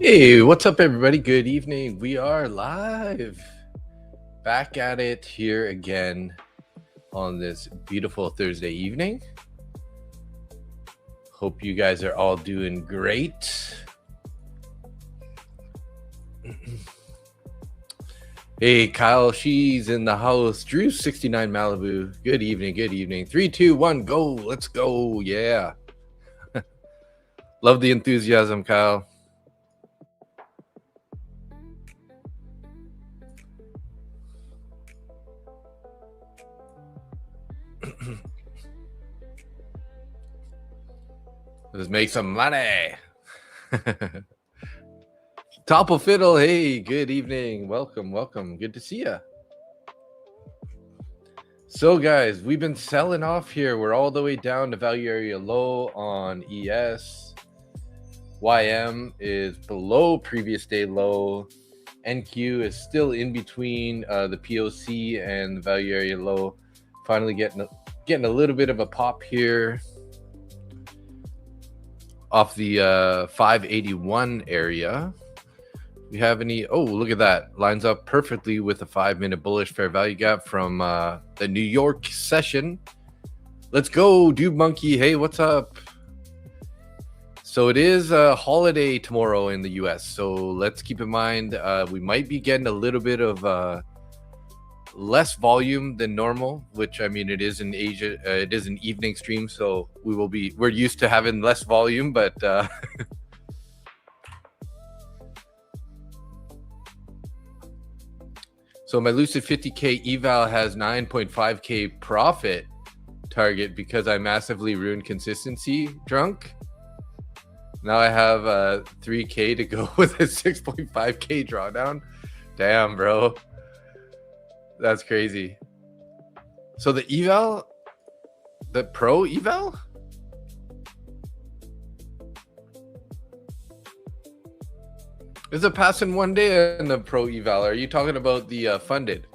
Hey, what's up, everybody? Good evening. We are live. Back at it here again on this beautiful Thursday evening. Hope you guys are all doing great. Hey, Kyle, she's in the house. Drew 69 Malibu. Good evening. Good evening. 3, 2, 1, go. Let's go. Yeah. Love the enthusiasm, Kyle. Let's make some money. Topple Fiddle, hey, good evening. Welcome. Good to see you. So, guys, we've been selling off here. We're all the way down to value area low on ES. YM is below previous day low. NQ is still in between the POC and the value area low. Finally getting a little bit of a pop here off the 581 area. We have any? Oh, look at that. Lines up perfectly with a 5-minute bullish fair value gap from the New York session. Let's go, Dude Monkey. Hey, what's up? So it is a holiday tomorrow in the US. So let's keep in mind we might be getting a little bit of less volume than normal, which I mean it is in Asia. It is an evening stream, so we're used to having less volume, but so my Lucid 50K eval has 9.5K profit target because I massively ruined consistency drunk. Now I have 3K to go with a 6.5K drawdown. Damn, bro. That's crazy. So the eval, the pro eval? Is it passing one day in the pro eval? Are you talking about the funded?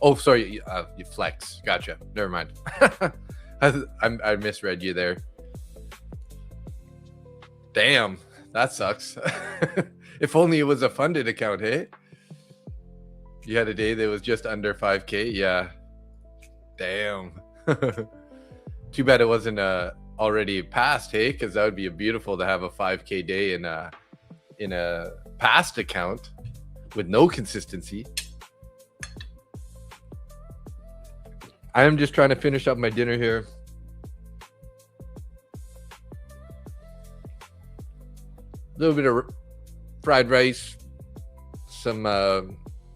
Oh, sorry, you flex. Gotcha. Never mind. I misread you there. Damn, that sucks. If only it was a funded account, hey? You had a day that was just under 5K? Yeah. Damn. Too bad it wasn't already passed, hey? Because that would be beautiful to have a 5K day in a past account with no consistency. I am just trying to finish up my dinner here. A little bit of fried rice, some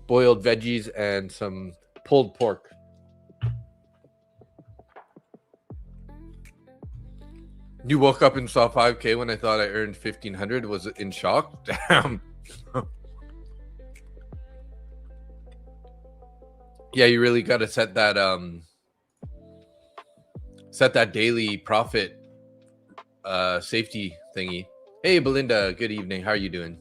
boiled veggies, and some pulled pork. You woke up and saw 5K when I thought I earned 1,500. Was in shock. Damn. Yeah, you really got to set that daily profit safety thingy. Hey, Belinda. Good evening. How are you doing?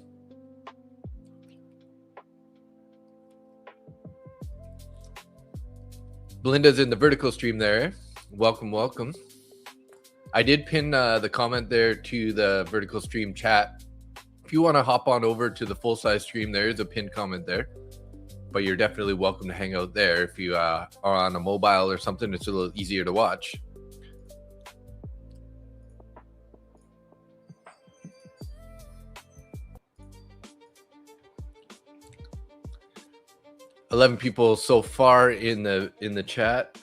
Belinda's in the vertical stream there. Welcome. I did pin the comment there to the vertical stream chat. If you want to hop on over to the full-size stream, there is a pinned comment there. But you're definitely welcome to hang out there. If you are on a mobile or something, it's a little easier to watch. $11 people so far in the chat.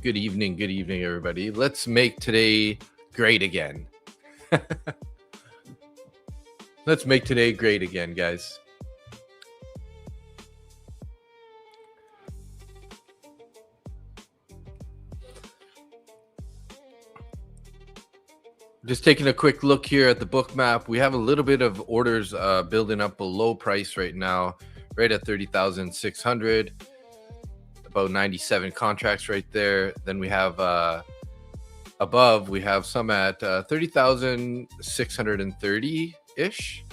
Good evening, everybody. Let's make today great again. Let's make today great again, guys. Just taking a quick look here at the book map. We have a little bit of orders building up below price right now, right at 30,600. About 97 contracts right there. Then we have above, we have some at 30,630-ish.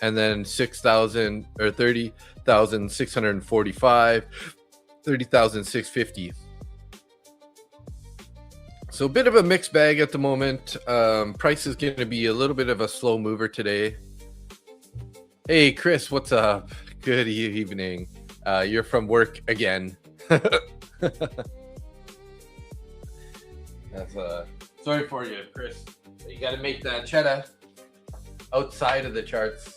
And then 6,000 or 30,645, 30,650. So a bit of a mixed bag at the moment. Price is going to be a little bit of a slow mover today. Hey, Chris, what's up? Good evening. You're from work again. That's sorry for you, Chris. You got to make that cheddar outside of the charts.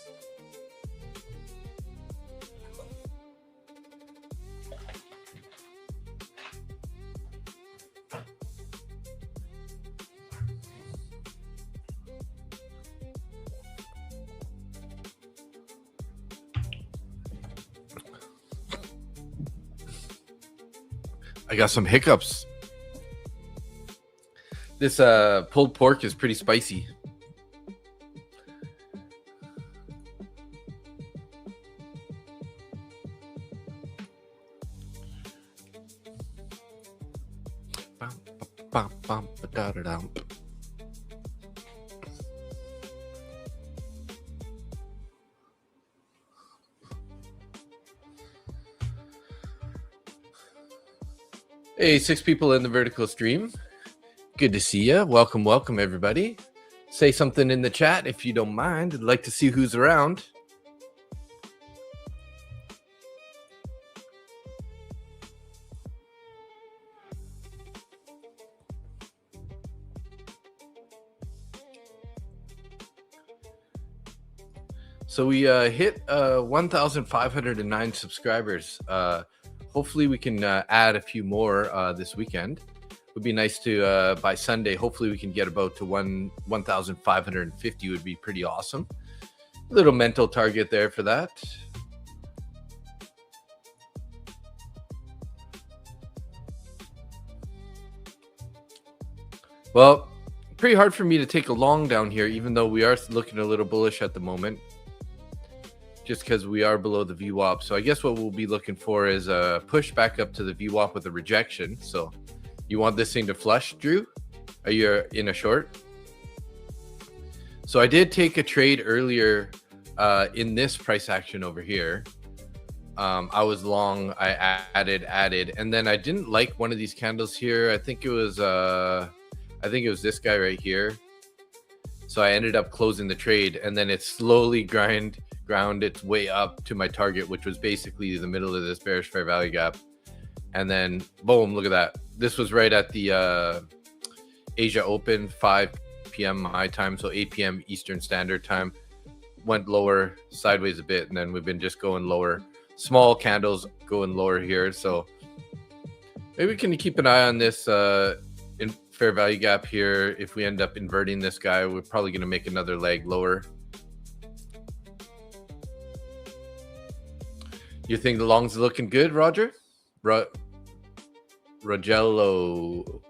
I got some hiccups. This pulled pork is pretty spicy. Hey, 6 people in the vertical stream. Good to see you. Welcome, welcome, everybody. Say something in the chat if you don't mind. I'd like to see who's around. So we hit 1,509 subscribers. Hopefully we can add a few more this weekend. Would be nice to by Sunday. Hopefully we can get about to 1,550 would be pretty awesome. A little mental target there for that. Well, pretty hard for me to take a long down here, even though we are looking a little bullish at the moment, just because we are below the VWAP. So I guess what we'll be looking for is a push back up to the VWAP with a rejection. So you want this thing to flush, Drew? Are you in a short? So I did take a trade earlier in this price action over here. I was long, I added, and then I didn't like one of these candles here. I think it was this guy right here. So I ended up closing the trade, and then it slowly ground its way up to my target, which was basically the middle of this bearish fair value gap. And then boom, look at that. This was right at the Asia Open, 5 p.m. my time, so 8 p.m. Eastern Standard Time. Went lower, sideways a bit, and then we've been just going lower. Small candles going lower here. So maybe we can keep an eye on this in fair value gap here. If we end up inverting this guy, we're probably going to make another leg lower. You think the longs are looking good, Roger? Rogello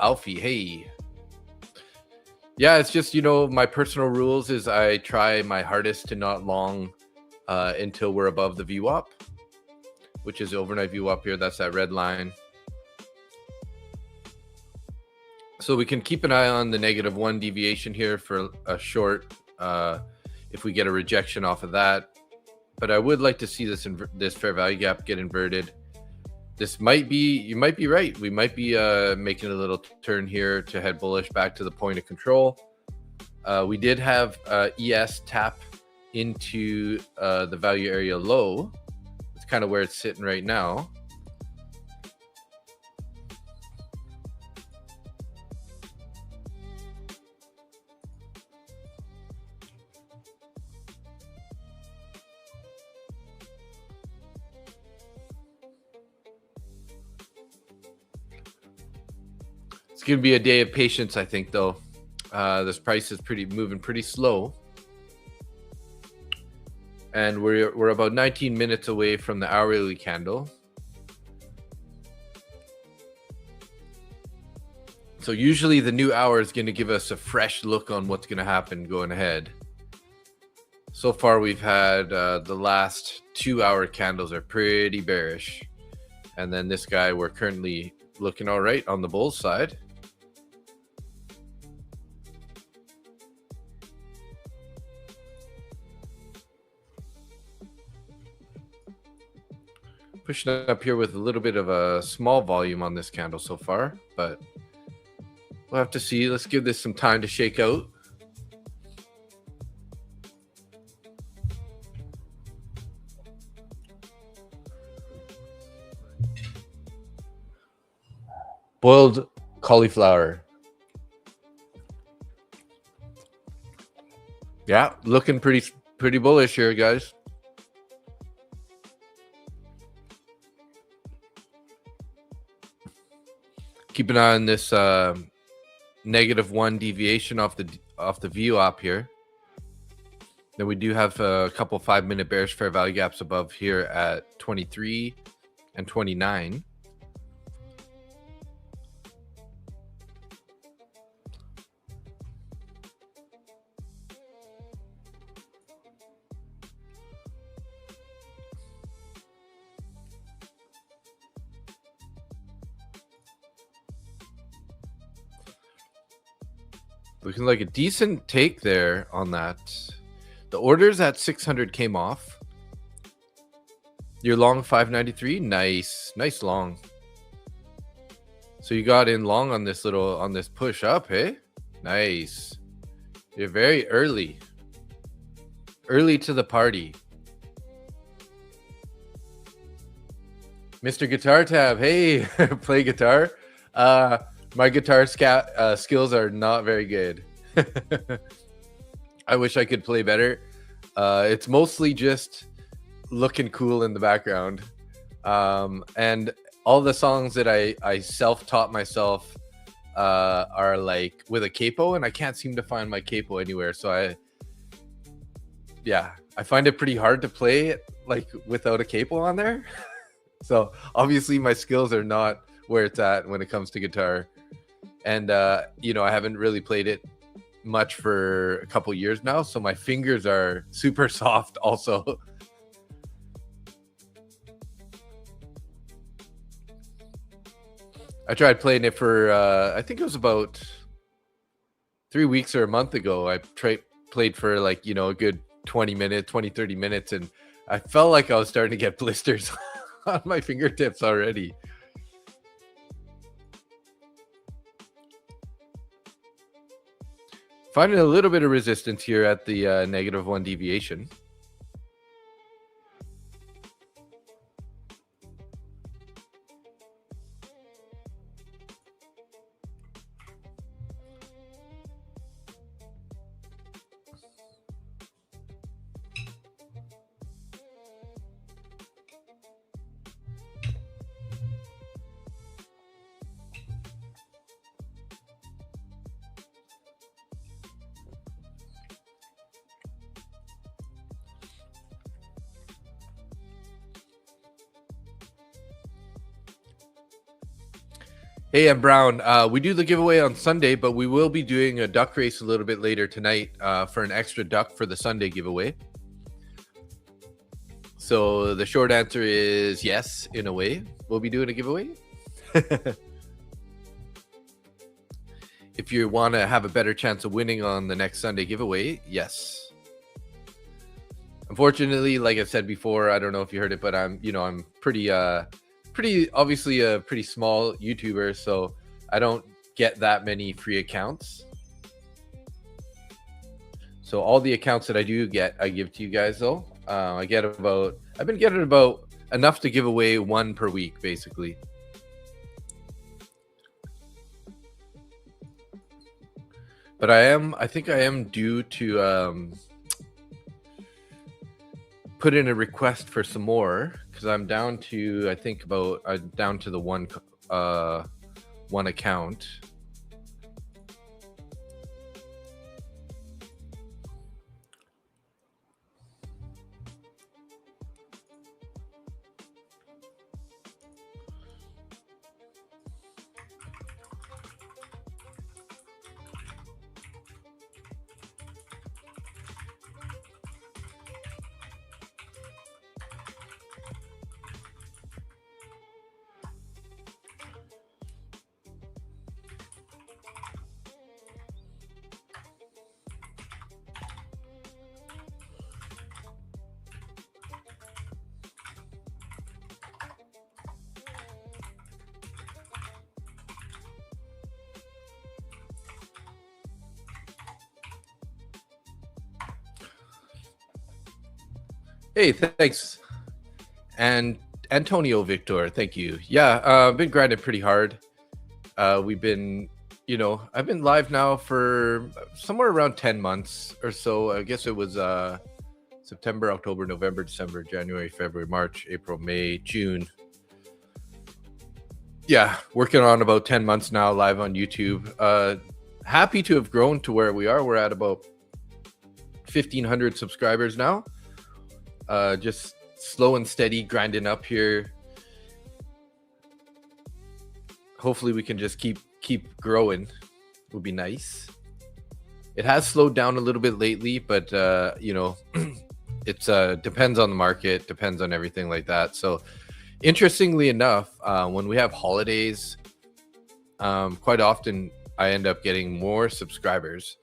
Alfie, hey. Yeah, it's just, my personal rules is I try my hardest to not long until we're above the VWAP, which is overnight VWAP here. That's that red line. So we can keep an eye on the -1 deviation here for a short if we get a rejection off of that. But I would like to see this fair value gap get inverted. This might be, you might be right. We might be making a little turn here to head bullish back to the point of control. We did have ES tap into the value area low. It's kind of where it's sitting right now. It's going to be a day of patience, I think, though. This price is moving pretty slow. And we're about 19 minutes away from the hourly candle. So usually the new hour is going to give us a fresh look on what's going to happen going ahead. So far, we've had the last 2-hour candles are pretty bearish. And then this guy, we're currently looking all right on the bulls side. Pushing up here with a little bit of a small volume on this candle so far, but We'll have to see. Let's give this some time to shake out. Boiled cauliflower. Yeah, looking pretty bullish here, guys. Keep an eye on this -1 deviation off the view op here. Then we do have a couple 5-minute bearish fair value gaps above here at 23 and 29. Looking like a decent take there on that. The orders at 600 came off. You're long 593. Nice long. So you got in long on this push up, hey? Nice. You're very early to the party. Mr. Guitar Tab, hey, play guitar. My guitar skills are not very good. I wish I could play better. It's mostly just looking cool in the background. And all the songs that I self-taught myself are like with a capo, and I can't seem to find my capo anywhere. So I find it pretty hard to play like without a capo on there. So obviously my skills are not where it's at when it comes to guitar. And I haven't really played it much for a couple years now, so my fingers are super soft also. I tried playing it for I think it was about 3 weeks or a month ago. I played for like, a good 20 minutes, 30 minutes, and I felt like I was starting to get blisters on my fingertips already. Finding a little bit of resistance here at the -1 deviation. Hey, I'm Brown. We do the giveaway on Sunday, but we will be doing a duck race a little bit later tonight for an extra duck for the Sunday giveaway. So the short answer is yes, in a way. We'll be doing a giveaway. If you want to have a better chance of winning on the next Sunday giveaway, yes. Unfortunately, like I said before, I don't know if you heard it, but I'm pretty obviously a pretty small YouTuber, so I don't get that many free accounts. So all the accounts that I do get, I give to you guys though. I've been getting about enough to give away one per week, basically. But I think I am due to put in a request for some more, because I'm down to, down to the one account. Hey, thanks. And Antonio Victor, thank you. Yeah, been grinding pretty hard. We've been, I've been live now for somewhere around 10 months or so. I guess it was September, October, November, December, January, February, March, April, May, June. Yeah, working on about 10 months now live on YouTube. Happy to have grown to where we are. We're at about 1,500 subscribers now. Just slow and steady grinding up here. Hopefully we can just keep growing. Would be nice. It has slowed down a little bit lately, but it's depends on the market, depends on everything like that. So interestingly enough, when we have holidays, quite often I end up getting more subscribers.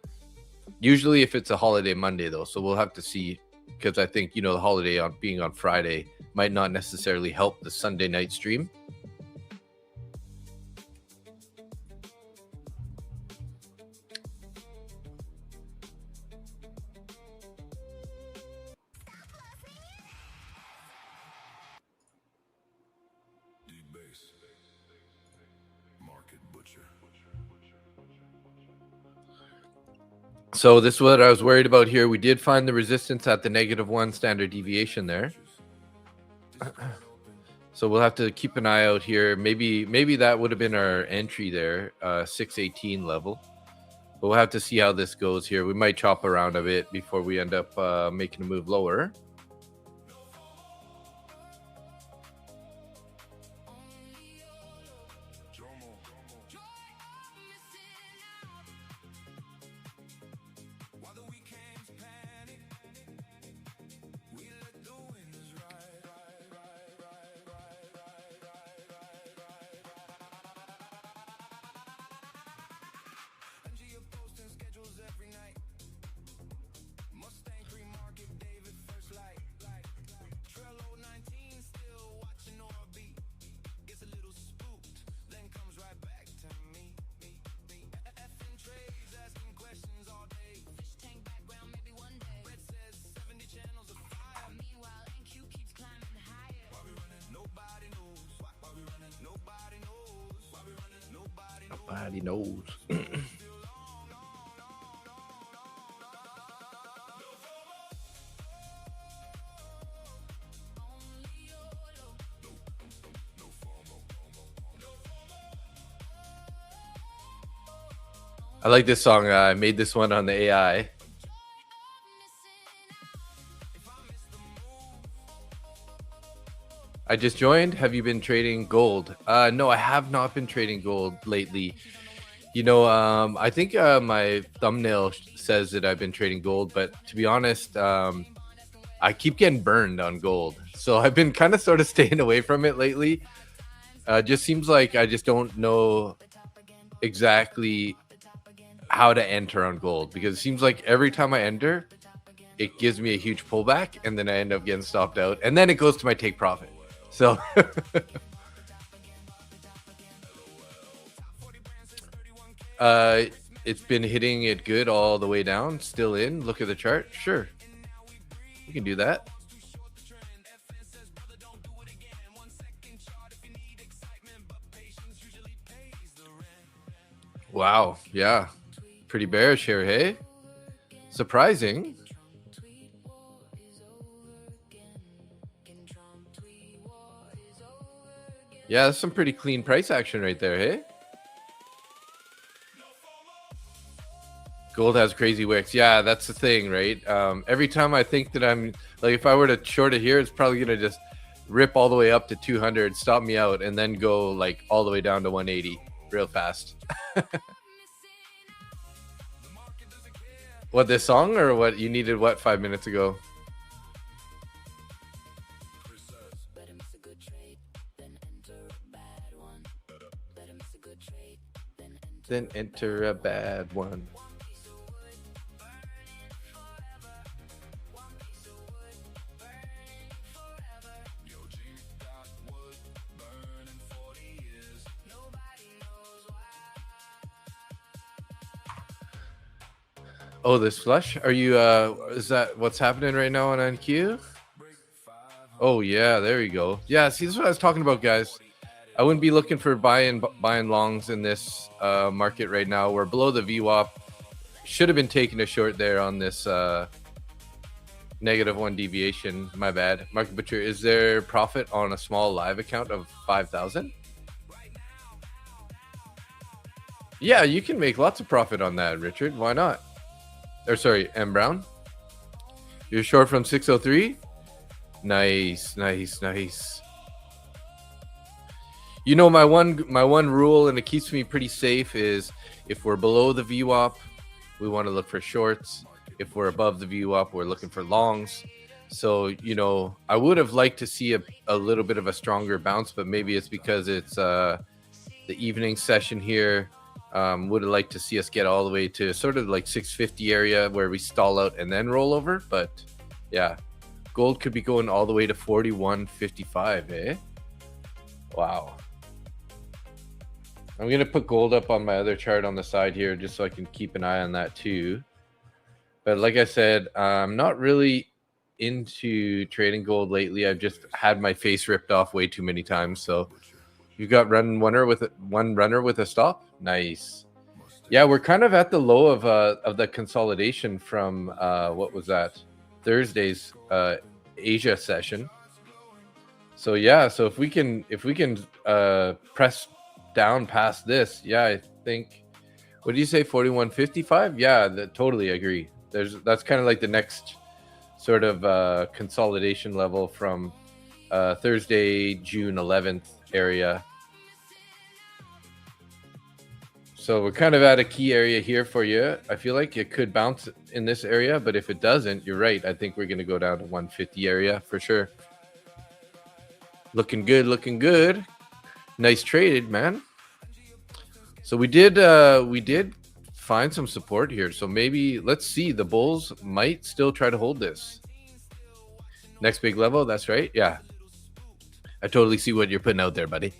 Usually if it's a holiday Monday though, so we'll have to see, because I think the holiday being on Friday might not necessarily help the Sunday night stream. So this is what I was worried about here. We did find the resistance at the -1 standard deviation there. So we'll have to keep an eye out here. Maybe that would have been our entry there, 618 level. But we'll have to see how this goes here. We might chop around a bit before we end up making a move lower. Nobody knows. I like this song. I made this one on the AI. I just joined. Have you been trading gold? No, I have not been trading gold lately. I think my thumbnail says that I've been trading gold, but to be honest, I keep getting burned on gold. So I've been kind of sort of staying away from it lately. Just seems like I just don't know exactly how to enter on gold, because it seems like every time I enter, it gives me a huge pullback and then I end up getting stopped out and then it goes to my take profit. So it's been hitting it good all the way down. Still in. Look at the chart. Sure, you can do that. Wow. Yeah. Pretty bearish here, hey? Surprising. Yeah, that's some pretty clean price action right there, hey? Gold has crazy wicks. Yeah, that's the thing, right? Every time I think that I'm like, if I were to short it here, it's probably gonna just rip all the way up to 200, stop me out, and then go like all the way down to 180 real fast. What, this song, or what you needed? What, 5 minutes ago? Then enter a bad one. Oh, this flush? Are you is that what's happening right now on NQ? Oh yeah, there you go. Yeah, see, this is what I was talking about, guys. I wouldn't be looking for buying longs in this market right now. We're below the VWAP. Should have been taking a short there on this -1 deviation. My bad. Market Butcher, is there profit on a small live account of 5,000? Yeah, you can make lots of profit on that, Richard. Why not? Or sorry, M Brown. You're short from 603. Nice, nice, nice. You know, my one rule, and it keeps me pretty safe, is if we're below the VWAP, we want to look for shorts. If we're above the VWAP, we're looking for longs. So, you know, I would have liked to see a little bit of a stronger bounce, but maybe it's because it's the evening session here. Would have liked to see us get all the way to sort of like 650 area where we stall out and then roll over. But yeah, gold could be going all the way to 41.55, eh? Wow. I'm going to put gold up on my other chart on the side here just so I can keep an eye on that too. But like I said, I'm not really into trading gold lately. I've just had my face ripped off way too many times. So you got one runner with a stop. Nice. Yeah, we're kind of at the low of the consolidation from what was that? Thursday's Asia session. So yeah, so if we can press down past this, yeah, I think, what do you say, 41.55? Yeah, totally agree. That's kind of like the next sort of consolidation level from Thursday, June 11th area. So we're kind of at a key area here for you. I feel like it could bounce in this area, but if it doesn't, you're right. I think we're going to go down to 150 area for sure. Looking good, looking good. Nice traded, man. So we did find some support here. So maybe let's see. The bulls might still try to hold this. Next big level, that's right. Yeah. I totally see what you're putting out there, buddy.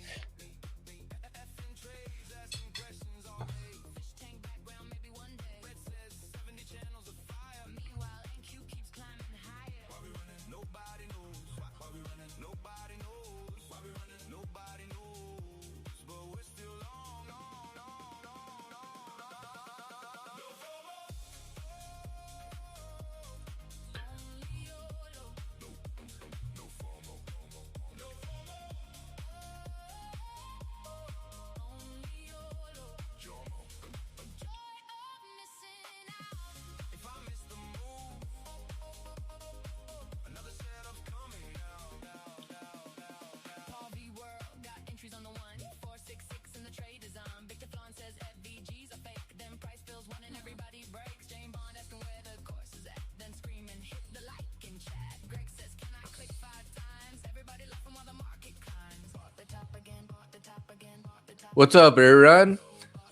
What's up, Aaron?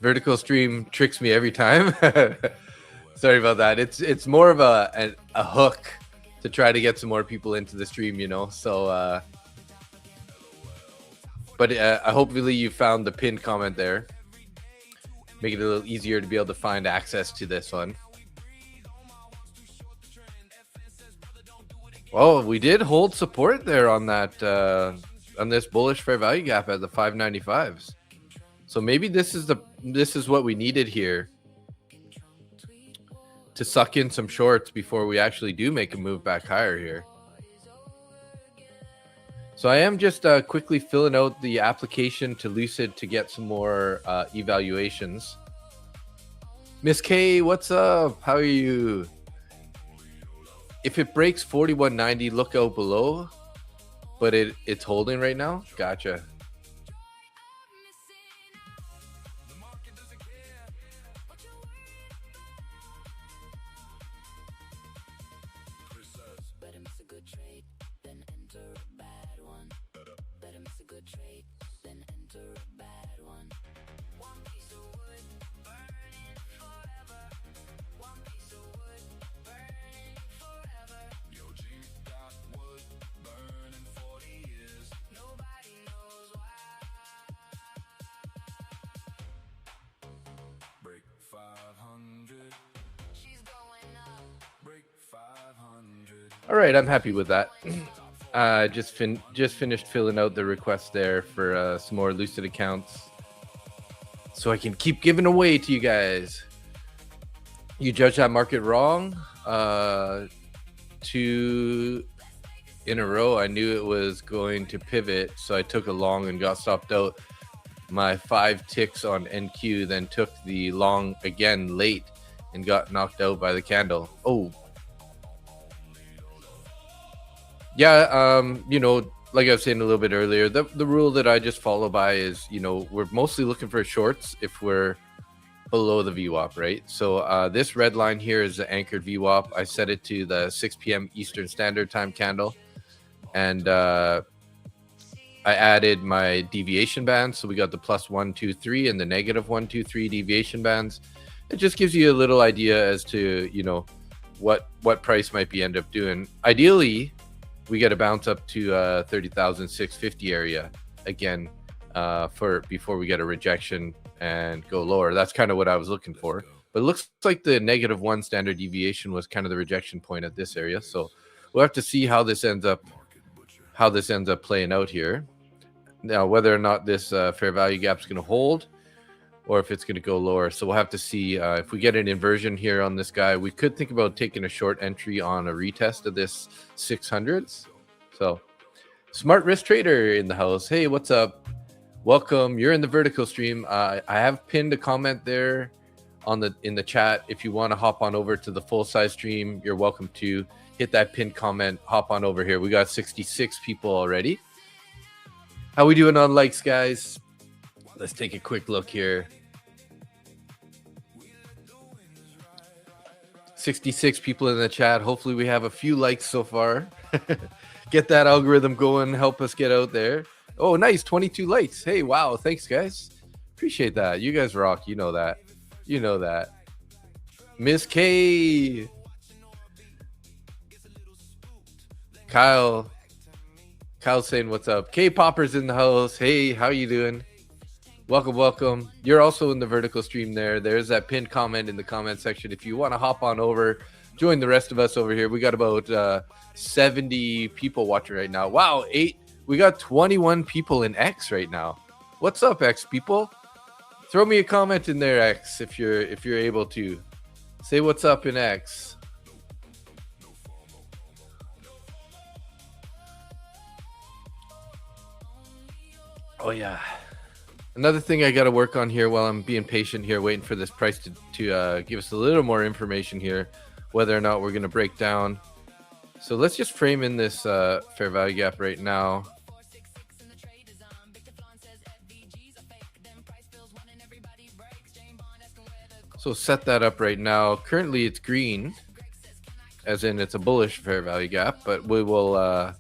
Vertical stream tricks me every time. Sorry about that. It's more of a hook to try to get some more people into the stream, you know. So, but hopefully you found the pinned comment there. Make it a little easier to be able to find access to this one. Oh, we did hold support there on that on this bullish fair value gap at the 595s. So maybe this is what we needed here to suck in some shorts before we actually do make a move back higher here. So I am just quickly filling out the application to Lucid to get some more evaluations. Miss K, what's up? How are you? If it breaks 41.90, look out below, but it's holding right now. Gotcha. All right, I'm happy with that. Just finished filling out the request there for some more Lucid accounts, so I can keep giving away to you guys. You judged that market wrong. 2 in a row. I knew it was going to pivot, so I took a long and got stopped out. My 5 ticks on NQ, then took the long again late and got knocked out by the candle. Oh. Yeah, like I was saying a little bit earlier, the rule that I just follow by is, we're mostly looking for shorts if we're below the VWAP, right? So this red line here is the anchored VWAP. I set it to the 6 p.m. Eastern Standard Time candle, and I added my deviation bands. So we got the +1, 2, 3 and the -1, 2, 3 deviation bands. It just gives you a little idea as to, what price might be end up doing. Ideally, we got to bounce up to 30,650 area again before we get a rejection and go lower. That's kind of what I was looking for. But it looks like the -1 standard deviation was kind of the rejection point at this area. So we'll have to see how this ends up playing out here. Now, whether or not this fair value gap is going to hold, or if it's going to go lower. So we'll have to see if we get an inversion here on this guy. We could think about taking a short entry on a retest of this 600s. So smart risk trader in the house. Hey, what's up? Welcome. You're in the vertical stream. I have pinned a comment there in the chat. If you want to hop on over to the full size stream, you're welcome to hit that pinned comment. Hop on over here. We got 66 people already. How we doing on likes, guys? Let's take a quick look here. 66 people in the chat. Hopefully we have a few likes so far. Get that algorithm going. Help us get out there. Oh, nice. 22 likes. Hey, wow. Thanks, guys. Appreciate that. You guys rock. You know that. You know that. Miss K. Kyle. Kyle's saying what's up. K-Popper's in the house. Hey, how you doing? Welcome, welcome. You're also in the vertical stream there. There's that pinned comment in the comment section. If you want to hop on over, join the rest of us over here. We got about 70 people watching right now. Wow, we got 21 people in X right now. What's up, X people? Throw me a comment in there, X, if you're able to. Say what's up in X. Oh yeah. Another thing I got to work on here while I'm being patient here, waiting for this price to give us a little more information here, whether or not we're going to break down. So let's just frame in this fair value gap right now. So set that up right now. Currently it's green, as in it's a bullish fair value gap, but we will...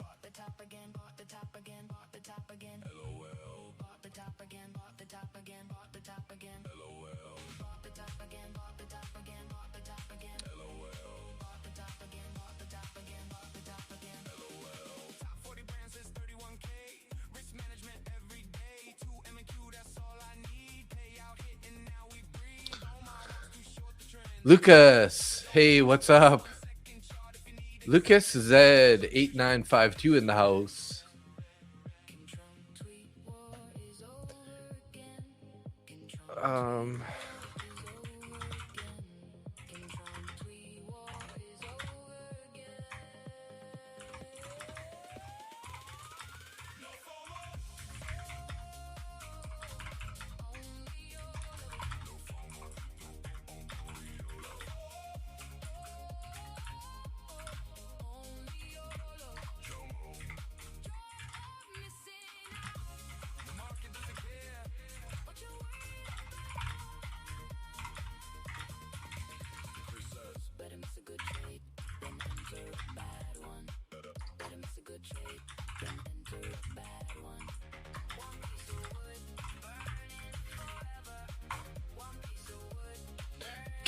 Lucas, hey, what's up? Lucas Z8952 in the house.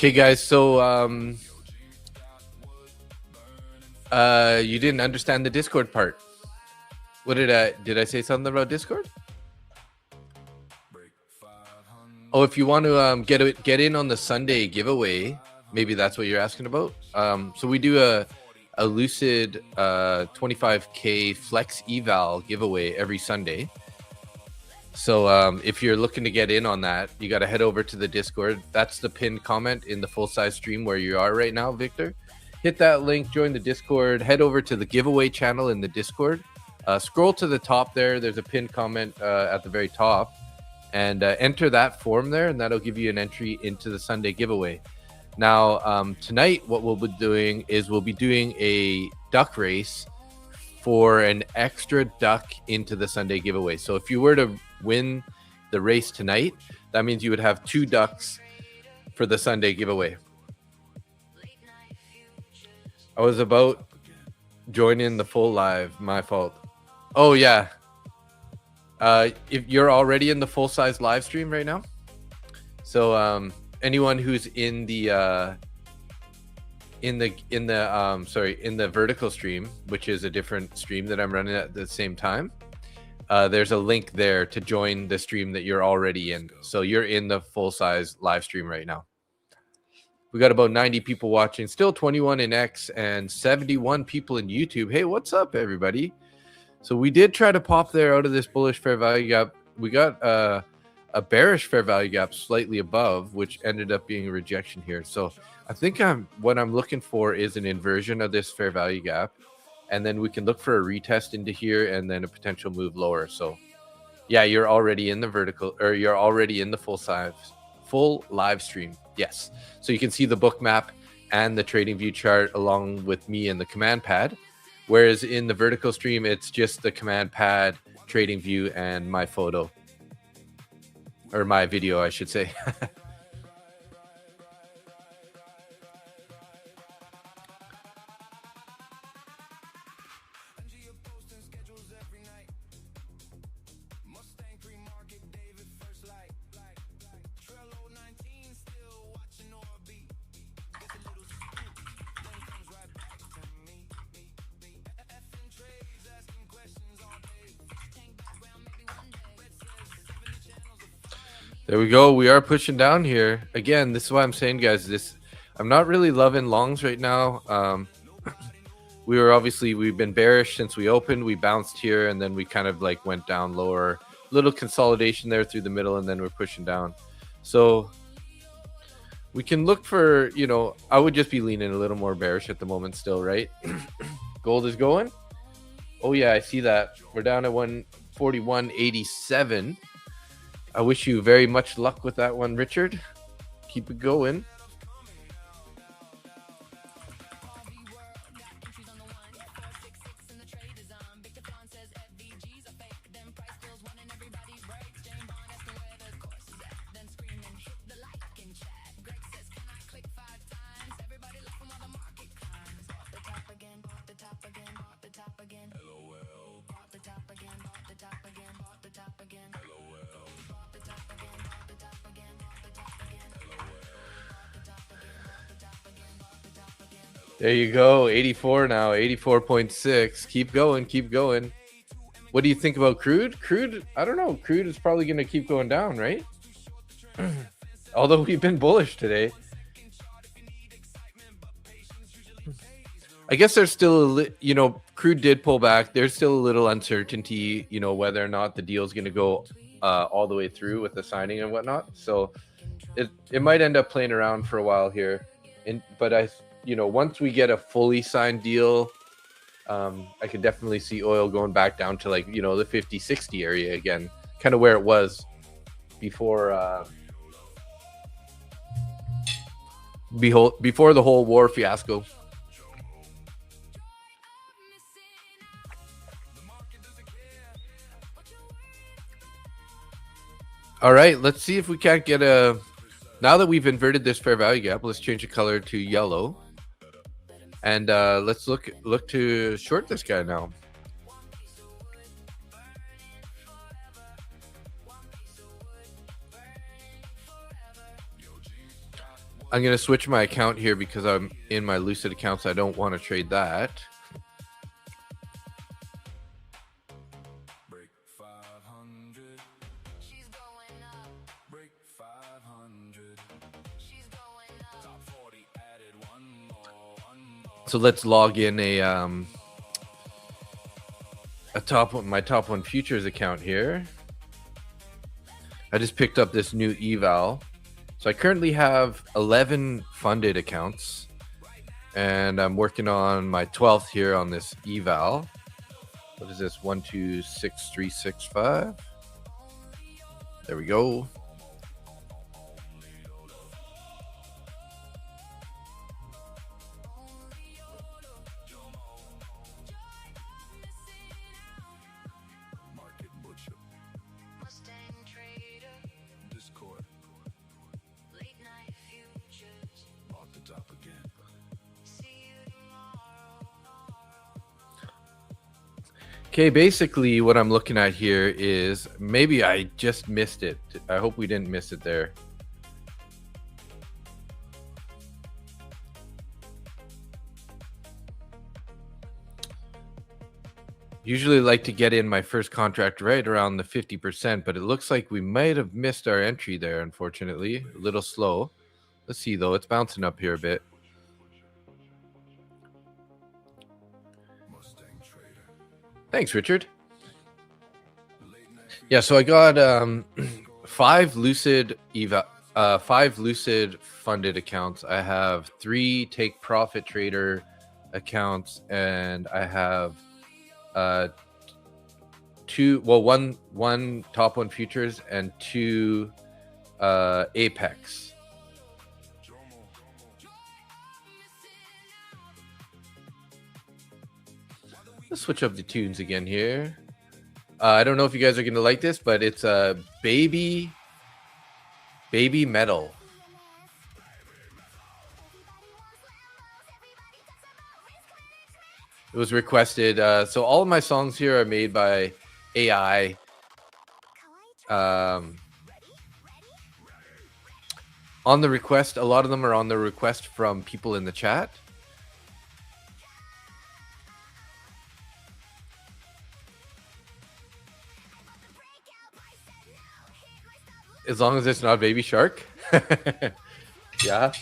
Okay, guys, so you didn't understand the Discord part. What did I say something about Discord? Oh, if you want to get in on the Sunday giveaway, maybe that's what you're asking about. So we do a Lucid 25K Flex Eval giveaway every Sunday. So if you're looking to get in on that, you got to head over to the Discord. That's the pinned comment in the full-size stream where you are right now, Victor. Hit that link, join the Discord, head over to the giveaway channel in the Discord. Scroll to the top there. There's a pinned comment at the very top. And enter that form there, and that'll give you an entry into the Sunday giveaway. Now, tonight, what we'll be doing is we'll be doing a duck race for an extra duck into the Sunday giveaway. So if you were to win the race tonight, that means you would have 2 ducks for the Sunday giveaway. I was about joining the full live. My fault. Oh, yeah. If you're already in the full-size live stream right now, so anyone who's in the vertical stream, which is a different stream that I'm running at the same time, there's a link there to join the stream that you're already in. So you're in the full-size live stream right now. We got about 90 people watching, still 21 in X and 71 people in YouTube. Hey, what's up, everybody? So we did try to pop there out of this bullish fair value gap. We got a bearish fair value gap slightly above, which ended up being a rejection here. So I think what I'm looking for is an inversion of this fair value gap, and then we can look for a retest into here and then a potential move lower. So yeah, you're already in the vertical, or you're already in the full live stream. Yes. So you can see the book map and the trading view chart along with me and the command pad. Whereas in the vertical stream, it's just the command pad, trading view, and my photo. Or my video, I should say. There we go. We are pushing down here. Again, this is why I'm saying, guys, I'm not really loving longs right now. We've been bearish since we opened. We bounced here, and then we kind of like went down lower. Little consolidation there through the middle, and then we're pushing down. So we can look for, I would just be leaning a little more bearish at the moment still, right? Gold is going. Oh, yeah, I see that. We're down at 141.87. I wish you very much luck with that one, Richard. Keep it going. There you go. 84 now. 84.6. Keep going. Keep going. What do you think about crude? Crude, I don't know. Crude is probably going to keep going down, right? Although we've been bullish today. I guess there's still crude did pull back. There's still a little uncertainty, whether or not the deal is going to go all the way through with the signing and whatnot. So it might end up playing around for a while here. But once we get a fully signed deal, I could definitely see oil going back down to the 50-60 area again, kind of where it was before before the whole war fiasco. All right, let's see if we can't get now that we've inverted this fair value gap, let's change the color to yellow. And let's look to short this guy now. I'm going to switch my account here because I'm in my Lucid account, so I don't want to trade that. So let's log in my top one futures account here. I just picked up this new eval. So I currently have 11 funded accounts, and I'm working on my 12th here on this eval. What is this? 126365. There we go. Okay, basically what I'm looking at here is maybe I just missed it. I hope we didn't miss it there. Usually like to get in my first contract right around the 50%, but it looks like we might have missed our entry there, unfortunately. A little slow. Let's see though, it's bouncing up here a bit. Thanks, Richard. Yeah, so I got 5 Lucid funded accounts. I have 3 take profit trader accounts, and I have one top one futures and 2 Apex. Let's switch up the tunes again here. I don't know if you guys are going to like this, but it's a baby metal. It was requested. So all of my songs here are made by AI. On the request, a lot of them are on the request from people in the chat. As long as it's not Baby Shark. Yeah.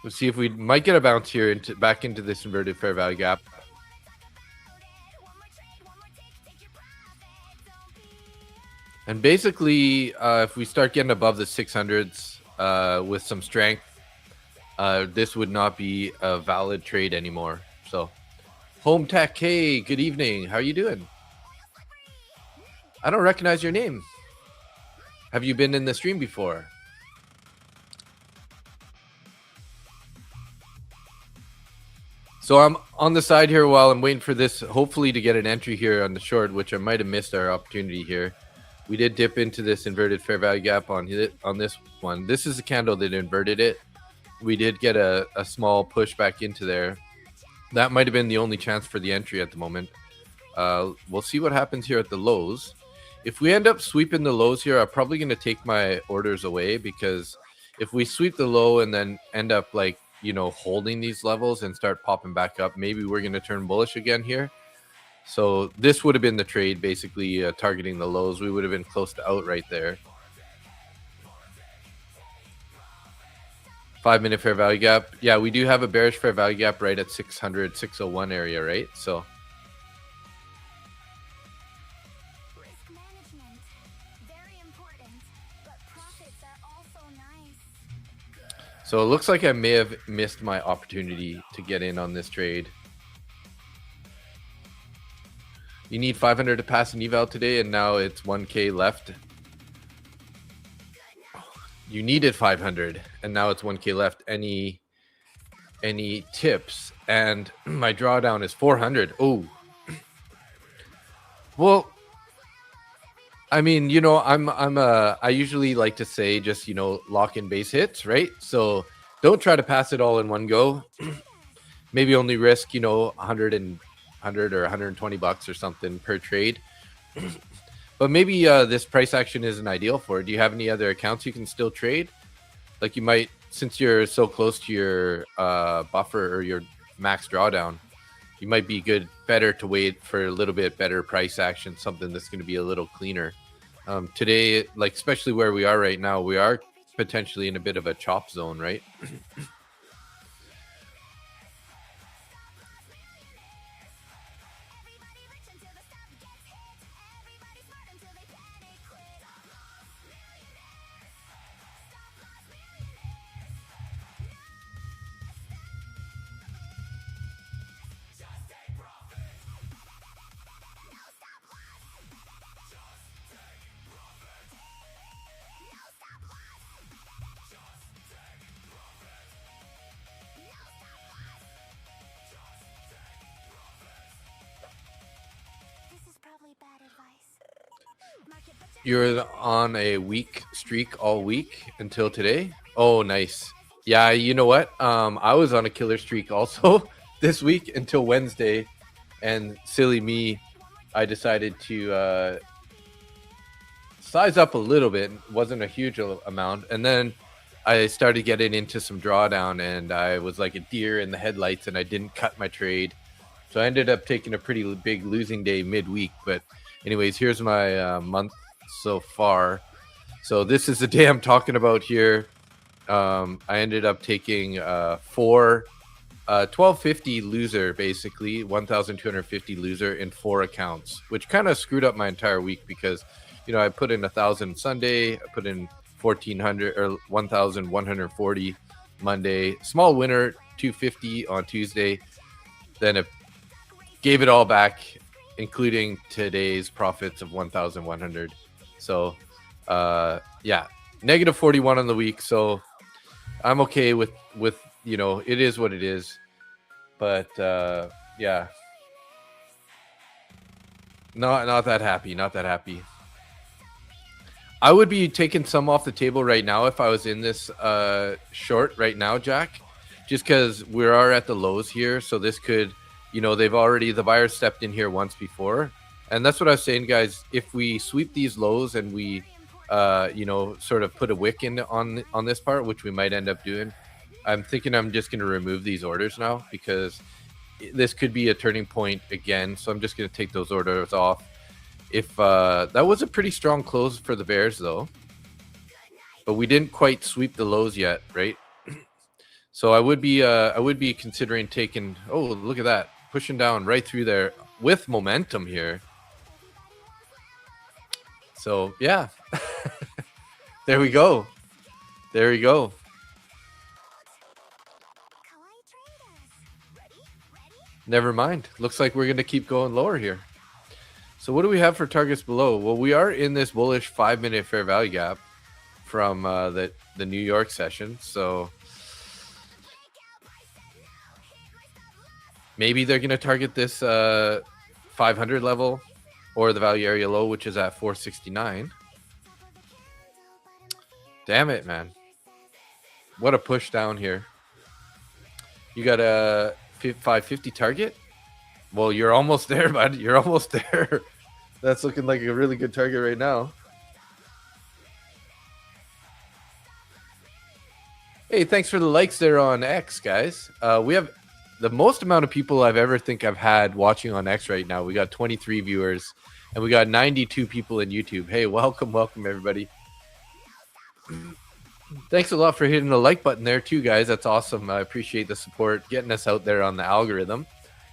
Let's see if we might get a bounce here back into this inverted fair value gap. And basically, if we start getting above the 600s with some strength, this would not be a valid trade anymore. So, Home Tech, hey, good evening. How are you doing? I don't recognize your name. Have you been in the stream before? So I'm on the side here while I'm waiting for this, hopefully to get an entry here on the short, which I might have missed our opportunity here. We did dip into this inverted fair value gap on this one. This is a candle that inverted it. We did get a small push back into there. That might have been the only chance for the entry at the moment. We'll see what happens here at the lows. If we end up sweeping the lows here, I'm probably going to take my orders away, because if we sweep the low and then end up like, you know, holding these levels and start popping back up, maybe we're going to turn bullish again here. So this would have been the trade, basically targeting the lows. We would have been close to out right there. 5-minute fair value gap. Yeah, we do have a bearish fair value gap right at 600, 601 area, right? So So it looks like I may have missed my opportunity to get in on this trade. You need 500 to pass an eval today, and now it's 1K left. You needed 500, and now it's 1K left. Any tips? And my drawdown is 400. Oh, well, I mean, you know, I usually like to say just, you know, lock in base hits, right? So don't try to pass it all in one go. Maybe only risk, you know, 100 or 120 bucks or something per trade. But maybe this price action isn't ideal for it. Do you have any other accounts you can still trade? Like you might, since you're so close to your buffer or your max drawdown, you might be better to wait for a little bit better price action, something that's going to be a little cleaner. Today, like especially where we are right now, we are potentially in a bit of a chop zone, right? You're on a week streak all week until today. Oh, nice. Yeah, you know what? I was on a killer streak also this week until Wednesday, and silly me, I decided to size up a little bit. It wasn't a huge amount, and then I started getting into some drawdown, and I was like a deer in the headlights, and I didn't cut my trade, so I ended up taking a pretty big losing day midweek. But anyways, here's my month so far. So this is the day I'm talking about here. I ended up taking 1250 loser, basically 1250 loser in 4 accounts, which kind of screwed up my entire week because, you know, I put in 1,000 Sunday, I put in 1,400 or 1,140 Monday, small winner 250 on Tuesday, then it gave it all back, including today's profits of 1,100. So, yeah, negative 41 on the week. So I'm okay with, you know, it is what it is. But, yeah, not that happy. Not that happy. I would be taking some off the table right now if I was in this short right now, Jack, just because we are at the lows here. So this could, you know, the buyers stepped in here once before. And that's what I was saying, guys. If we sweep these lows and we, you know, sort of put a wick in on this part, which we might end up doing, I'm thinking I'm just going to remove these orders now because this could be a turning point again. So I'm just going to take those orders off. If that was a pretty strong close for the Bears, though, but we didn't quite sweep the lows yet, right? So I would be considering taking. Oh, look at that, pushing down right through there with momentum here. So yeah, there we go. There we go. Never mind. Looks like we're going to keep going lower here. So what do we have for targets below? Well, we are in this bullish 5-minute fair value gap from the New York session. So maybe they're going to target this 500 level or the value area low, which is at 469. Damn it, man. What a push down here. You got a 550 target? Well, you're almost there, bud. You're almost there. That's looking like a really good target right now. Hey, thanks for the likes there on X, guys. We have the most amount of people I've had watching on X right now. We got 23 viewers, and we got 92 people in YouTube. Hey, welcome, everybody. Thanks a lot for hitting the like button there too, guys. That's awesome. I appreciate the support, getting us out there on the algorithm.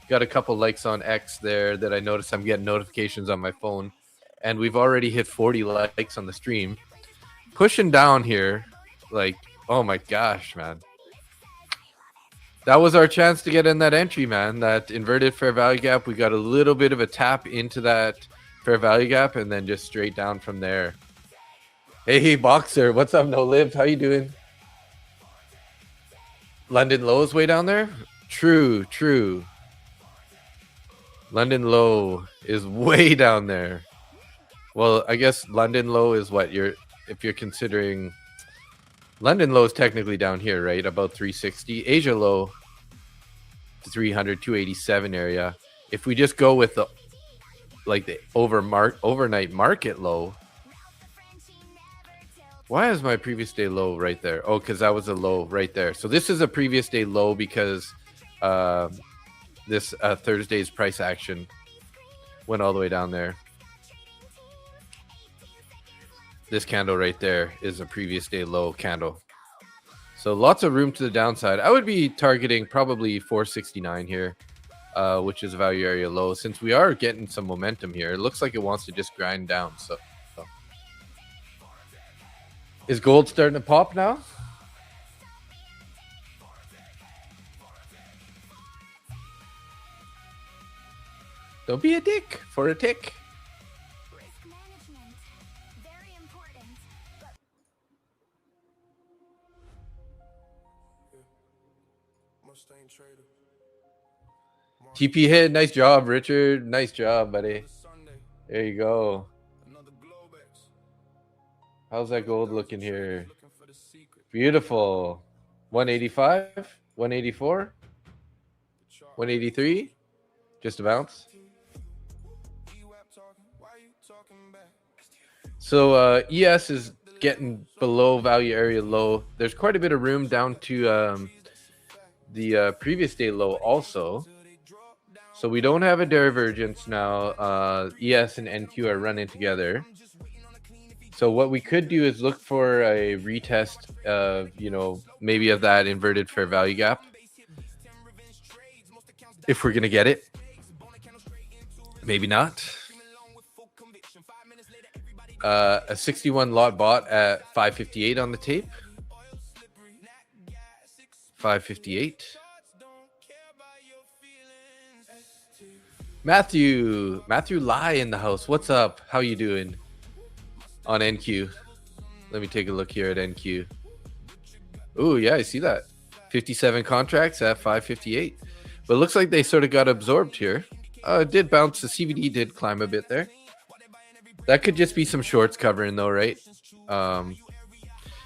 Got a couple likes on X there that I noticed. I'm getting notifications on my phone, and we've already hit 40 likes on the stream. Pushing down here, like, oh my gosh, man. That was our chance to get in that entry, man. That inverted fair value gap. We got a little bit of a tap into that fair value gap and then just straight down from there. Hey, Boxer. What's up, No Lived? How you doing? London low is way down there? True, true. London low is way down there. Well, I guess London low is what if you're considering London low is technically down here, right? About 360. Asia low to 300, 287 area. If we just go with the overnight market low. Why is my previous day low right there? Oh, because that was a low right there. So this is a previous day low because this Thursday's price action went all the way down there. This candle right there is a previous day low candle. So lots of room to the downside. I would be targeting probably 469 here, which is a value area low. Since we are getting some momentum here, it looks like it wants to just grind down. So is gold starting to pop now? Don't be a dick for a tick. TP hit. Nice job, Richard. Nice job, buddy. There you go. How's that gold looking here? Beautiful. 185, 184, 183. Just a bounce. So ES is getting below value area low. There's quite a bit of room down to the previous day low also. So we don't have a divergence now. ES and NQ are running together. So what we could do is look for a retest of, maybe of that inverted fair value gap. If we're going to get it. Maybe not. A 61 lot bought at 558 on the tape. 558. Matthew Lai in the house. What's up? How you doing? On NQ. Let me take a look here at NQ. Oh, yeah, I see that. 57 contracts at 558. But it looks like they sort of got absorbed here. It did bounce. The CVD did climb a bit there. That could just be some shorts covering though, right?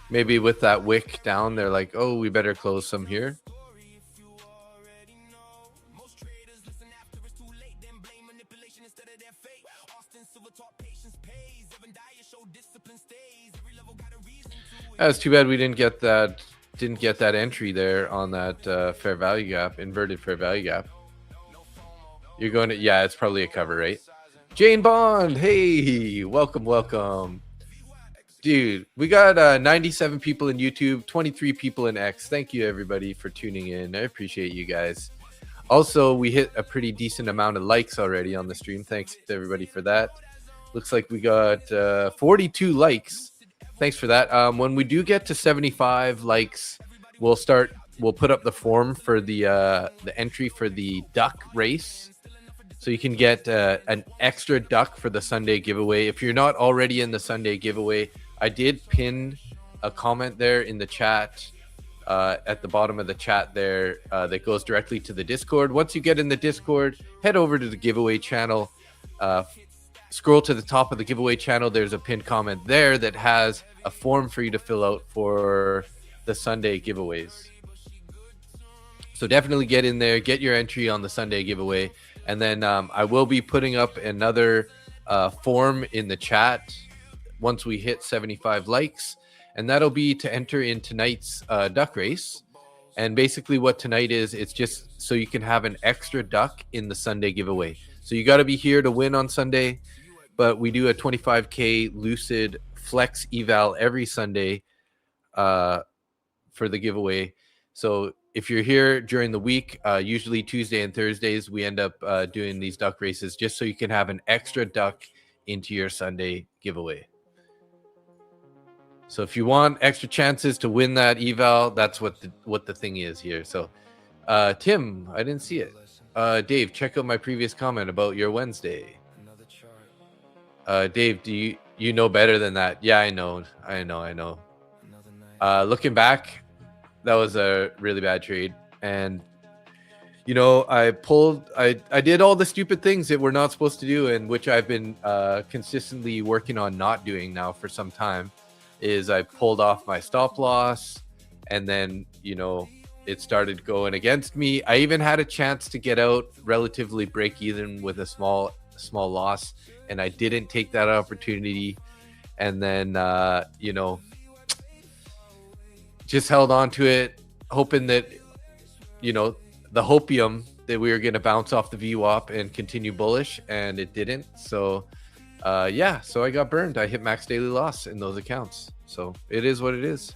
Maybe with that wick down, they're like, oh, we better close some here. That's too bad we didn't get that entry there on that fair value gap, inverted fair value gap. You're going to, yeah, it's probably a cover, right? Jane Bond, hey, welcome. Dude, we got 97 people in YouTube, 23 people in X. Thank you, everybody, for tuning in. I appreciate you guys. Also, we hit a pretty decent amount of likes already on the stream. Thanks to everybody for that. Looks like we got 42 likes. Thanks for that. When we do get to 75 likes, we'll put up the form for the entry for the duck race. So you can get an extra duck for the Sunday giveaway. If you're not already in the Sunday giveaway, I did pin a comment there in the chat at the bottom of the chat there that goes directly to the Discord. Once you get in the Discord, head over to the giveaway channel. Scroll to the top of the giveaway channel. There's a pinned comment there that has a form for you to fill out for the Sunday giveaways. So definitely get in there, get your entry on the Sunday giveaway. And then I will be putting up another form in the chat once we hit 75 likes. And that'll be to enter in tonight's duck race. And basically what tonight is, it's just so you can have an extra duck in the Sunday giveaway. So you got to be here to win on Sunday. But we do a 25K Lucid Flex eval every Sunday for the giveaway. So if you're here during the week, usually Tuesday and Thursdays, we end up doing these duck races just so you can have an extra duck into your Sunday giveaway. So if you want extra chances to win that eval, that's what the thing is here. So Tim, I didn't see it. Dave, check out my previous comment about your Wednesday. Dave, do you know better than that? Yeah, I know. Looking back, that was a really bad trade, and I did all the stupid things that we're not supposed to do, and which I've been consistently working on not doing now for some time. Is I pulled off my stop loss, and then it started going against me. I even had a chance to get out relatively break even with a small loss, and I didn't take that opportunity. And then just held on to it, hoping that the hopium that we were going to bounce off the VWAP and continue bullish, and it didn't. So so I got burned. I hit max daily loss in those accounts. So it is what it is.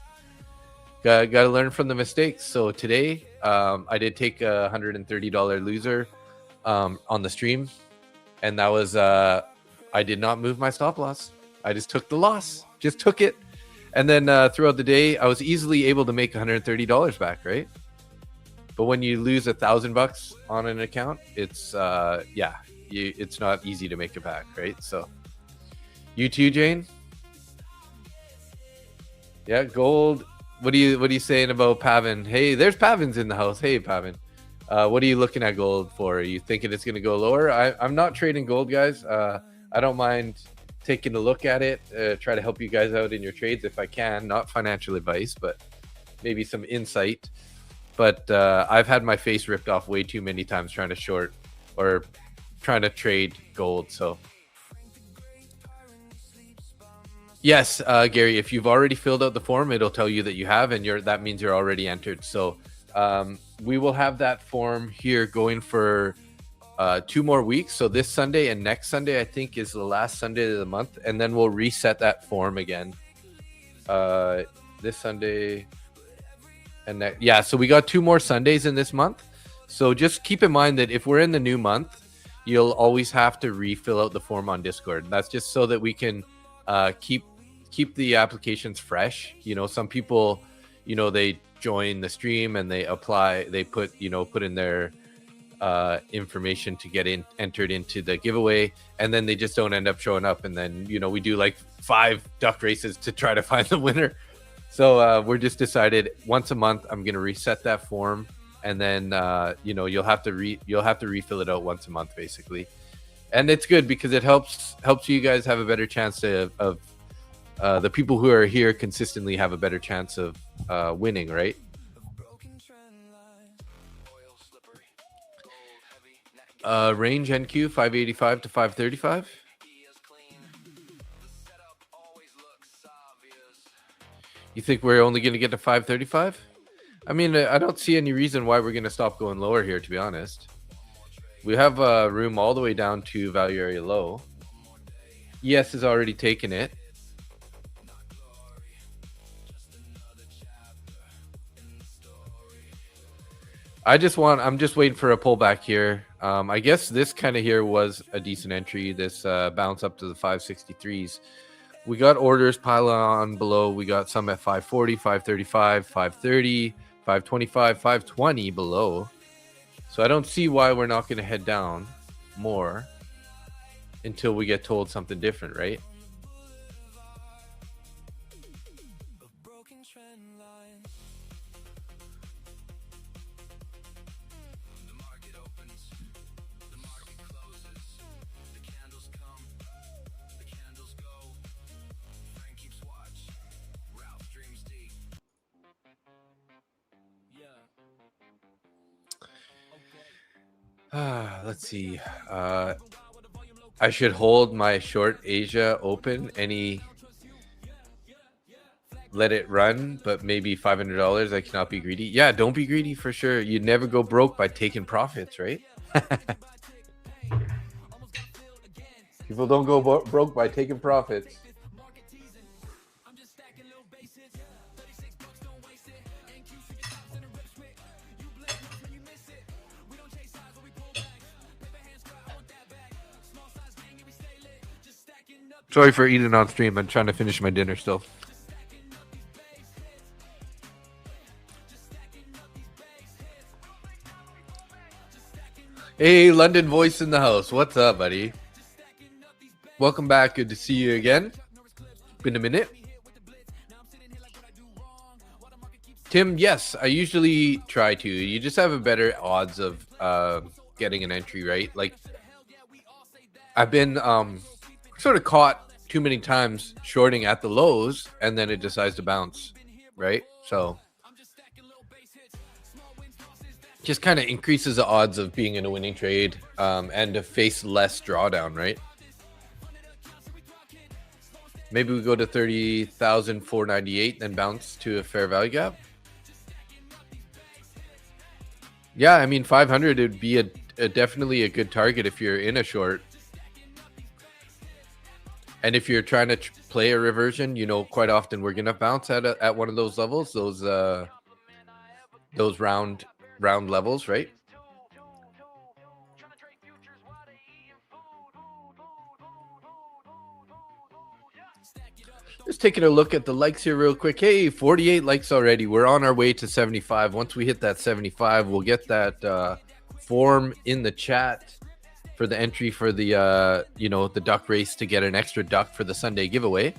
Got to learn from the mistakes. So today I did take a $130 loser on the stream, and that was I did not move my stop loss. I just took the loss, just took it. And then throughout the day, I was easily able to make $130 back, right? But when you lose $1,000 on an account, it's it's not easy to make it back, right? So you too, Jane? Yeah, gold. What are you saying about Pavin? Hey, there's Pavin's in the house. Hey, Pavin. What are you looking at gold for? Are you thinking it's going to go lower? I'm not trading gold, guys. I don't mind taking a look at it, try to help you guys out in your trades if I can. Not financial advice, but maybe some insight. But I've had my face ripped off way too many times trying to short or trying to trade gold. So yes, Gary, if you've already filled out the form, it'll tell you that you have, and that means you're already entered. So we will have that form here going for 2 more weeks. So this Sunday and next Sunday, I think, is the last Sunday of the month, and then we'll reset that form again. This Sunday and so we got 2 more Sundays in this month. So just keep in mind that if we're in the new month, you'll always have to refill out the form on Discord. That's just so that we can keep the applications fresh. Some people, they join the stream and they apply, they put in their information to get entered into the giveaway, and then they just don't end up showing up, and then we do like 5 duck races to try to find the winner. So we're just decided once a month I'm gonna reset that form, and then you'll have to refill it out once a month basically. And it's good because it helps you guys have a better chance of the people who are here consistently have a better chance of winning, right? Range NQ 585 to 535. You think we're only going to get to 535? I mean, I don't see any reason why we're going to stop going lower here, to be honest. We have room all the way down to value area low. ES has already taken it. I'm just waiting for a pullback here. I guess this kind of here was a decent entry. This bounce up to the 563s. We got orders pile on below. We got some at 540, 535, 530, 525, 520 below. So I don't see why we're not going to head down more until we get told something different, right? Let's see. I should hold my short Asia open. Let it run, but maybe $500. I cannot be greedy. Yeah, don't be greedy for sure. You never go broke by taking profits, right? People don't go broke by taking profits. Sorry for eating on stream. I'm trying to finish my dinner still. Hey, London voice in the house. What's up, buddy? Welcome back. Good to see you again. Been a minute. Tim, yes, I usually try to. You just have a better odds of getting an entry, right? Like, I've been sort of caught too many times shorting at the lows, and then it decides to bounce, right? So just kind of increases the odds of being in a winning trade and to face less drawdown, right? Maybe we go to 30,498, then bounce to a fair value gap. Yeah, I mean 500 would be a definitely a good target if you're in a short. And if you're trying to play a reversion, you know, quite often we're gonna bounce at one of those levels, those round levels, right? Just taking a look at the likes here real quick. Hey, 48 likes already. We're on our way to 75. Once we hit that 75, we'll get that form in the chat for the entry for the you know, the duck race to get an extra duck for the Sunday giveaway.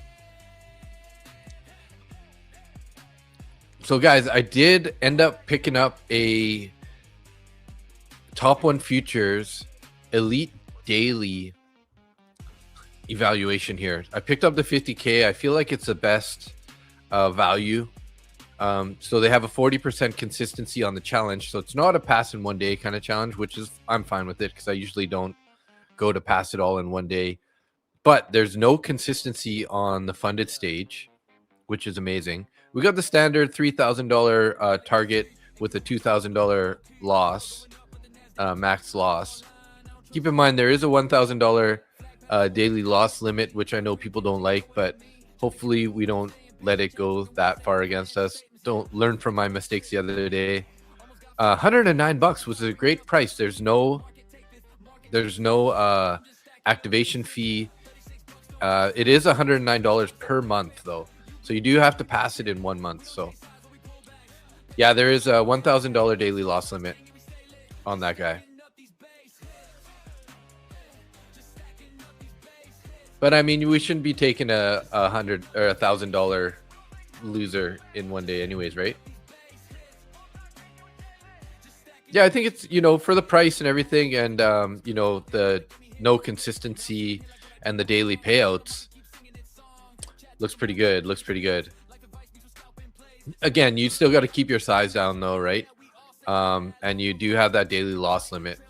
So guys, I did end up picking up a Top One Futures Elite Daily evaluation here. I picked up the 50K. I feel like it's the best value. So they have a 40% consistency on the challenge. So it's not a pass in one day kind of challenge, which is, I'm fine with it because I usually don't go to pass it all in one day. But there's no consistency on the funded stage, which is amazing. We got the standard $3,000 target with a $2,000 loss, max loss. Keep in mind, there is a $1,000 daily loss limit, which I know people don't like, but hopefully we don't let it go that far against us. Don't learn from my mistakes the other day. $109 was a great price. There's no activation fee. It is $109 per month though, so you do have to pass it in 1 month. So yeah, there is a $1,000 daily loss limit on that guy. But I mean, we shouldn't be taking a $100 or $1,000 loser in one day, anyways, right? Yeah, I think it's, you know, for the price and everything, and you know, the no consistency and the daily payouts, looks pretty good. Looks pretty good. Again, you still got to keep your size down though, right? And you do have that daily loss limit.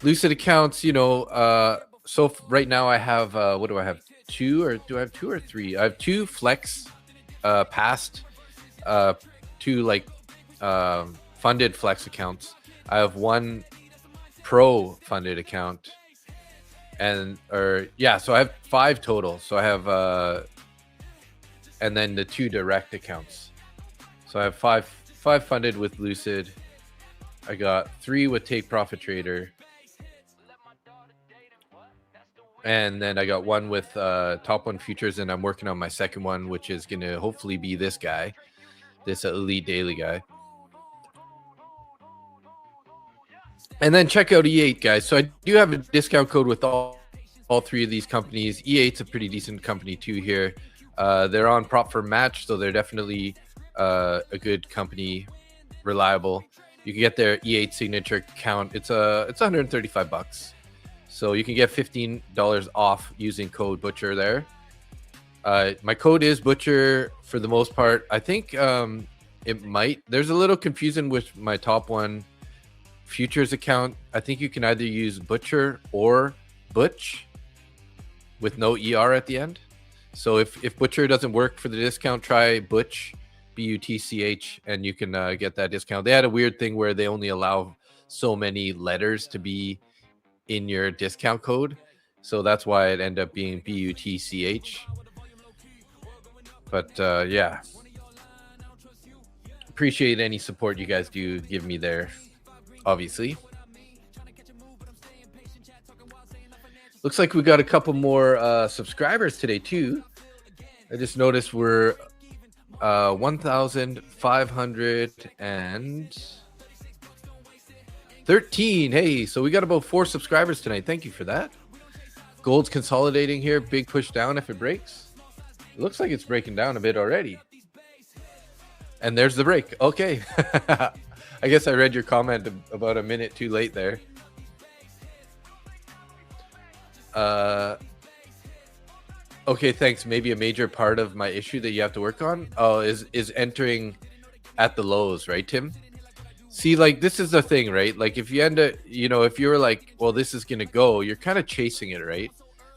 Lucid accounts, you know, so right now I have what do I have? Two, or do I have two or three? I have two flex past two like funded flex accounts. I have one pro funded account, and so I have 5 total. So I have and then the 2 direct accounts. So I have five funded with Lucid. I got 3 with Take Profit Trader. And then I got 1 with Top One Futures, and I'm working on my second one, which is going to hopefully be this guy, this Elite Daily guy. And then check out E8, guys. So I do have a discount code with all 3 of these companies. E8's a pretty decent company too here. They're on prop for match, so they're definitely a good company, reliable. You can get their E8 signature account. It's $135. So you can get $15 off using code Butcher there. My code is Butcher for the most part. I think there's a little confusion with my Top One Futures account. I think you can either use Butcher or Butch with no ER at the end. So if Butcher doesn't work for the discount, try Butch, BUTCH, and you can get that discount. They had a weird thing where they only allow so many letters to be in your discount code, so that's why it ended up being BUTCH. But yeah, appreciate any support you guys do give me there, obviously. Looks like we got a couple more subscribers today too. I just noticed we're 1,500 and 13. Hey, so we got about 4 subscribers tonight. Thank you for that. Gold's consolidating here. Big push down if it breaks. It looks like it's breaking down a bit already. And there's the break. Okay. I guess I read your comment about a minute too late there. Okay, thanks. Maybe a major part of my issue that you have to work on is entering at the lows, right, Tim? See, like, this is the thing, right? Like, if you end up, if you're like, well, this is going to go, you're kind of chasing it, right?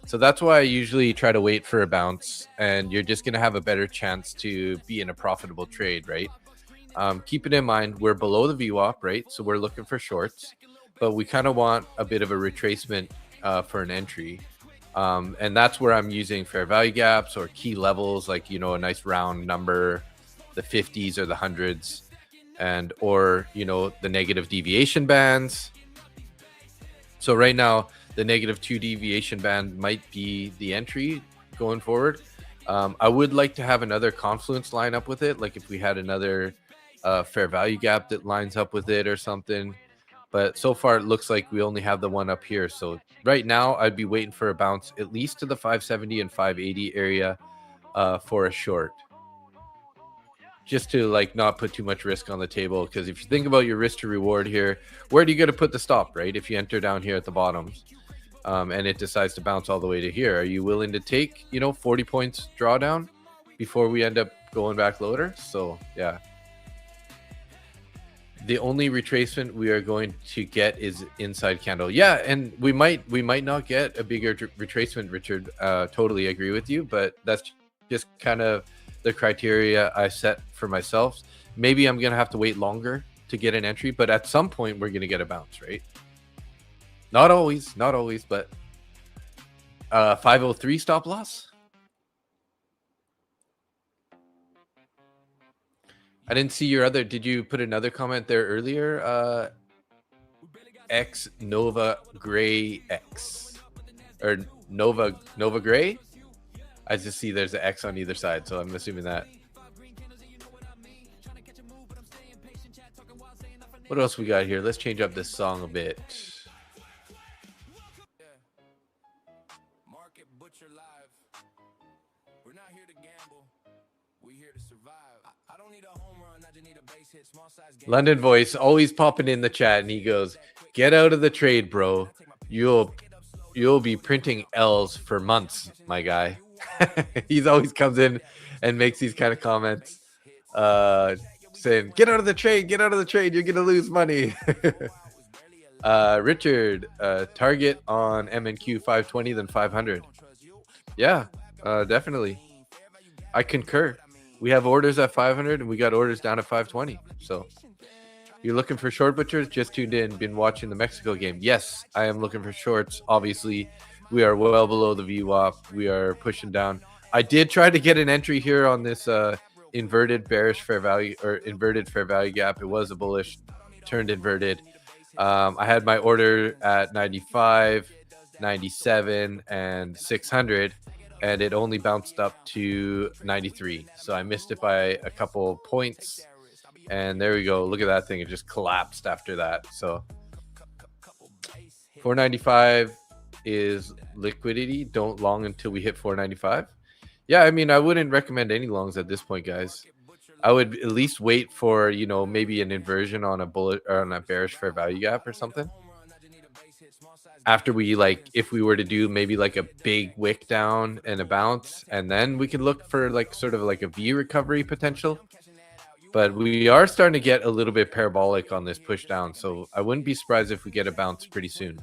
So that's why I usually try to wait for a bounce, and you're just going to have a better chance to be in a profitable trade, right? Keep it in mind, we're below the VWAP, right? So we're looking for shorts, but we kind of want a bit of a retracement for an entry. And that's where I'm using fair value gaps or key levels, like, a nice round number, the 50s or the 100s, and or the negative deviation bands. So right now the -2 deviation band might be the entry going forward. I would like to have another confluence line up with it, like if we had another fair value gap that lines up with it or something. But so far it looks like we only have the one up here. So right now I'd be waiting for a bounce at least to the 570 and 580 area for a short, just to like not put too much risk on the table. Because if you think about your risk to reward here, where do you got to put the stop, right? If you enter down here at the bottoms and it decides to bounce all the way to here, are you willing to take 40 points drawdown before we end up going back lower? So yeah, the only retracement we are going to get is inside candle. Yeah, and we might not get a bigger retracement, Richard. Totally agree with you, but that's just kind of the criteria I set for myself. Maybe I'm gonna have to wait longer to get an entry, but at some point we're gonna get a bounce, right? Not always, but 503 stop loss. I didn't see your other. Did you put another comment there earlier? X Nova Gray X or Nova Gray? I just see there's an X on either side, so I'm assuming that. What else we got here? Let's change up this song a bit. London Voice always popping in the chat, and he goes, "Get out of the trade, bro. You'll be printing L's for months, my guy." He's always comes in and makes these kind of comments, saying, "Get out of the trade, get out of the trade. You're gonna lose money." Richard, target on MNQ 520 then 500. Yeah, definitely. I concur. We have orders at 500 and we got orders down at 520. So you're looking for short butchers? Just tuned in, been watching the Mexico game. Yes, I am looking for shorts. Obviously, we are well below the VWAP. We are pushing down. I did try to get an entry here on this inverted bearish fair value or inverted fair value gap. It was a bullish, turned inverted. I had my order at 95, 97, and 600. And it only bounced up to 93. So I missed it by a couple points. And there we go. Look at that thing. It just collapsed after that. So 495 is liquidity. Don't long until we hit 495. Yeah, I mean, I wouldn't recommend any longs at this point, guys. I would at least wait for, maybe an inversion on a bullet or on a bearish fair value gap or something. After we if we were to do maybe like a big wick down and a bounce, and then we could look for sort of like a V recovery potential. But we are starting to get a little bit parabolic on this push down, so I wouldn't be surprised if we get a bounce pretty soon.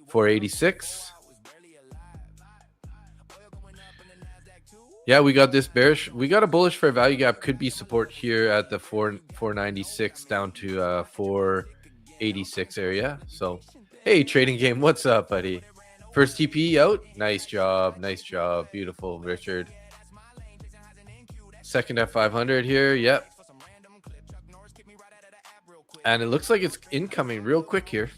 486. Yeah, we got this bearish. We got a bullish fair value gap. Could be support here at the 496 down to 486 area. So hey, trading game, what's up, buddy? First TP out. Nice job. Beautiful, Richard. Second at 500 here. Yep. And it looks like it's incoming real quick here.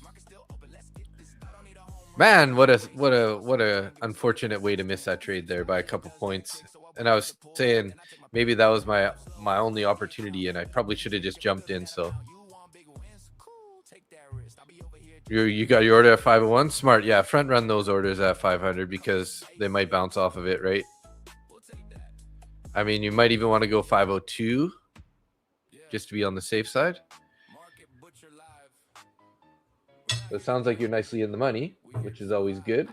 Man, what a unfortunate way to miss that trade there by a couple points. And I was saying maybe that was my only opportunity, and I probably should have just jumped in. So You got your order at 501. Smart. Yeah, front run those orders at 500 because they might bounce off of it, right? I mean, you might even want to go 502 just to be on the safe side. It sounds like you're nicely in the money, which is always good.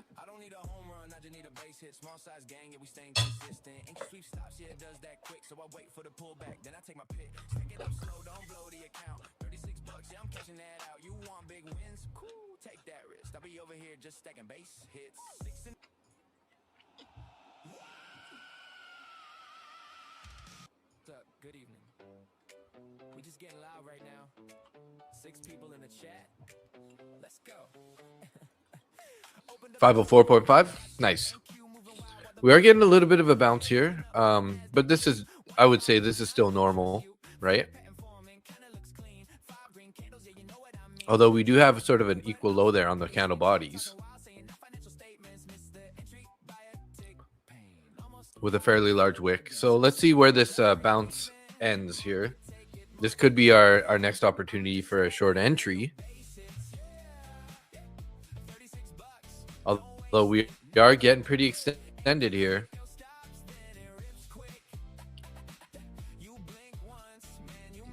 Good evening. We just getting loud right now. 6 people in the chat. Let's go. 504.5. Nice. We are getting a little bit of a bounce here. But this is, I would say this is still normal, right? Although we do have sort of an equal low there on the candle bodies with a fairly large wick. So let's see where this bounce ends here. This could be our next opportunity for a short entry. Although we are getting pretty extended here.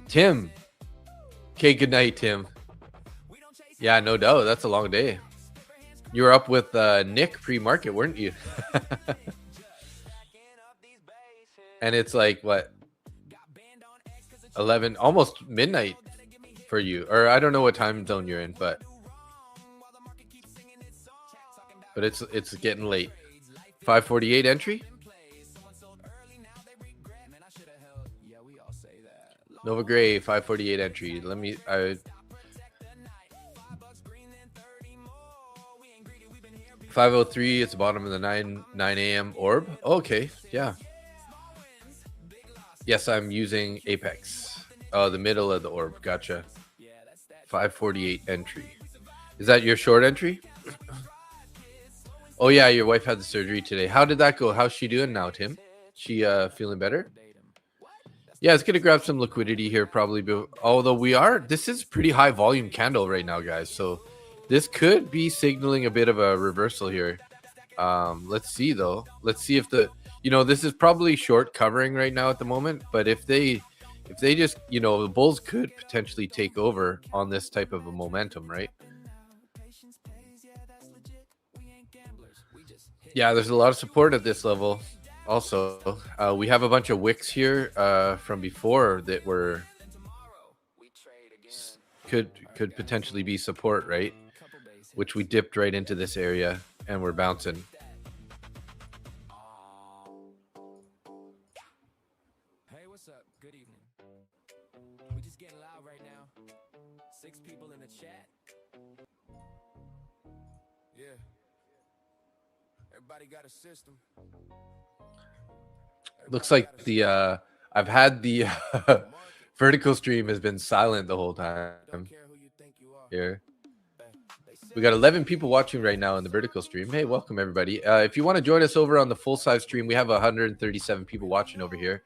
Tim. Okay, good night, Tim. Yeah, no doubt. That's a long day. You were up with Nick pre-market, weren't you? And it's like, what? 11, almost midnight for you. Or I don't know what time zone you're in, but it's getting late. 548 entry. Nova Gray 548 entry. Let me 503. It's the bottom of the 9 a.m. orb. Okay, yeah. Yes, I'm using Apex. Oh, the middle of the orb. Gotcha. 548 entry. Is that your short entry? Oh yeah, your wife had the surgery today. How did that go? How's she doing now, Tim? She feeling better? Yeah, it's gonna grab some liquidity here probably. Although this is pretty high volume candle right now, guys. So this could be signaling a bit of a reversal here. Let's see though. Let's see if this is probably short covering right now at the moment. But if they just, the bulls could potentially take over on this type of a momentum, right? Yeah, there's a lot of support at this level. Also, we have a bunch of wicks here from before that could potentially be support, right? Which we dipped right into this area and we're bouncing. Hey, what's up? Good evening. We just getting loud right now. 6 people in the chat. Yeah. Everybody got a system. Looks like I've had the vertical stream has been silent the whole time here. We got 11 people watching right now in the vertical stream. Hey, welcome everybody. If you want to join us over on the full size stream, we have 137 people watching over here.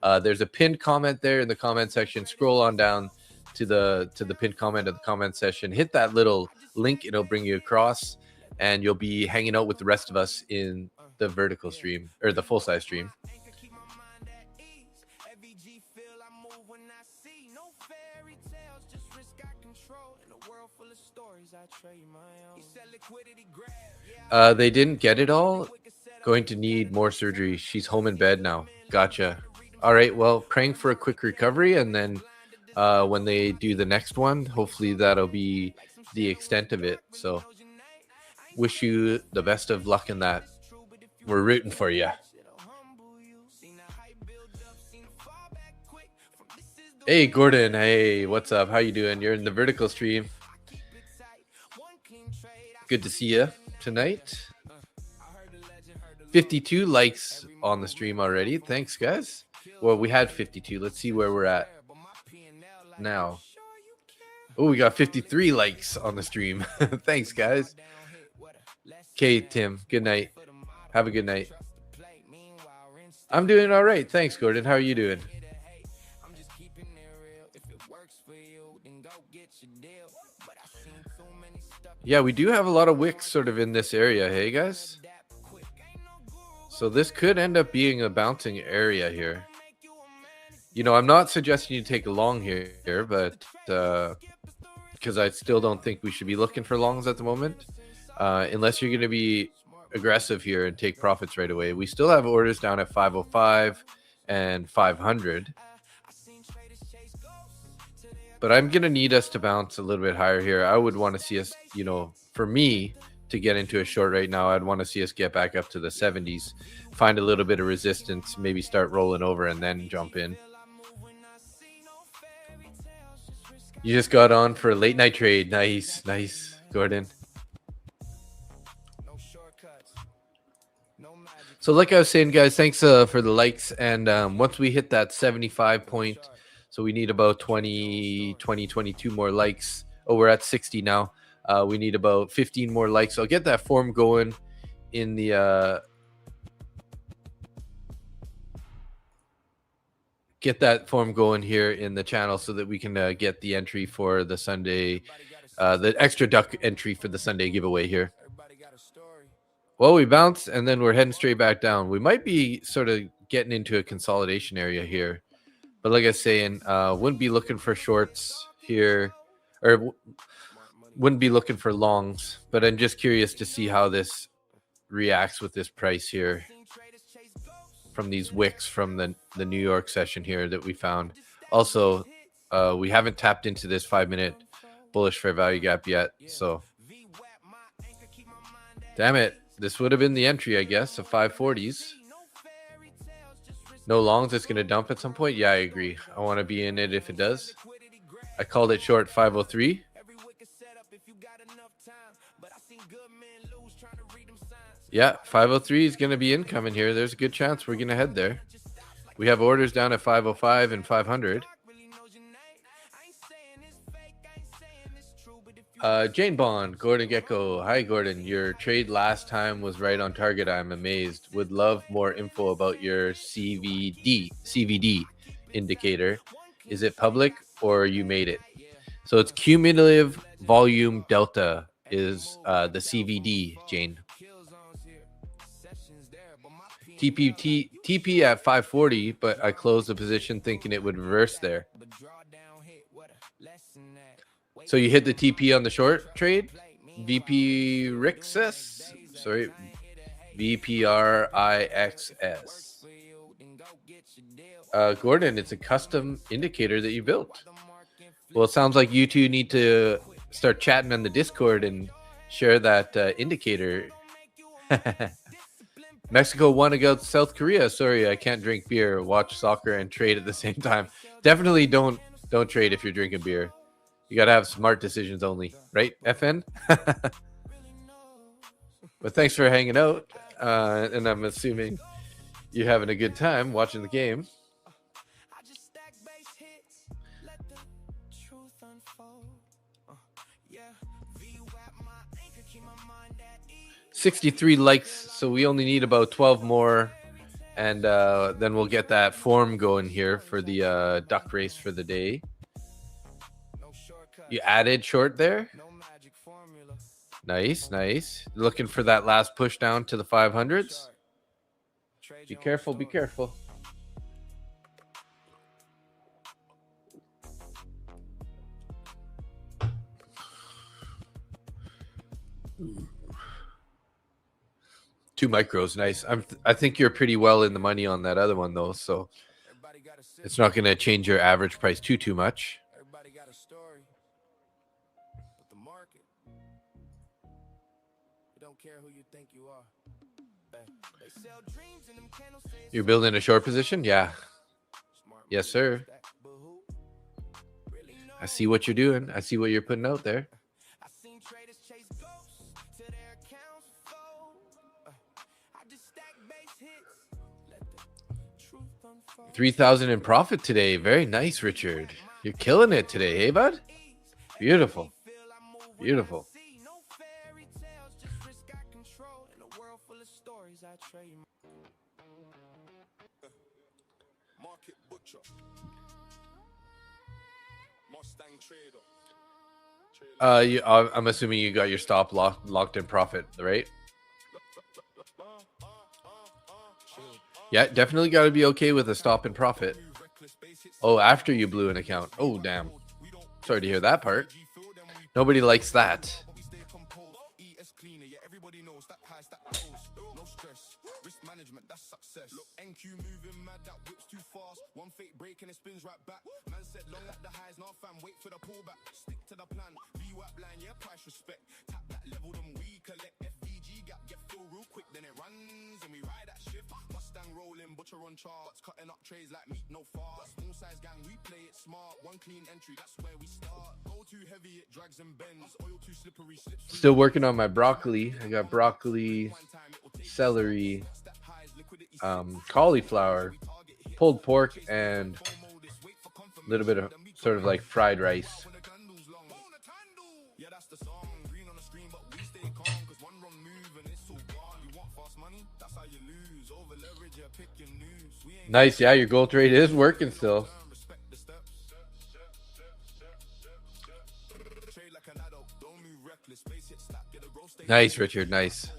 There's a pinned comment there in the comment section. Scroll on down to the pinned comment of the comment section. Hit that little link, it'll bring you across, and you'll be hanging out with the rest of us in the vertical stream or the full size stream. They didn't get it all. Going to need more surgery. She's home in bed now. Gotcha. All right. Well, praying for a quick recovery, and then when they do the next one, hopefully that'll be the extent of it. So wish you the best of luck in that. We're rooting for you. Hey, Gordon. Hey, what's up? How you doing? You're in the vertical stream. Good to see you tonight. 52 likes on the stream already. Thanks, guys. Well, we had 52. Let's see where we're at now. Oh, we got 53 likes on the stream. Thanks, guys. Okay, Tim. Good night. Have a good night. I'm doing all right. Thanks, Gordon. How are you doing? Yeah, we do have a lot of wicks sort of in this area. Hey, guys. So this could end up being a bouncing area here. You know, I'm not suggesting you take a long here, but because I still don't think we should be looking for longs at the moment, unless you're going to be aggressive here and take profits right away. We still have orders down at 505 and 500. But I'm going to need us to bounce a little bit higher here. I would want to see us, you know, for me to get into a short right now, I'd want to see us get back up to the 70s, find a little bit of resistance, maybe start rolling over and then jump in. You just got on for a late night trade. Nice, nice, Gordon. So like I was saying, guys, thanks for the likes. And once we hit that 75 point, so we need about 22 more likes. Oh, we're at 60 now. We need about 15 more likes. So I'll get that form going in the get that form going here in the channel so that we can get the entry for the Sunday, the extra duck entry for the Sunday giveaway here. Well, we bounce and then we're heading straight back down. We might be sort of getting into a consolidation area here, but like I was saying, wouldn't be looking for shorts here, or wouldn't be looking for longs. But I'm just curious to see how this reacts with this price here from these wicks from the New York session here that we found. Also, we haven't tapped into this 5-minute bullish fair value gap yet, so damn it. This would have been the entry, I guess, of 540s. No longs, it's going to dump at some point. Yeah, I agree. I want to be in it if it does. I called it short 503. Yeah, 503 is going to be incoming here. There's a good chance we're going to head there. We have orders down at 505 and 500. Jane Bond, Gordon Gecko. Hi, Gordon. Your trade last time was right on target. I'm amazed. Would love more info about your CVD indicator. Is it public or you made it? So it's cumulative volume delta is the CVD, Jane. TP at 540, but I closed the position thinking it would reverse there. So you hit the TP on the short trade? VP Rixs? Sorry, VPRIXS. Gordon, it's a custom indicator that you built. Well, it sounds like you two need to start chatting on the Discord and share that indicator. Mexico won against South Korea. Sorry, I can't drink beer, watch soccer, and trade at the same time. Definitely don't trade if you're drinking beer. You got to have smart decisions only, right, FN? But thanks for hanging out. And I'm assuming you're having a good time watching the game. $63 likes, so we only need about 12 more, and then we'll get that form going here for the duck race for the day. You added short there. Nice, nice. Looking for that last push down to the 500s. Be careful, be careful. Two micros, nice. I think you're pretty well in the money on that other one though, so it's not going to change your average price too much. Everybody got a story, but the market, you don't care who you think you are. You're building a short position, yeah. Yes, sir. I see what you're doing. I see what you're putting out there. 3,000 in profit today. Very nice, Richard. You're killing it today, hey, bud? Beautiful. Beautiful. I'm assuming you got your stop locked in profit, right? Yeah, definitely got to be okay with a stop in profit. Oh, after you blew an account. Oh, damn. Sorry to hear that part. Nobody likes that. Management, that's success. Look, MNQ moving mad, that whip's too fast. One fake break and it spins right back. Man said long at the highs, now fam, wait for the pullback. Stick to the plan, VWAP line, yeah, price respect. Tap that level, then we collect. FVG gap, get full real quick, then it runs and we ride that shift. Mustang rolling, butcher on charts, cutting up trays like meat, no fast. Small size gang, we play it smart. One clean entry, that's where we start. Go too heavy, it drags and bends. Oil too slippery, slips. Still working on my broccoli. I got broccoli, celery, cauliflower, pulled pork, and a little bit of sort of like fried rice. Nice, yeah, your gold trade is working still. Nice, Richard, nice.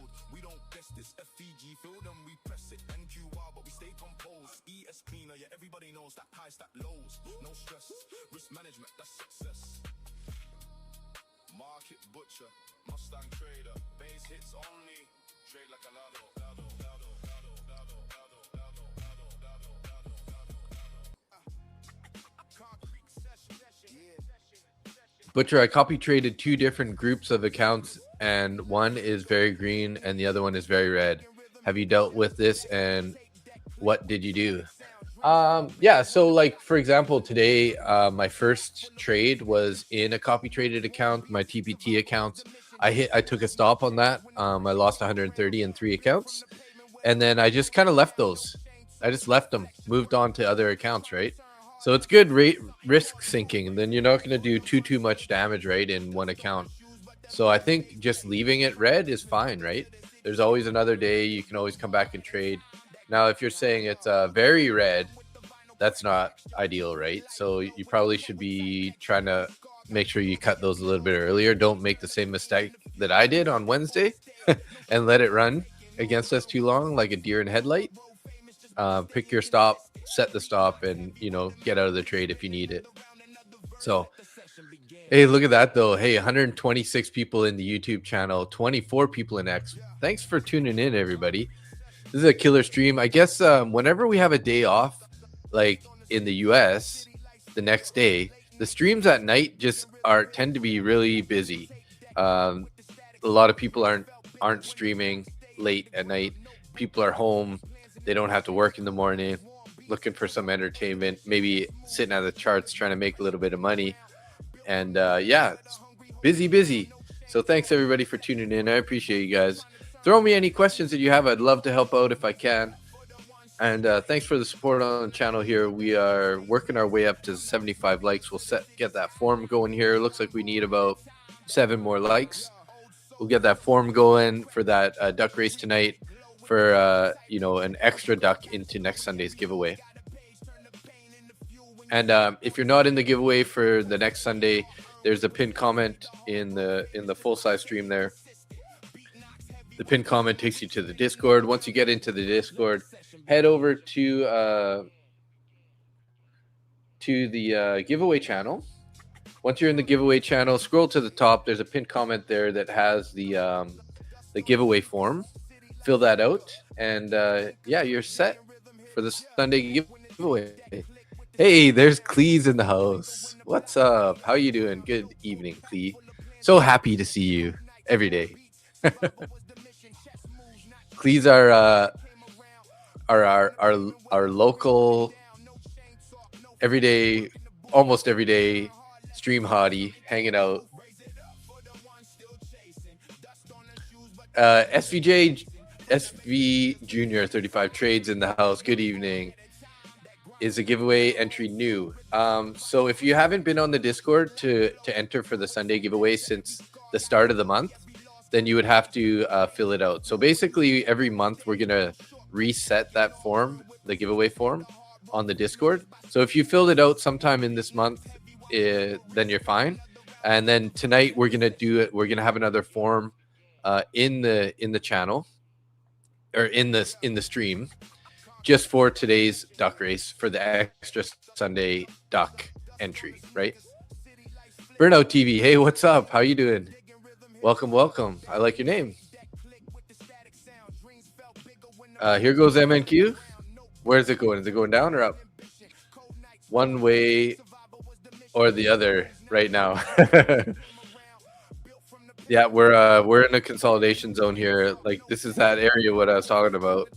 Management, that's success. Market butcher, Mustang trader, base hits only. Trade like a lado. Butcher, I copy traded two different groups of accounts, and one is very green and the other one is very red. Have you dealt with this, and what did you do? Yeah, so like for example, today my first trade was in a copy traded account, my TPT account. I took a stop on that. I lost 130 in 3 accounts, and then I just kind of left those. I just left them, moved on to other accounts, right? So it's good risk sinking, and then you're not going to do too much damage, right, in one account. So I think just leaving it red is fine, right? There's always another day. You can always come back and trade. Now, if you're saying it's very red, that's not ideal, right? So you probably should be trying to make sure you cut those a little bit earlier. Don't make the same mistake that I did on Wednesday and let it run against us too long, like a deer in headlight. Pick your stop, set the stop, and, you know, get out of the trade if you need it. So, hey, look at that, though. Hey, 126 people in the YouTube channel, 24 people in X. Thanks for tuning in, everybody. This is a killer stream. I guess whenever we have a day off, like in the US, the next day, the streams at night just tend to be really busy. A lot of people aren't streaming late at night. People are home. They don't have to work in the morning, looking for some entertainment, maybe sitting at the charts trying to make a little bit of money. And yeah, it's busy. So thanks everybody for tuning in. I appreciate you guys. Throw me any questions that you have. I'd love to help out if I can. And thanks for the support on the channel here. We are working our way up to 75 likes. We'll get that form going here. Looks like we need about 7 more likes. We'll get that form going for that duck race tonight for, you know, an extra duck into next Sunday's giveaway. And if you're not in the giveaway for the next Sunday, there's a pinned comment in the full-size stream there. The pinned comment takes you to the Discord. Once you get into the Discord, head over to the giveaway channel. Once you're in the giveaway channel, scroll to the top. There's a pinned comment there that has the giveaway form. Fill that out, and yeah, you're set for the Sunday giveaway. Hey, there's Cleese in the house. What's up? How you doing? Good evening, Clee. So happy to see you every day. Cleese are our local everyday, almost everyday stream hottie hanging out. SV Junior 35 trades in the house. Good evening. Is a giveaway entry new? So if you haven't been on the Discord to enter for the Sunday giveaway since the start of the month, then you would have to fill it out. So basically every month we're gonna reset that form, the giveaway form, on the Discord. So if you filled it out sometime in this month, then you're fine. And then tonight we're gonna do it. We're gonna have another form in the channel, or in the stream, just for today's duck race for the extra Sunday duck entry, right? Burnout TV, hey, what's up? How you doing? Welcome. I like your name. Here goes MNQ. Where's it going? Is it going down or up? One way or the other right now. Yeah, we're in a consolidation zone here. Like, this is that area what I was talking about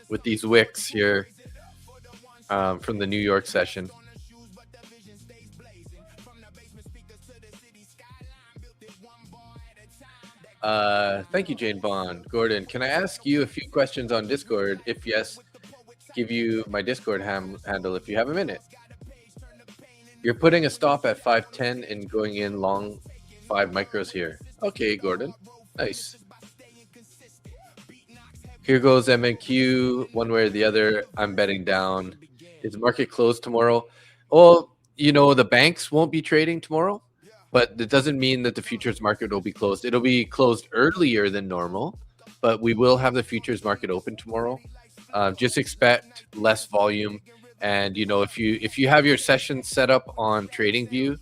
with these wicks here from the New York session. Thank you, Jane Bond. Gordon, can I ask you a few questions on Discord? If yes, give you my Discord handle if you have a minute. You're putting a stop at 510 and going in long 5 micros here. Okay, Gordon. Nice. Here goes MNQ, one way or the other. I'm betting down. Is the market closed tomorrow? Well, you know, the banks won't be trading tomorrow, but it doesn't mean that the futures market will be closed. It'll be closed earlier than normal, but we will have the futures market open tomorrow. Just expect less volume. And, you know, if you have your session set up on TradingView,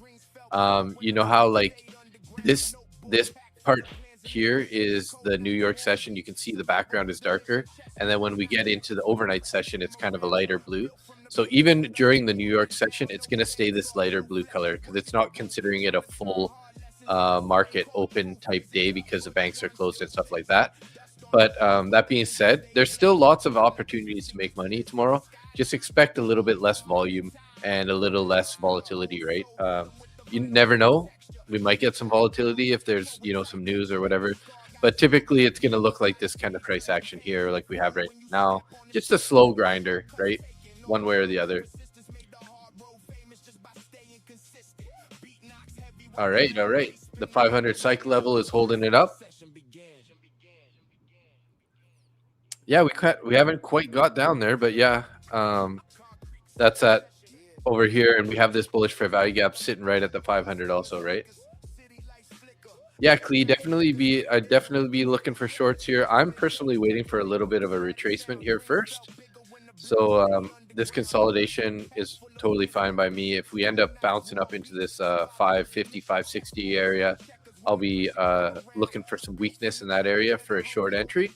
you know how, like, this part here is the New York session. You can see the background is darker. And then when we get into the overnight session, it's kind of a lighter blue. So even during the New York session, it's going to stay this lighter blue color because it's not considering it a full market open type day because the banks are closed and stuff like that. But that being said, there's still lots of opportunities to make money tomorrow. Just expect a little bit less volume and a little less volatility, right? You never know. We might get some volatility if there's, you know, some news or whatever. But typically it's going to look like this kind of price action here like we have right now. Just a slow grinder, right? One way or the other. All right. The 500 cycle level is holding it up. Yeah, we haven't quite got down there, but yeah, that's at over here, and we have this bullish fair value gap sitting right at the 500 also, right? Yeah, Clee, I'd definitely be looking for shorts here. I'm personally waiting for a little bit of a retracement here first. So this consolidation is totally fine by me. If we end up bouncing up into this 550, 560 area, I'll be looking for some weakness in that area for a short entry.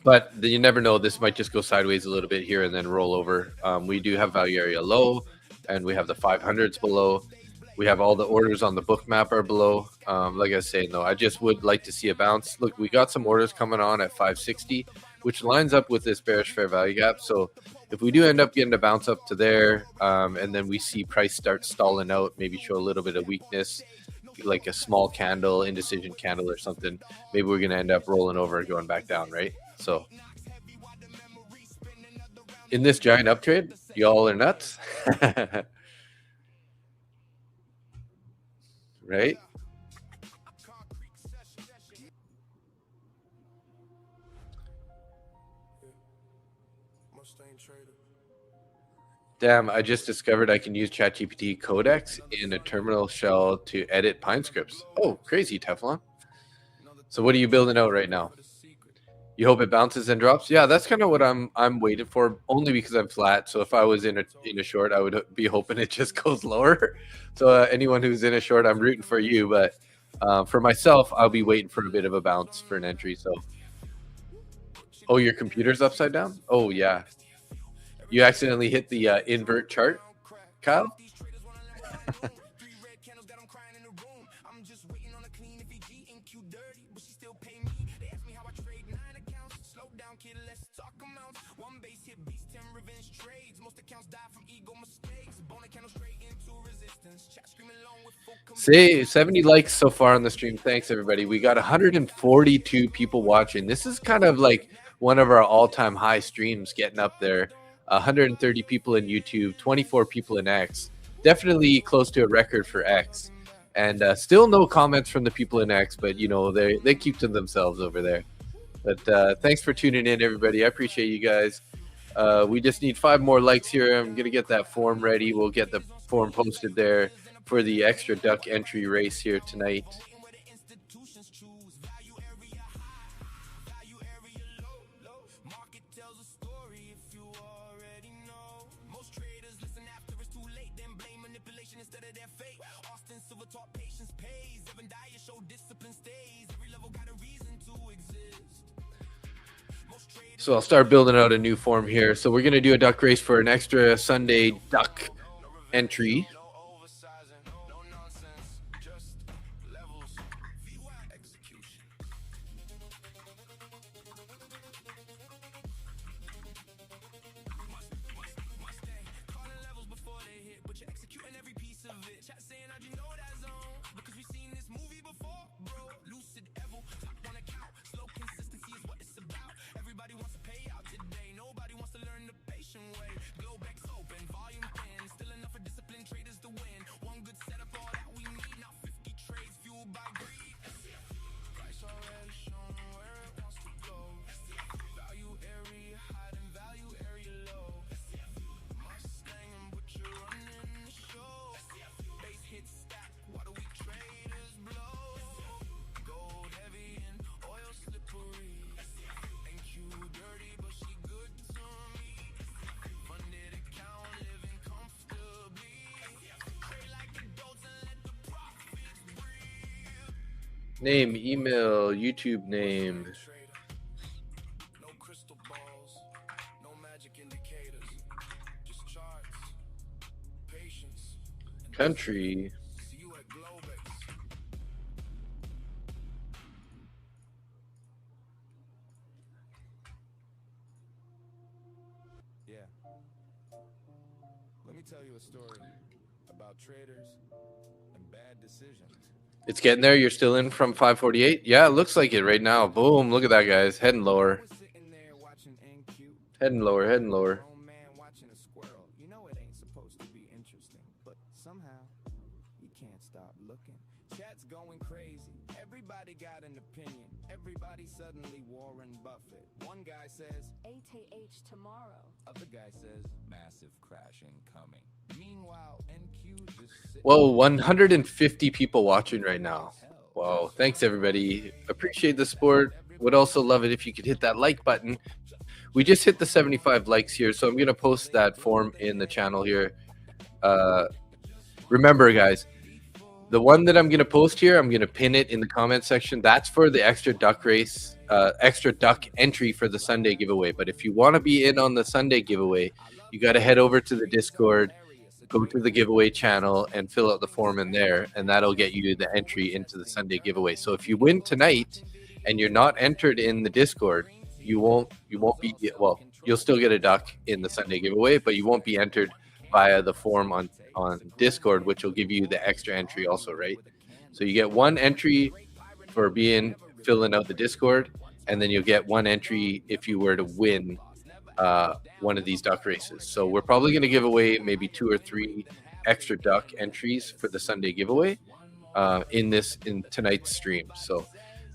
But you never know. This might just go sideways a little bit here and then roll over. We do have value area low, and we have the 500s below. We have all the orders on the book map are below. Like I was saying, though, I just would like to see a bounce. Look, we got some orders coming on at 560, which lines up with this bearish fair value gap. So if we do end up getting a bounce up to there, and then we see price start stalling out, maybe show a little bit of weakness, like a small candle, indecision candle or something, maybe we're going to end up rolling over and going back down, right? So in this giant uptrade, y'all are nuts. Right? Damn, I just discovered I can use ChatGPT Codex in a terminal shell to edit Pine scripts. Oh, crazy, Teflon. So what are you building out right now? You hope it bounces and drops? Yeah, that's kind of what I'm waiting for, only because I'm flat. So if I was in a short, I would be hoping it just goes lower. So anyone who's in a short, I'm rooting for you. But for myself, I'll be waiting for a bit of a bounce for an entry. So, oh, your computer's upside down? Oh, yeah. You accidentally hit the invert chart, Kyle? Say 70 likes so far on the stream. Thanks, everybody. We got 142 people watching. This is kind of like one of our all-time high streams, getting up there. 130 people in YouTube, 24 people in X. Definitely close to a record for X. And still no comments from the people in X, but, you know, they keep to themselves over there. But thanks for tuning in, everybody. I appreciate you guys. We just need 5 more likes here. I'm going to get that form ready. We'll get the form posted there for the extra duck entry race here tonight. So I'll start building out a new form here. So we're going to do a duck race for an extra Sunday duck entry. Name, email, YouTube name. No crystal balls, no magic indicators, just charts, patience. Country. See you at Globex. Yeah. Let me tell you a story about traders and bad decisions. It's getting there. You're still in from 548. Yeah, it looks like it right now. Boom. Look at that, guys. Heading lower. Sitting there watching NQ. Heading lower. Heading lower. Grown man watching a squirrel. You know it ain't supposed to be interesting, but somehow you can't stop looking. Chat's going crazy. Everybody got an opinion. Everybody suddenly Warren Buffett. One guy says ATH tomorrow. other guy says massive crash incoming. Meanwhile, NQ just sitting. Whoa, 150 people watching right now. Wow. Thanks, everybody. Appreciate the support. Would also love it if you could hit that like button. We just hit the 75 likes here, so I'm going to post that form in the channel here. Remember, guys, the one that I'm going to post here, I'm going to pin it in the comment section. That's for the extra duck race, extra duck entry for the Sunday giveaway. But if you want to be in on the Sunday giveaway, you got to head over to the Discord, go to the giveaway channel, and fill out the form in there, and that'll get you the entry into the Sunday giveaway. So if you win tonight and you're not entered in the Discord, you won't be, well, you'll still get a duck in the Sunday giveaway, but you won't be entered via the form on Discord, which will give you the extra entry also, right? So you get one entry for filling out the Discord, and then you'll get one entry if you were to win one of these duck races. So we're probably going to give away maybe 2 or 3 extra duck entries for the Sunday giveaway in tonight's stream. So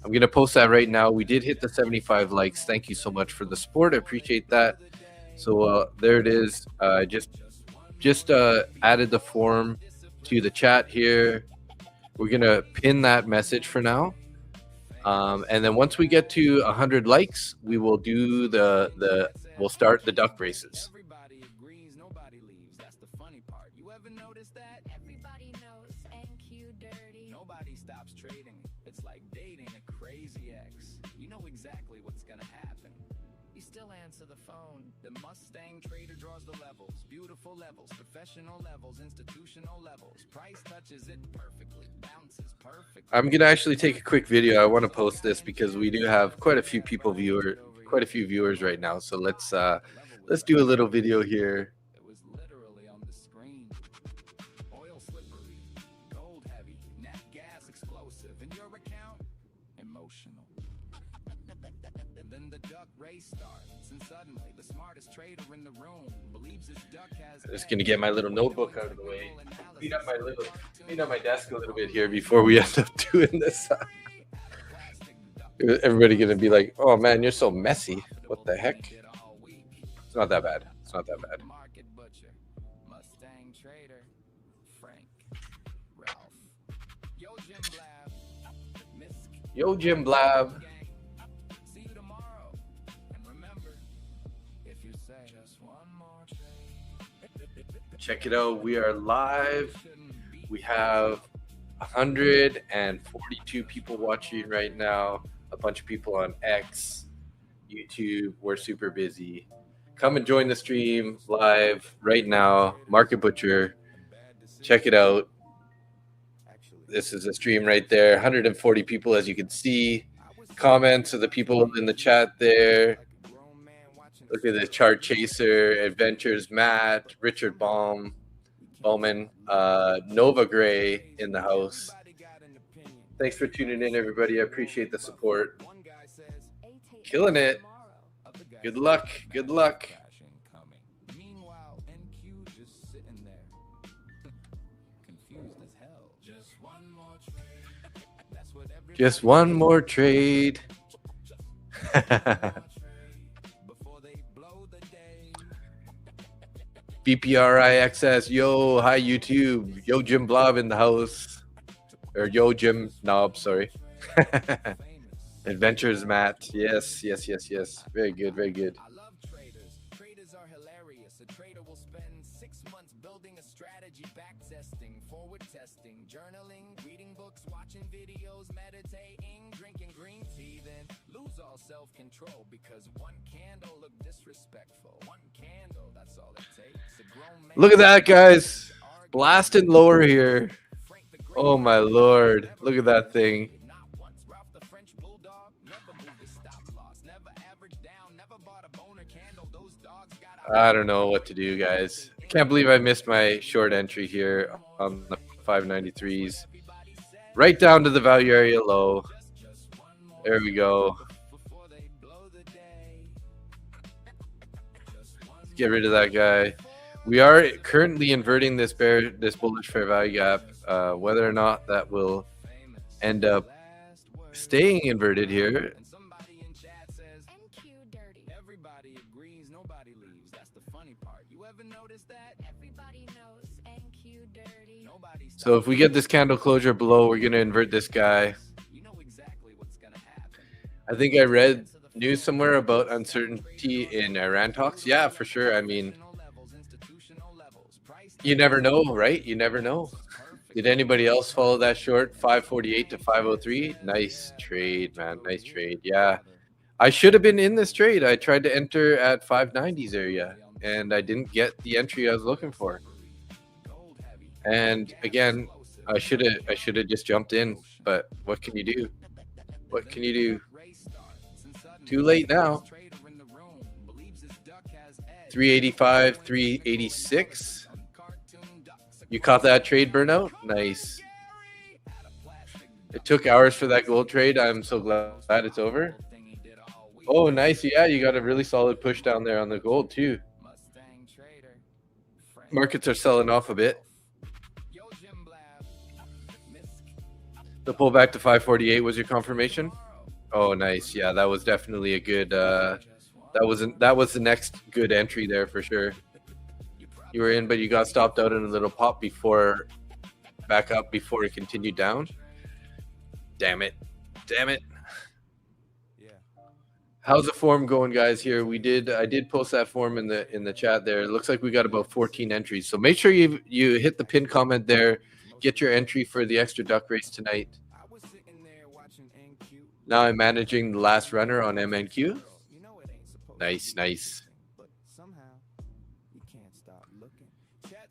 I'm going to post that right now. We did hit the 75 likes. Thank you so much for the support. I appreciate that. So there it is. Just added the form to the chat here. We're going to pin that message for now. And then once we get to 100 likes, we will do we'll start the duck races. Everybody agrees, nobody leaves. That's the funny part. You ever notice that? Everybody knows NQ dirty. Nobody stops trading. It's like dating a crazy ex. You know exactly what's gonna happen. You still answer the phone. The Mustang trader draws the levels. Beautiful levels, professional levels, institutional levels. Price touches it perfectly, bounces perfectly. I'm gonna actually take a quick video. I want to post this because we do have quite a few viewers right now. So let's do a little video here. It was literally on the screen. Oil slippery, gold heavy, nat gas explosive. In your account, emotional. And then the duck race starts, and suddenly the smartest trader in the room believes his duck has. I'm just gonna get my little notebook out of the way. Clean up my desk a little bit here before we end up doing this. Everybody gonna be like, "Oh man, you're so messy." What the heck? It's not that bad. It's not that bad. Market butcher, Mustang trader, Yo, Jim Blab. See you tomorrow. And remember, if you say just one more trade, Check it out. We are live. We have 142 people watching right now. A bunch of people on X, YouTube. We're super busy. Come and join the stream live right now. Market Butcher. Check it out. This is a stream right there. 140 people, as you can see. Comments of the people in the chat there. Look at the chart chaser, Adventures, Matt, Richard Bauman, Nova Gray in the house. Thanks for tuning in, everybody. I appreciate the support. Killing it. Good luck. Good luck. meanwhile, NQ just sitting there, confused as hell. Just one more trade. That's what everybody Just one more trade. before they blow the day. BPRIXS. Yo, hi, YouTube. Yo, Jim Blob in the house. Or yo, Jim Knob, sorry. Adventures, Matt. Yes. Very good, very good. I love traders. Traders are hilarious. A trader will spend 6 months building a strategy, back testing, forward testing, journaling, reading books, watching videos, meditating, drinking green tea, then lose all self-control because one candle looked disrespectful. One candle, that's all it takes. A grown man Look at that, guys. Blasting lower here. Oh, my Lord. Look at that thing. not once. Ralph the French bulldog never moved his stop loss, never averaged down, never bought a boner candle. Those dogs got I don't know what to do, guys. Can't believe I missed my short entry here on the 593s. Right down to the value area low. There we go. before they blow the day. Let's get rid of that guy. We are currently inverting this bullish fair value gap. Whether or not that will end up staying inverted here. And somebody in chat says NQ dirty. everybody agrees, nobody leaves. That's the funny part. You ever notice that? Everybody knows NQ dirty. Nobody So if we get this candle closure below, we're going to invert this guy. you know exactly what's gonna happen. I think I read news somewhere about uncertainty in Iran talks. Yeah, for sure. I mean, Institutional levels, price you never know, right? You never know. Did anybody else follow that short? 548 to 503. Nice trade, man. Nice trade. Yeah. I should have been in this trade. I tried to enter at 590s area and I didn't get the entry I was looking for. And again, I should have just jumped in, but what can you do? What can you do? Too late now. 385, 386. You caught that trade, Burnout? Nice. It took hours for that gold trade. I'm so glad it's over. Oh, nice. Yeah, you got a really solid push down there on the gold, too. Markets are selling off a bit. The pullback to 548 was your confirmation? Oh, nice. Yeah, that was definitely a good that was the next good entry there for sure. You were in, but you got stopped out in a little pop before back up before it continued down. Damn it. How's the form going, guys? Here I did post that form in the chat there. It looks like we got about 14 entries. So make sure you hit the pin comment there. Get your entry for the extra duck race tonight. Now I'm managing the last runner on MNQ. Nice.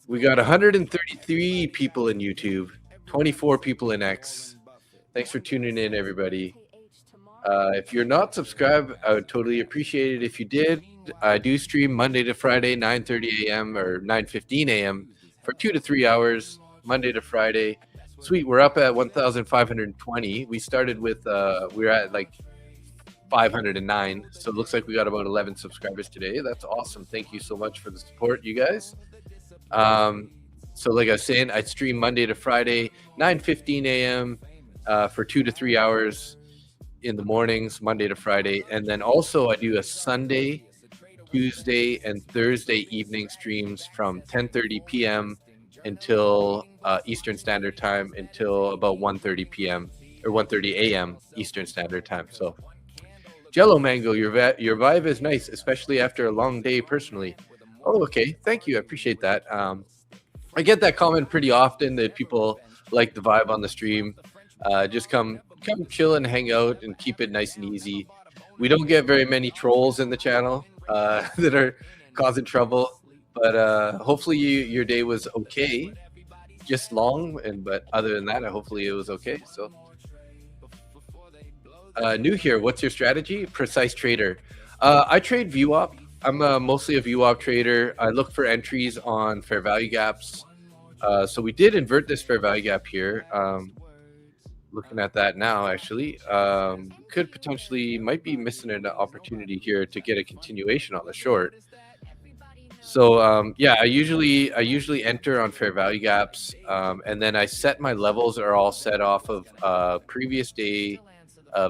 We got 133 people in YouTube, 24 people in X. Thanks for tuning in, everybody. If you're not subscribed, I would totally appreciate it if you did. I do stream Monday to Friday, 9:30 a.m. or 9:15 a.m. for 2 to 3 hours, Monday to Friday. Sweet, we're up at 1,520. We started with, we were at like 509. So it looks like we got about 11 subscribers today. That's awesome. Thank you so much for the support, you guys. So like I was saying, I stream Monday to Friday, 9:15 a.m. For 2 to 3 hours in the mornings, Monday to Friday. And then also I do a Sunday, Tuesday, and Thursday evening streams from 10:30 p.m. until Eastern Standard Time until about 1:30 p.m. or 1:30 a.m. Eastern Standard Time. So, Jello Mango, your vibe is nice, especially after a long day. Personally, oh, okay, thank you, I appreciate that. I get that comment pretty often that people like the vibe on the stream. Just come chill and hang out and keep it nice and easy. We don't get very many trolls in the channel that are causing trouble, but hopefully your day was okay. Just long, but other than that, hopefully it was okay. So new here, what's your strategy? Precise trader. I trade VWAP. I'm mostly a VWAP trader. I look for entries on fair value gaps. So we did invert this fair value gap here. Looking at that now, actually, could potentially might be missing an opportunity here to get a continuation on the short. So yeah, I usually enter on fair value gaps, and then I set my levels are all set off of previous day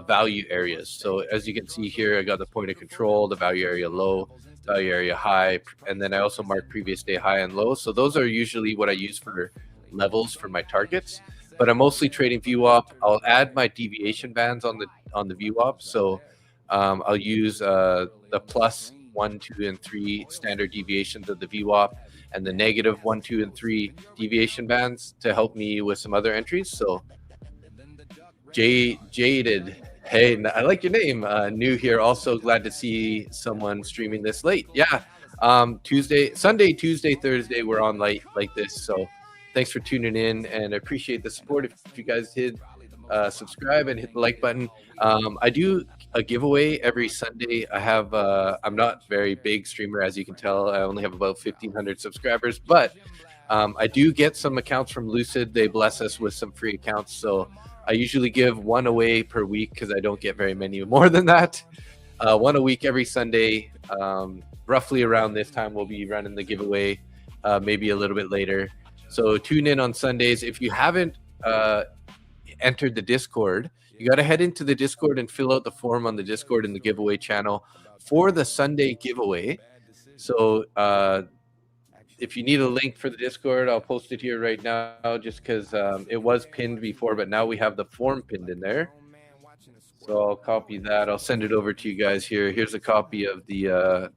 value areas. So as you can see here, I got the point of control, the value area low, value area high, and then I also mark previous day high and low. So those are usually what I use for levels for my targets. But I'm mostly trading VWAP. I'll add my deviation bands on the VWAP. So I'll use the plus 1, 2, and 3 standard deviations of the VWAP and the negative 1, 2, and 3 deviation bands to help me with some other entries. So Jaded, hey, I like your name. New here. Also glad to see someone streaming this late. Yeah, Sunday, Tuesday, Thursday, we're on late like this. So thanks for tuning in, and I appreciate the support. If you guys did subscribe and hit the like button. I do a giveaway every Sunday. I have I'm not very big streamer, as you can tell. I only have about 1,500 subscribers, but I do get some accounts from Lucid. They bless us with some free accounts, so I usually give one away per week because I don't get very many more than that. One a week every Sunday. Roughly around this time, we'll be running the giveaway, maybe a little bit later. So tune in on Sundays. If you haven't entered the Discord, you got to head into the Discord and fill out the form on the Discord in the giveaway channel for the Sunday giveaway. So if you need a link for the Discord, I'll post it here right now just because it was pinned before, but now we have the form pinned in there. So I'll copy that. I'll send it over to you guys here. Here's a copy of the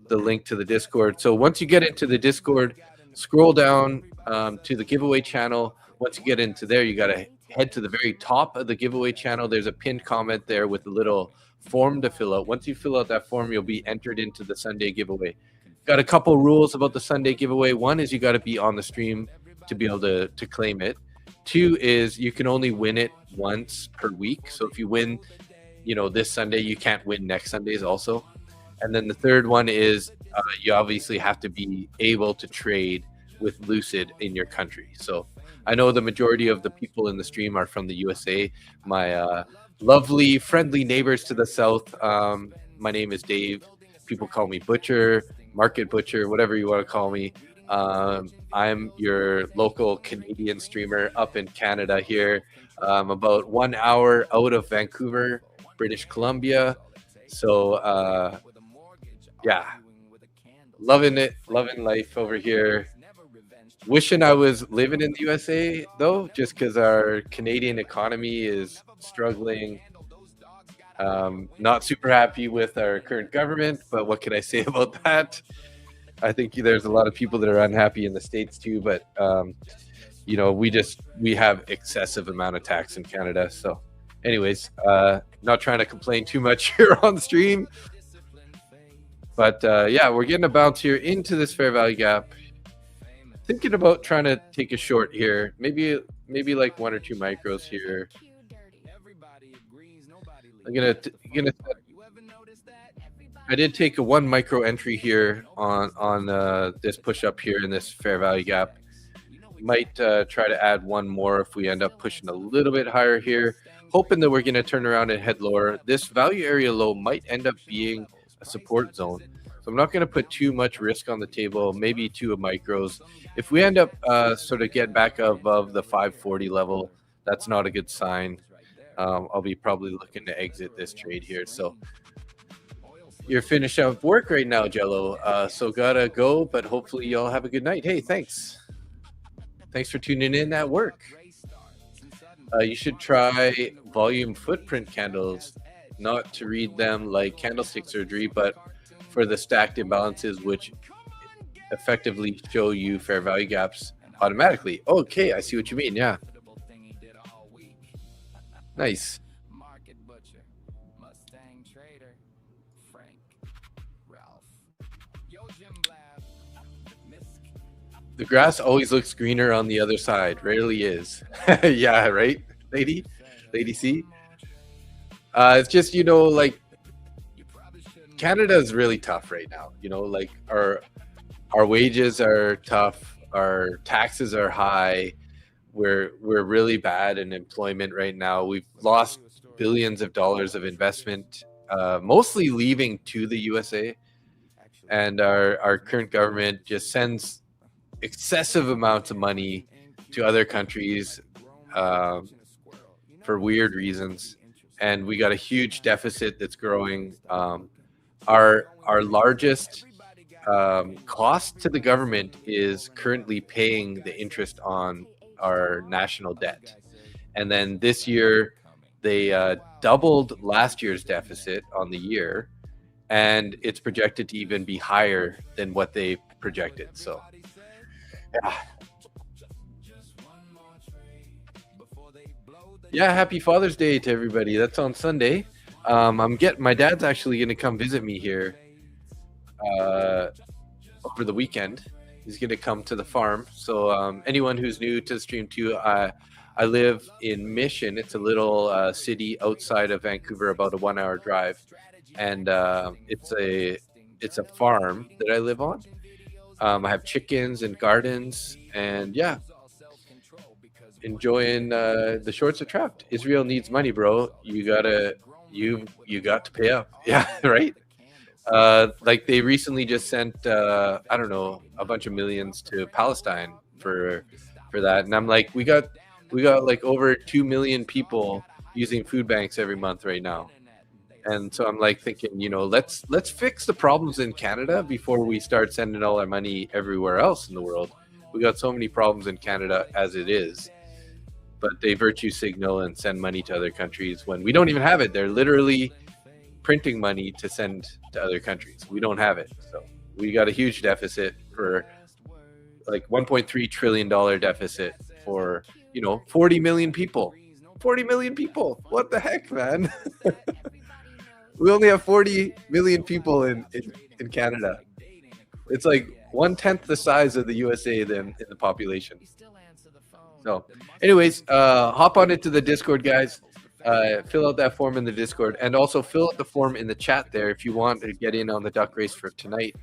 link to the Discord. So once you get into the Discord, scroll down to the giveaway channel. Once you get into there, you got to head to the very top of the giveaway channel. There's a pinned comment there with a little form to fill out. Once you fill out that form, you'll be entered into the Sunday giveaway. Got a couple rules about the Sunday giveaway. One is you got to be on the stream to be able to claim it. Two is you can only win it once per week. So if you win, this Sunday, you can't win next Sundays also. And then the third one is you obviously have to be able to trade with Lucid in your country. So I know the majority of the people in the stream are from the USA. My lovely, friendly neighbors to the south. My name is Dave. People call me Butcher, Market Butcher, whatever you want to call me. I'm your local Canadian streamer up in Canada here. I'm about 1 hour out of Vancouver, British Columbia. So yeah, loving it, loving life over here. Wishing I was living in the USA though, just because our Canadian economy is struggling. Not super happy with our current government, but what can I say about that? I think there's a lot of people that are unhappy in the States too, but we have excessive amount of tax in Canada. So anyways, not trying to complain too much here on the stream, but yeah, we're getting a bounce here into this fair value gap. Thinking about trying to take a short here, maybe like 1 or 2 micros here. I'm gonna I did take a 1 micro entry here on this push up here in this fair value gap. Might try to add 1 more if we end up pushing a little bit higher here, hoping that we're going to turn around and head lower. This value area low might end up being a support zone, so I'm not going to put too much risk on the table. Maybe 2 micros. If we end up sort of getting back above the 540 level, that's not a good sign. I'll be probably looking to exit this trade here. So you're finished up work right now, Jello. So gotta go, but hopefully y'all have a good night. Hey, thanks for tuning in at work. You should try volume footprint candles, not to read them like candlestick surgery, but for the stacked imbalances, which effectively show you fair value gaps automatically. Okay, I see what you mean. Yeah. Nice. Market Butcher, Mustang Trader, Frank, Ralph. Yo, Jim Blab, Misk. The grass always looks greener on the other side. Rarely is. Yeah, right, lady? Lady C? It's just, like Canada is really tough right now. Like our wages are tough, our taxes are high. We're really bad in employment right now. We've lost billions of dollars of investment, mostly leaving to the USA. And our current government just sends excessive amounts of money to other countries for weird reasons. And we got a huge deficit that's growing. Our largest cost to the government is currently paying the interest on our national debt. And then this year, they doubled last year's deficit on the year, and it's projected to even be higher than what they projected. So, yeah, happy Father's Day to everybody. That's on Sunday. My dad's actually going to come visit me here over the weekend. He's going to come to the farm. So anyone who's new to the stream too, I live in Mission. It's a little city outside of Vancouver, about a 1-hour drive. And it's a farm that I live on. I have chickens and gardens, and yeah, enjoying the shorts of trapped. Israel needs money, bro. You got to pay up. Yeah, right? Like they recently just sent I don't know, a bunch of millions to Palestine for that, and I'm like, we got like over 2 million people using food banks every month right now, and so I'm like thinking, let's fix the problems in Canada before we start sending all our money everywhere else in the world. We got so many problems in Canada as it is, but they virtue signal and send money to other countries when we don't even have it. They're literally printing money to send to other countries. We don't have it. So we got a huge deficit, for like $1.3 trillion deficit for, 40 million people. 40 million people. What the heck, man? We only have 40 million people in Canada. It's like 1/10 the size of the USA in the population. So anyways, hop on into the Discord, guys. Fill out that form in the Discord, and also fill out the form in the chat there if you want to get in on the duck race for tonight.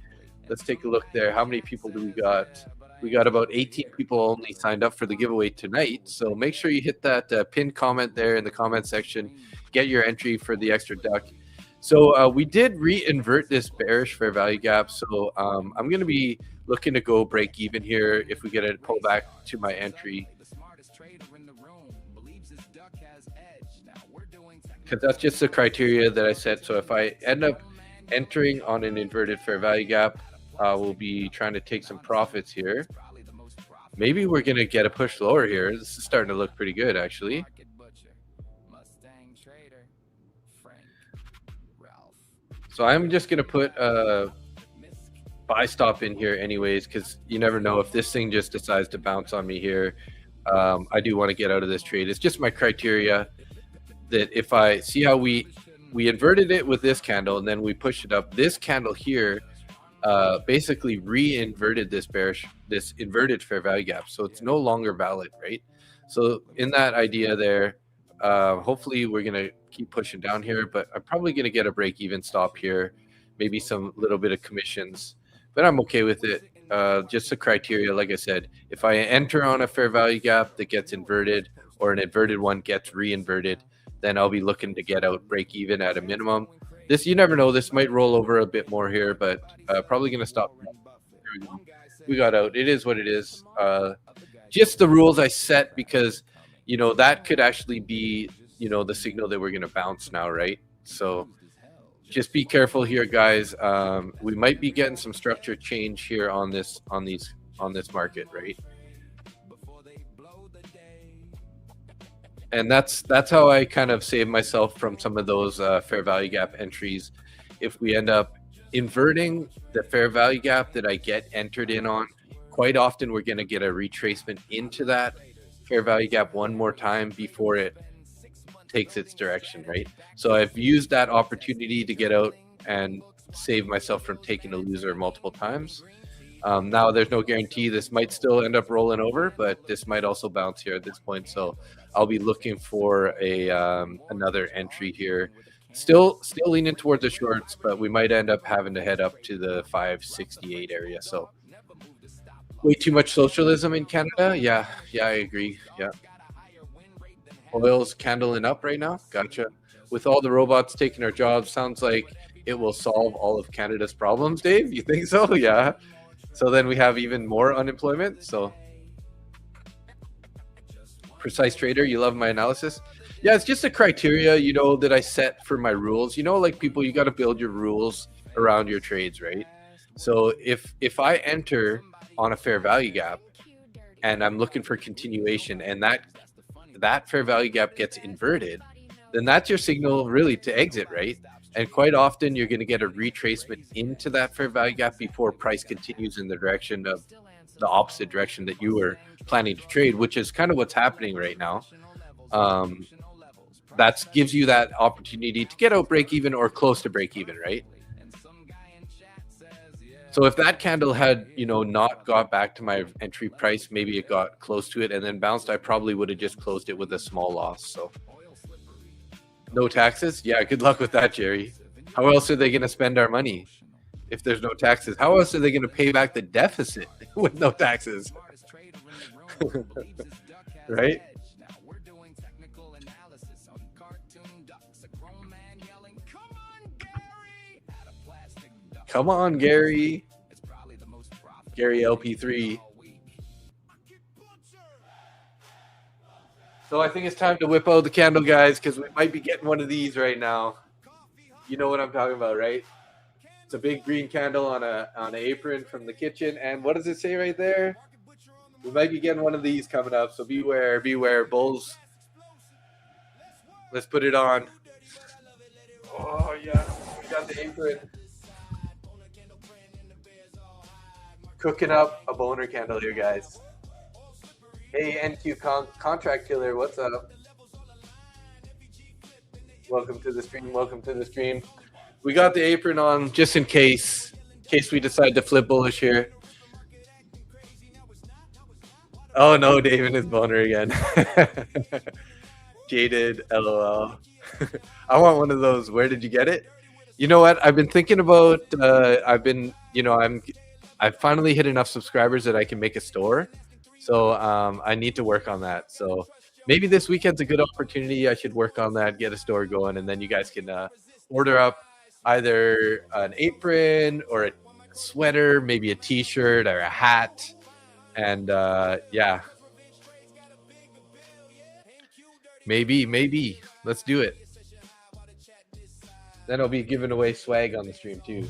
Let's take a look there. How many people do we got? We got about 18 people only signed up for the giveaway tonight. So make sure you hit that pinned comment there in the comment section. Get your entry for the extra duck. So we did re-invert this bearish fair value gap. So I'm going to be looking to go break even here if we get a pullback to my entry, because that's just the criteria that I set. So if I end up entering on an inverted fair value gap, we'll be trying to take some profits here. Maybe we're going to get a push lower here. This is starting to look pretty good, actually. So I'm just going to put a buy stop in here anyways, because you never know if this thing just decides to bounce on me here. I do want to get out of this trade. It's just my criteria that if I see how we inverted it with this candle and then we pushed it up, this candle here basically re-inverted this inverted fair value gap, so it's no longer valid, right? So in that idea there, hopefully we're gonna keep pushing down here, but I'm probably gonna get a break-even stop here, maybe some little bit of commissions, but I'm okay with it. Just the criteria, like I said, if I enter on a fair value gap that gets inverted, or an inverted one gets re-inverted, then I'll be looking to get out break even at a minimum. This, you never know, this might roll over a bit more here, but probably going to stop. We got out. It is what it is. Just the rules I set, because, that could actually be, the signal that we're going to bounce now, right? So just be careful here, guys. We might be getting some structure change here on this market, right? And that's how I kind of save myself from some of those fair value gap entries. If we end up inverting the fair value gap that I get entered in on, quite often we're going to get a retracement into that fair value gap one more time before it takes its direction, right? So I've used that opportunity to get out and save myself from taking a loser multiple times. Now there's no guarantee this might still end up rolling over, but this might also bounce here at this point. So I'll be looking for a another entry here. Still leaning towards the shorts, but we might end up having to head up to the 568 area. So way too much socialism in Canada. Yeah, I agree. Yeah. Oil's candling up right now. Gotcha. With all the robots taking our jobs, sounds like it will solve all of Canada's problems, Dave. You think so? Yeah. So then we have even more unemployment. So precise trader, you love my analysis. Yeah, it's just a criteria, you know, that I set for my rules. You know, like people, you got to build your rules around your trades, right? So if I enter on a fair value gap and I'm looking for continuation and that fair value gap gets inverted, then that's your signal really to exit, right? And quite often you're going to get a retracement into that fair value gap before price continues in the direction of the opposite direction that you were planning to trade, which is kind of what's happening right now. That gives you that opportunity to get out break even or close to break even, right? So if that candle had, you know, not got back to my entry price, maybe it got close to it and then bounced, I probably would have just closed it with a small loss. So no taxes? Yeah, good luck with that, Jerry. How else are they going to spend our money if there's no taxes? How else are they going to pay back the deficit with no taxes? Right? Come on, Gary. Gary LP3. So I think it's time to whip out the candle, guys, because we might be getting one of these right now. You know what I'm talking about, right? It's a big green candle on an apron from the kitchen. And what does it say right there? We might be getting one of these coming up. So beware, bulls. Let's put it on. Oh, yeah. We got the apron. Cooking up a boner candle here, guys. Hey, NQ contract killer, what's up? Welcome to the stream. We got the apron on just in case we decide to flip bullish here. Oh no, David is boner again. Jaded, LOL. I want one of those. Where did you get it? You know what? I've been thinking about. I finally hit enough subscribers that I can make a store. So I need to work on that. So maybe this weekend's a good opportunity. I should work on that, get a store going, and then you guys can order up either an apron or a sweater, maybe a t-shirt or a hat. And yeah. Maybe. Let's do it. Then I'll be giving away swag on the stream too.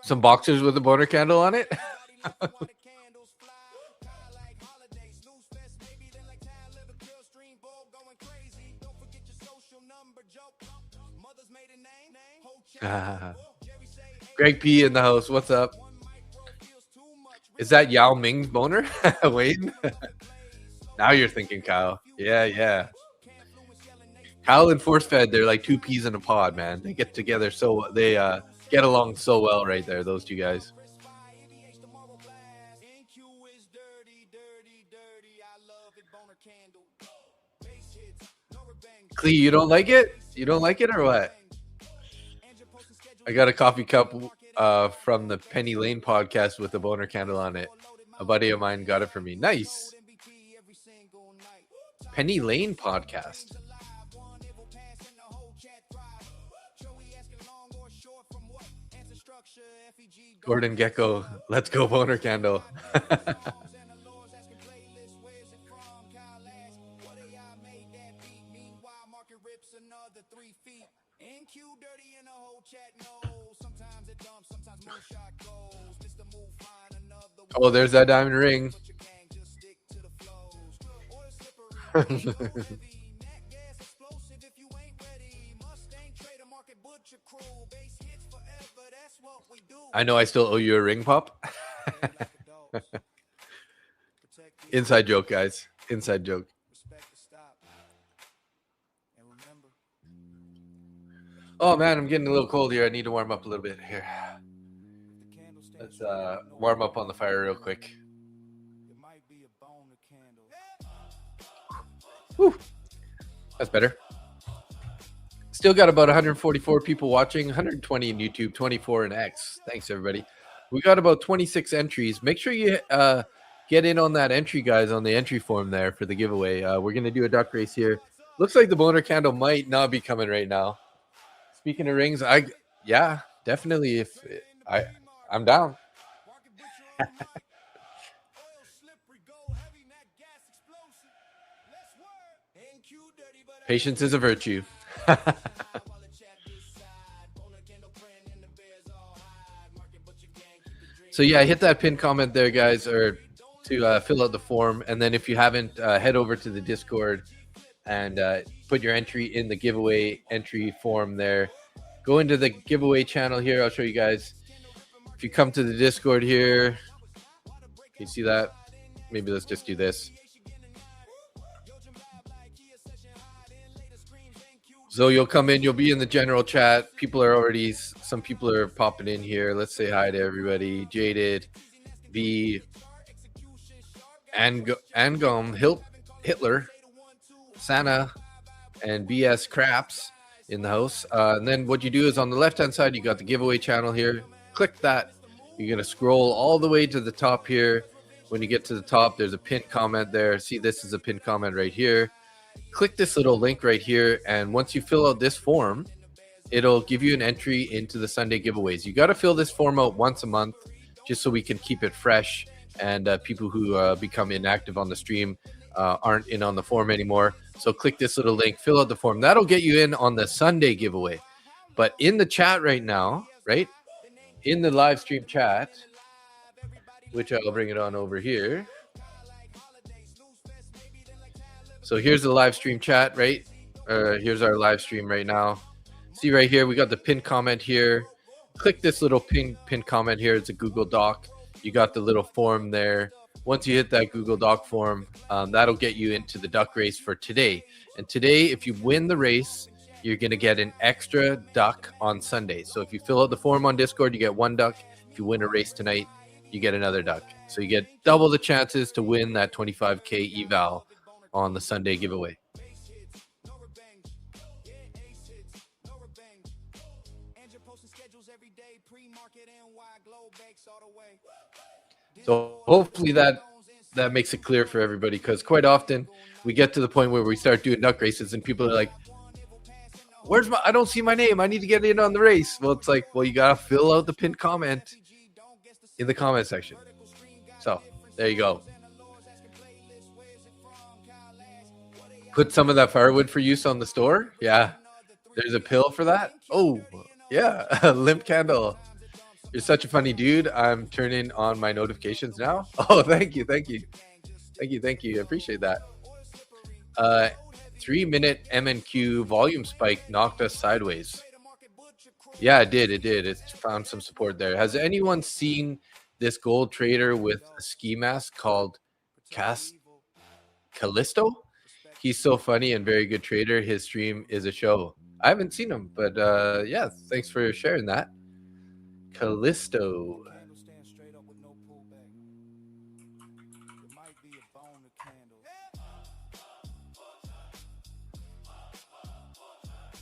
Some boxers with a boner candle on it. Greg P in the house. What's up? Is that Yao Ming's boner? Wayne? Now you're thinking, Kyle. Yeah. Kyle and Force Fed, they're like two peas in a pod, man. They get together so they get along so well right there, those two guys. Clee, you don't like it? You don't like it or what? I got a coffee cup from the Penny Lane podcast with a boner candle on it. A buddy of mine got it for me. Nice. Penny Lane podcast. Gordon Gecko, let's go boner candle. NQ dirty and the whole chat knows. Sometimes it dumps, sometimes moonshot goes. Mr. Move fine, another Oh, there's that diamond ring. but your gang just stick to the flows. Oil slippery, go heavy. Nat gas explosive if you ain't ready. Mustang trader market butcher crew. Base hits forever, that's what we do. I know I still owe you a ring, Pop. Like a dog. Protect the Inside joke, guys. Inside joke. respect the stop. And remember, Oh man, I'm getting a little cold here. I need to warm up a little bit here. the candle stands Let's straight up, no warm up on the fire real quick. It might be a bone or candle. Whew. That's better. Still got about 144 people watching, 120 in YouTube, 24 in X. Thanks, everybody. We got about 26 entries. Make sure you get in on that entry, guys, on the entry form there for the giveaway. We're going to do a duck race here. Looks like the boner candle might not be coming right now. Speaking of rings, yeah, definitely. If I'm down. Market butcher on the mic. Oil slippery, go heavy, nat gas explosive. Let's work. NQ dirty, but I Patience is a virtue. while the chat decide. Boner candle praying and the bears all hide. Market butcher gang, keep the drink. So yeah, hit that pin comment there, guys, or to fill out the form. And then if you haven't, head over to the Discord and put your entry in the giveaway entry form there. Go into the giveaway channel here. I'll show you guys. If you come to the Discord here, you see that? Maybe let's just do this. So you'll come in, you'll be in the general chat. Some people are popping in here. Let's say hi to everybody. Jaded, V, Angum, Hitler, Santa, and BS Craps in the house. And then what you do is on the left-hand side, you got the giveaway channel here. Click that. You're going to scroll all the way to the top here. When you get to the top, there's a pinned comment there. See, this is a pinned comment right here. Click this little link right here. And once you fill out this form, it'll give you an entry into the Sunday giveaways. You got to fill this form out once a month just so we can keep it fresh. And people who become inactive on the stream aren't in on the form anymore. So click this little link, fill out the form. That'll get you in on the Sunday giveaway. But in the chat right now, right? In the live stream chat, which I'll bring it on over here. So here's the live stream chat, right? Here's our live stream right now. See right here, we got the pinned comment here. Click this little pinned comment here. It's a Google Doc. You got the little form there. Once you hit that Google Doc form, that'll get you into the duck race for today. And today, if you win the race, you're going to get an extra duck on Sunday. So if you fill out the form on Discord, you get one duck. If you win a race tonight, you get another duck. So you get double the chances to win that 25K eval on the Sunday giveaway. So hopefully that makes it clear for everybody, because quite often we get to the point where we start doing duck races and people are like, I don't see my name. I need to get in on the race. Well, it's like, well, you got to fill out the pinned comment in the comment section. So there you go. Put some of that firewood for use on the store. Yeah. There's a pill for that. Oh, yeah. Limp candle. You're such a funny dude. I'm turning on my notifications now. Oh, thank you. Thank you. Thank you. Thank you. I appreciate that. 3-minute MNQ volume spike knocked us sideways. Yeah, it did. It did. It found some support there. Has anyone seen this gold trader with a ski mask called Callisto? He's so funny and very good trader. His stream is a show. I haven't seen him, but yeah, thanks for sharing that. Callisto.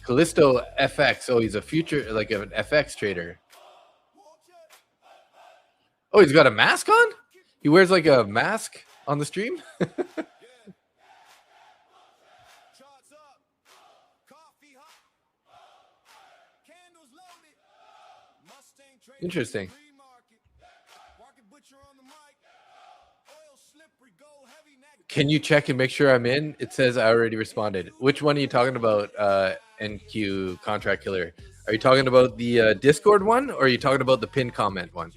Callisto FX. Oh, he's a future, like an FX trader. Oh, he's got a mask on? He wears like a mask on the stream? Interesting. Can you check and make sure I'm in? It says I already responded. Which one are you talking about, NQ Contract Killer? Are you talking about the Discord one, or are you talking about the pin comment one?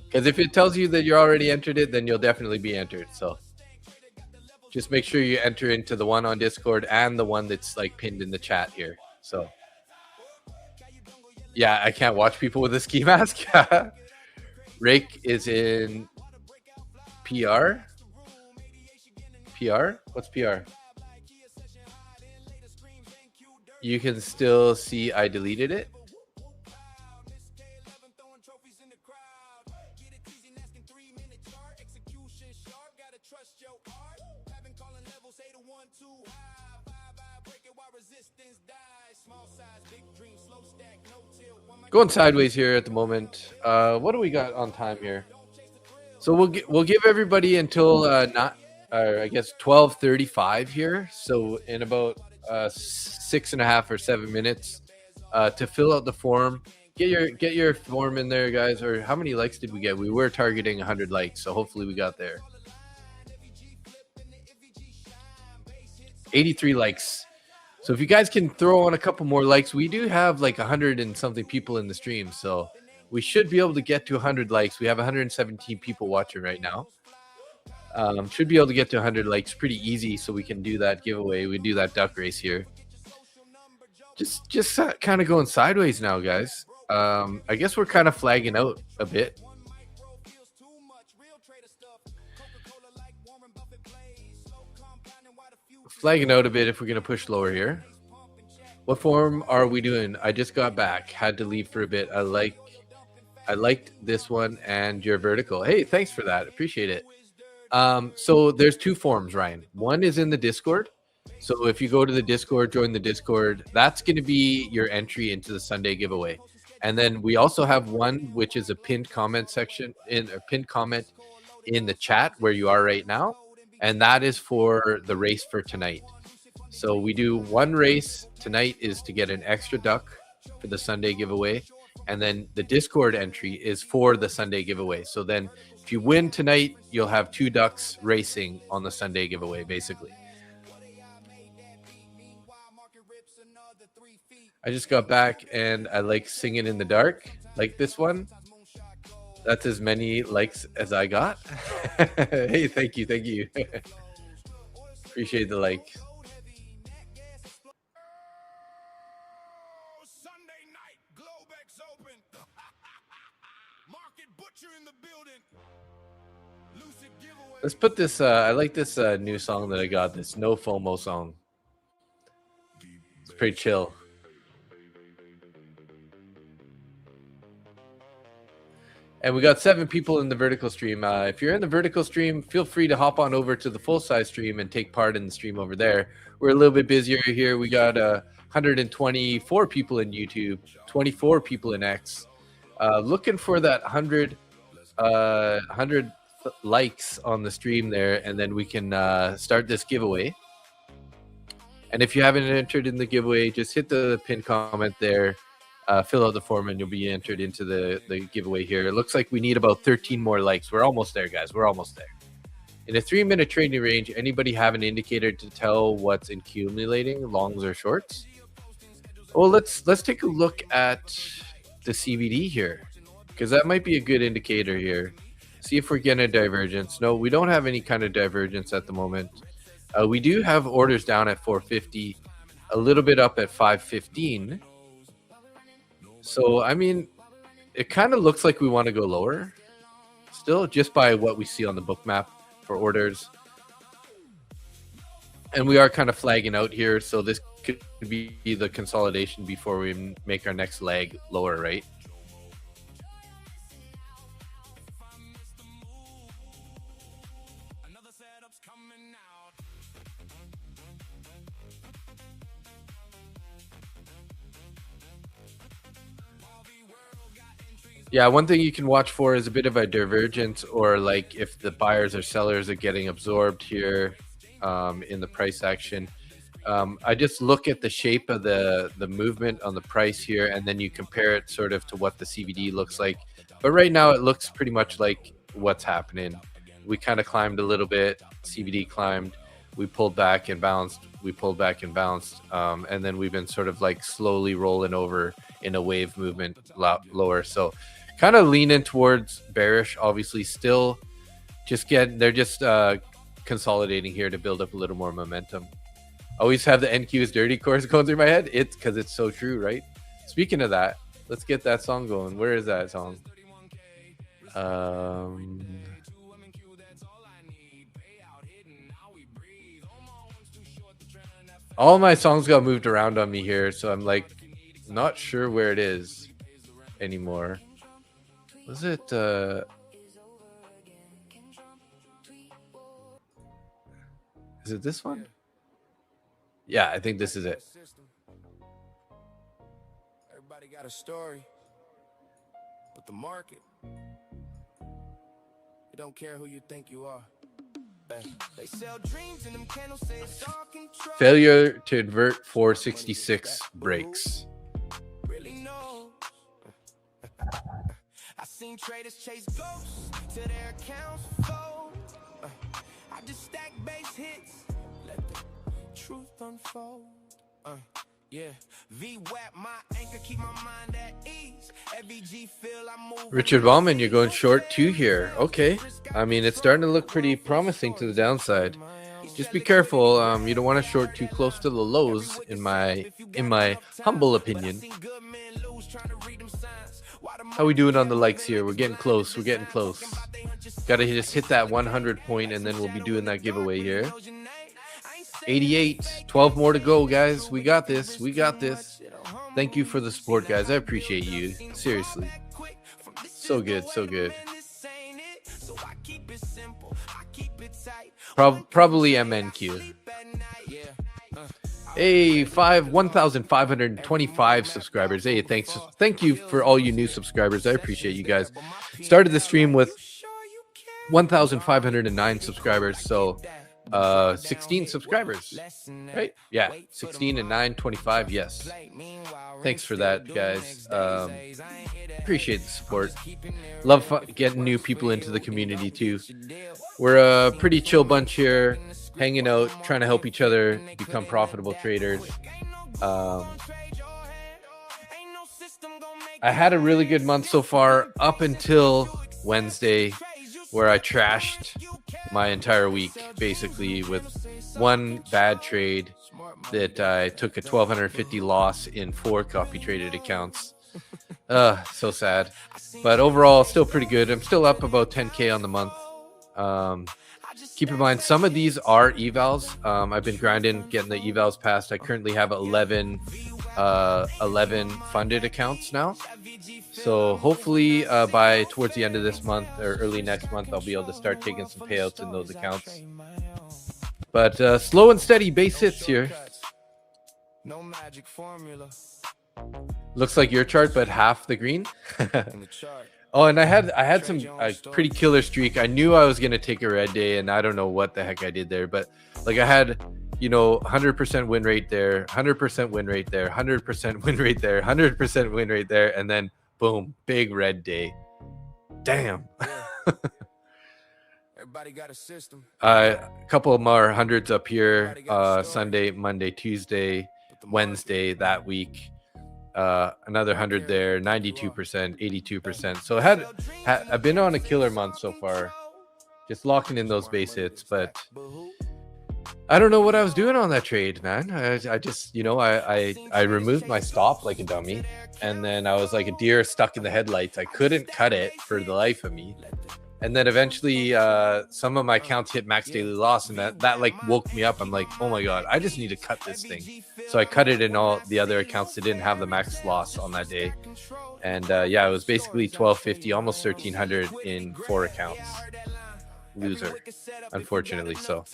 Because if it tells you that you already entered it, then you'll definitely be entered. So just make sure you enter into the one on Discord and the one that's like pinned in the chat here. So yeah, I can't watch people with a ski mask. Rake is in PR. PR? What's PR? You can still see I deleted it. Going sideways here at the moment. What do we got on time here? So we'll give everybody until I guess 12:35 here. So in about 6.5 or 7 minutes to fill out the form. Get your form in there, guys. Or how many likes did we get? We were targeting 100 likes, so hopefully we got there. 83 likes. So if you guys can throw on a couple more likes, we do have like 100 and something people in the stream, so we should be able to get to 100 likes. We have 117 people watching right now. Should be able to get to 100 likes pretty easy, so we can do that giveaway. We do that duck race here. Just kind of going sideways now, guys. I guess we're kind of flagging out a bit. Flagging out a bit if we're going to push lower here. What form are we doing? I just got back. Had to leave for a bit. I liked this one and your vertical. Hey, thanks for that. Appreciate it. So there's two forms, Ryan. One is in the Discord. So if you go to the Discord, join the Discord, that's going to be your entry into the Sunday giveaway. And then we also have one which is a pinned comment section in a pinned comment in the chat where you are right now. And that is for the race for tonight. So we do one race tonight is to get an extra duck for the Sunday giveaway. And then the Discord entry is for the Sunday giveaway. So then if you win tonight, you'll have 2 ducks racing on the Sunday giveaway, basically. I just got back and I like Singing in the Dark, like this one. That's as many likes as I got. Hey, thank you. Appreciate the like. Sunday night, Globex open. Market butcher in the building. Lucid giveaway. Let's put this. I like this new song that I got. This No FOMO song. It's pretty chill. And we got 7 people in the vertical stream. If you're in the vertical stream, feel free to hop on over to the full-size stream and take part in the stream over there. We're a little bit busier here. We got 124 people in YouTube, 24 people in X. Looking for that 100 likes on the stream there, and then we can start this giveaway. And if you haven't entered in the giveaway, just hit the pin comment there. Fill out the form and you'll be entered into the giveaway here. It looks like we need about 13 more likes. We're almost there, guys. We're almost there. In a 3-minute trading range, anybody have an indicator to tell what's accumulating, longs or shorts? Well, let's take a look at the CVD here, because that might be a good indicator here. See if we're getting a divergence. No, we don't have any kind of divergence at the moment. We do have orders down at 450, a little bit up at 515. So, I mean, it kind of looks like we want to go lower still, just by what we see on the book map for orders. And we are kind of flagging out here, so this could be the consolidation before we make our next leg lower, right? Yeah, one thing you can watch for is a bit of a divergence, or like if the buyers or sellers are getting absorbed here in the price action. I just look at the shape of the movement on the price here, and then you compare it sort of to what the CVD looks like. But right now it looks pretty much like what's happening. We kind of climbed a little bit, CBD climbed, we pulled back and bounced, and then we've been sort of like slowly rolling over in a wave movement lower. So kind of leaning towards bearish. Obviously still they're just consolidating here to build up a little more momentum. Always have the NQ is dirty chorus going through my head. It's because it's so true, right? Speaking of that, let's get that song going. Where is that song? All my songs got moved around on me here, so I'm like not sure where it is anymore. Was it is it this one? Yeah, I think this is it. Everybody got a story, but the market, you don't care who you think you are. They sell dreams and them candles say it's all control. Failure to invert 466 breaks. Really knows. I seen traders chase ghosts to their accounts fold. I just stack base hits, let the truth unfold. Yeah, VWAP my anchor, keep my mind at ease. FVG feel I move. Richard Bauman, you're going short 2 here. Okay. I mean, it's starting to look pretty promising to the downside. Just be careful. You don't want to short too close to the lows, in my humble opinion. How we doing on the likes here? We're getting close. We're getting close. Gotta just hit that 100 point, and then we'll be doing that giveaway here. 88, 12 more to go, guys. We got this. We got this. Thank you for the support, guys. I appreciate you. Seriously. So good. So good. Probably MNQ. Hey, 1,525 subscribers. Hey, thanks. Thank you for all you new subscribers. I appreciate you guys. Started the stream with 1,509 subscribers. So 16 subscribers, right? Yeah, 16 and 9, 25. Yes. Thanks for that, guys. Appreciate the support. Love getting new people into the community too. We're a pretty chill bunch here, hanging out, trying to help each other become profitable traders. I had a really good month so far up until Wednesday, where I trashed my entire week, basically, with one bad trade that I took a 1,250 loss in 4 copy traded accounts. So sad. But overall, still pretty good. I'm still up about 10K on the month. Keep in mind, some of these are evals. I've been grinding, getting the evals passed. I currently have 11 funded accounts now. So hopefully by towards the end of this month or early next month, I'll be able to start taking some payouts in those accounts. But slow and steady base hits here. No magic formula. Looks like your chart, but half the green. In the chart. Oh, and I had a pretty killer streak. I knew I was gonna take a red day, and I don't know what the heck I did there, but like I had, 100% win rate there, 100% win rate there, 100% win rate there, 100% win rate there, and then boom, big red day. Damn. Everybody got a system. A couple more hundreds up here. Sunday, Monday, Tuesday, Wednesday that week. Another 100 there, 92%, 82%. So I've been on a killer month so far, just locking in those base hits. But I don't know what I was doing on that trade, man. I just, I removed my stop like a dummy, and then I was like a deer stuck in the headlights. I couldn't cut it for the life of me. And then eventually some of my accounts hit max daily loss, and that like woke me up. I'm like, oh my God, I just need to cut this thing. So I cut it in all the other accounts that didn't have the max loss on that day. And it was basically 1,250, almost 1,300 in 4 accounts. Loser, unfortunately. So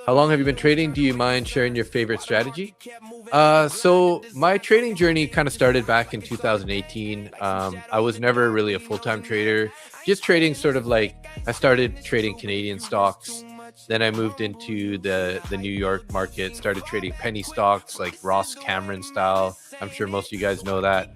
how long have you been trading? Do you mind sharing your favorite strategy? So my trading journey kind of started back in 2018. I was never really a full-time trader, just trading sort of like, I started trading Canadian stocks. Then I moved into the New York market, started trading penny stocks like Ross Cameron style. I'm sure most of you guys know that.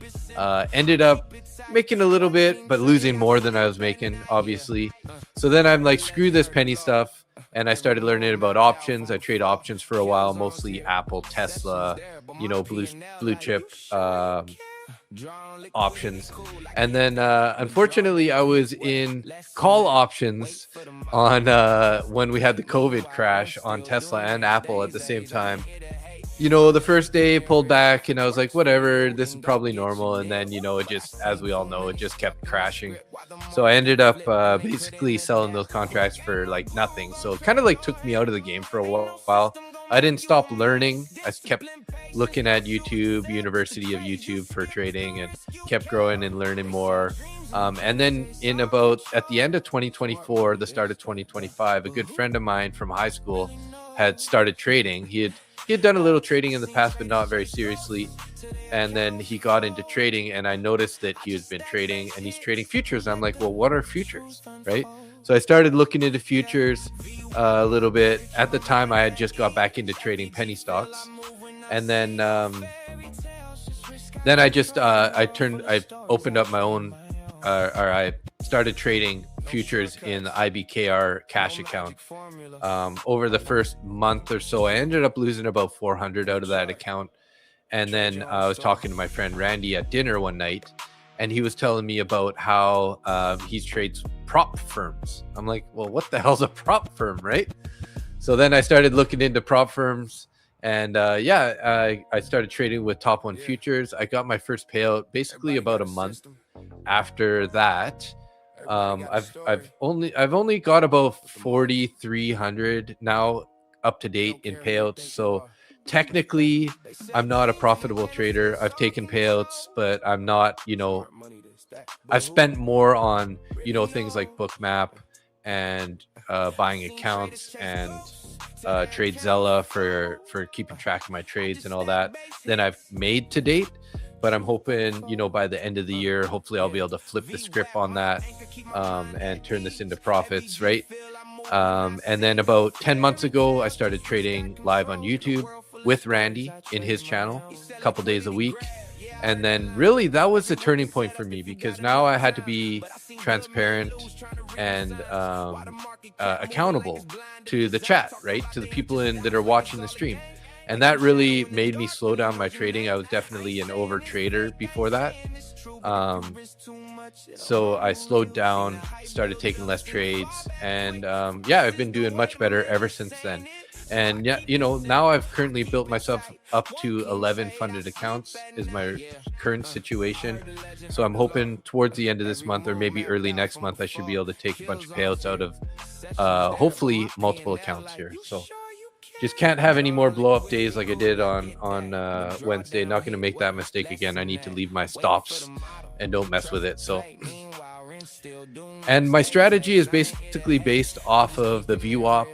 Ended up making a little bit, but losing more than I was making, obviously. So then I'm like, screw this penny stuff. and I started learning about options. I trade options for a while, mostly Apple, Tesla, blue chip options. And then unfortunately I was in call options on when we had the COVID crash on Tesla and Apple at the same time. The first day pulled back and I was like, whatever, this is probably normal. And then, it just, as we all know, it just kept crashing. So I ended up basically selling those contracts for like nothing. So it kind of like took me out of the game for a while. I didn't stop learning. I kept looking at University of YouTube for trading, and kept growing and learning more. And then at the end of 2024, the start of 2025, a good friend of mine from high school had started trading. He had done a little trading in the past, but not very seriously. And then he got into trading, and I noticed that he had been trading, and he's trading futures. I'm like, well, what are futures, right? So I started looking into futures a little bit. At the time, I had just got back into trading penny stocks, and then I opened up my own, or I started trading futures in the IBKR cash account. Over the first month or so, I ended up losing about 400 out of that account. And then I was talking to my friend Randy at dinner one night, and he was telling me about how he trades prop firms. I'm like, well, what the hell's a prop firm, right? So then I started looking into prop firms, and I started trading with Top One Futures. I got my first payout basically about a month after that. I've only got about 4,300 now up to date in payouts. So technically, I'm not a profitable trader. I've taken payouts, but I'm not. I've spent more on things like Bookmap and buying accounts and TradeZella for keeping track of my trades and all that than I've made to date. But I'm hoping, by the end of the year, hopefully I'll be able to flip the script on that and turn this into profits, right? And then about 10 months ago, I started trading live on YouTube with Randy in his channel, a couple days a week. And then really that was the turning point for me, because now I had to be transparent and accountable to the chat, right? To the people that are watching the stream. And that really made me slow down my trading. I was definitely an over trader before that. So I slowed down, started taking less trades, and I've been doing much better ever since then. And now I've currently built myself up to 11 funded accounts is my current situation. So I'm hoping towards the end of this month or maybe early next month, I should be able to take a bunch of payouts out of hopefully multiple accounts here. So just can't have any more blow up days like I did on Wednesday. Not going to make that mistake again. I need to leave my stops and don't mess with it. So, and my strategy is basically based off of the VWAP.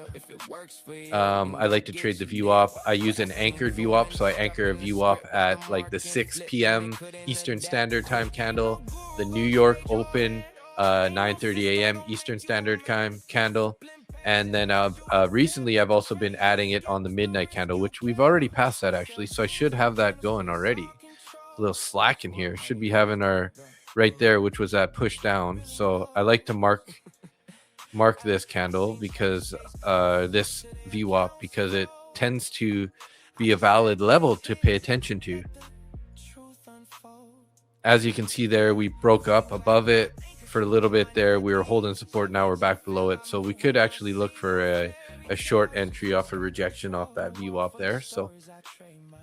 I like to trade the VWAP. I use an anchored VWAP, so I anchor a VWAP at like the 6 p.m. Eastern Standard Time candle, the New York Open 9:30 a.m. Eastern Standard Time candle, and then recently I've also been adding it on the midnight candle, which we've already passed that actually, so I should have that going already. A little slack in here. Should be having our right there, which was that push down. So I like to mark this candle because this VWAP, because it tends to be a valid level to pay attention to. As you can see there, we broke up above it for a little bit there. We were holding support. Now we're back below it. So we could actually look for a short entry off a rejection off that VWAP there. So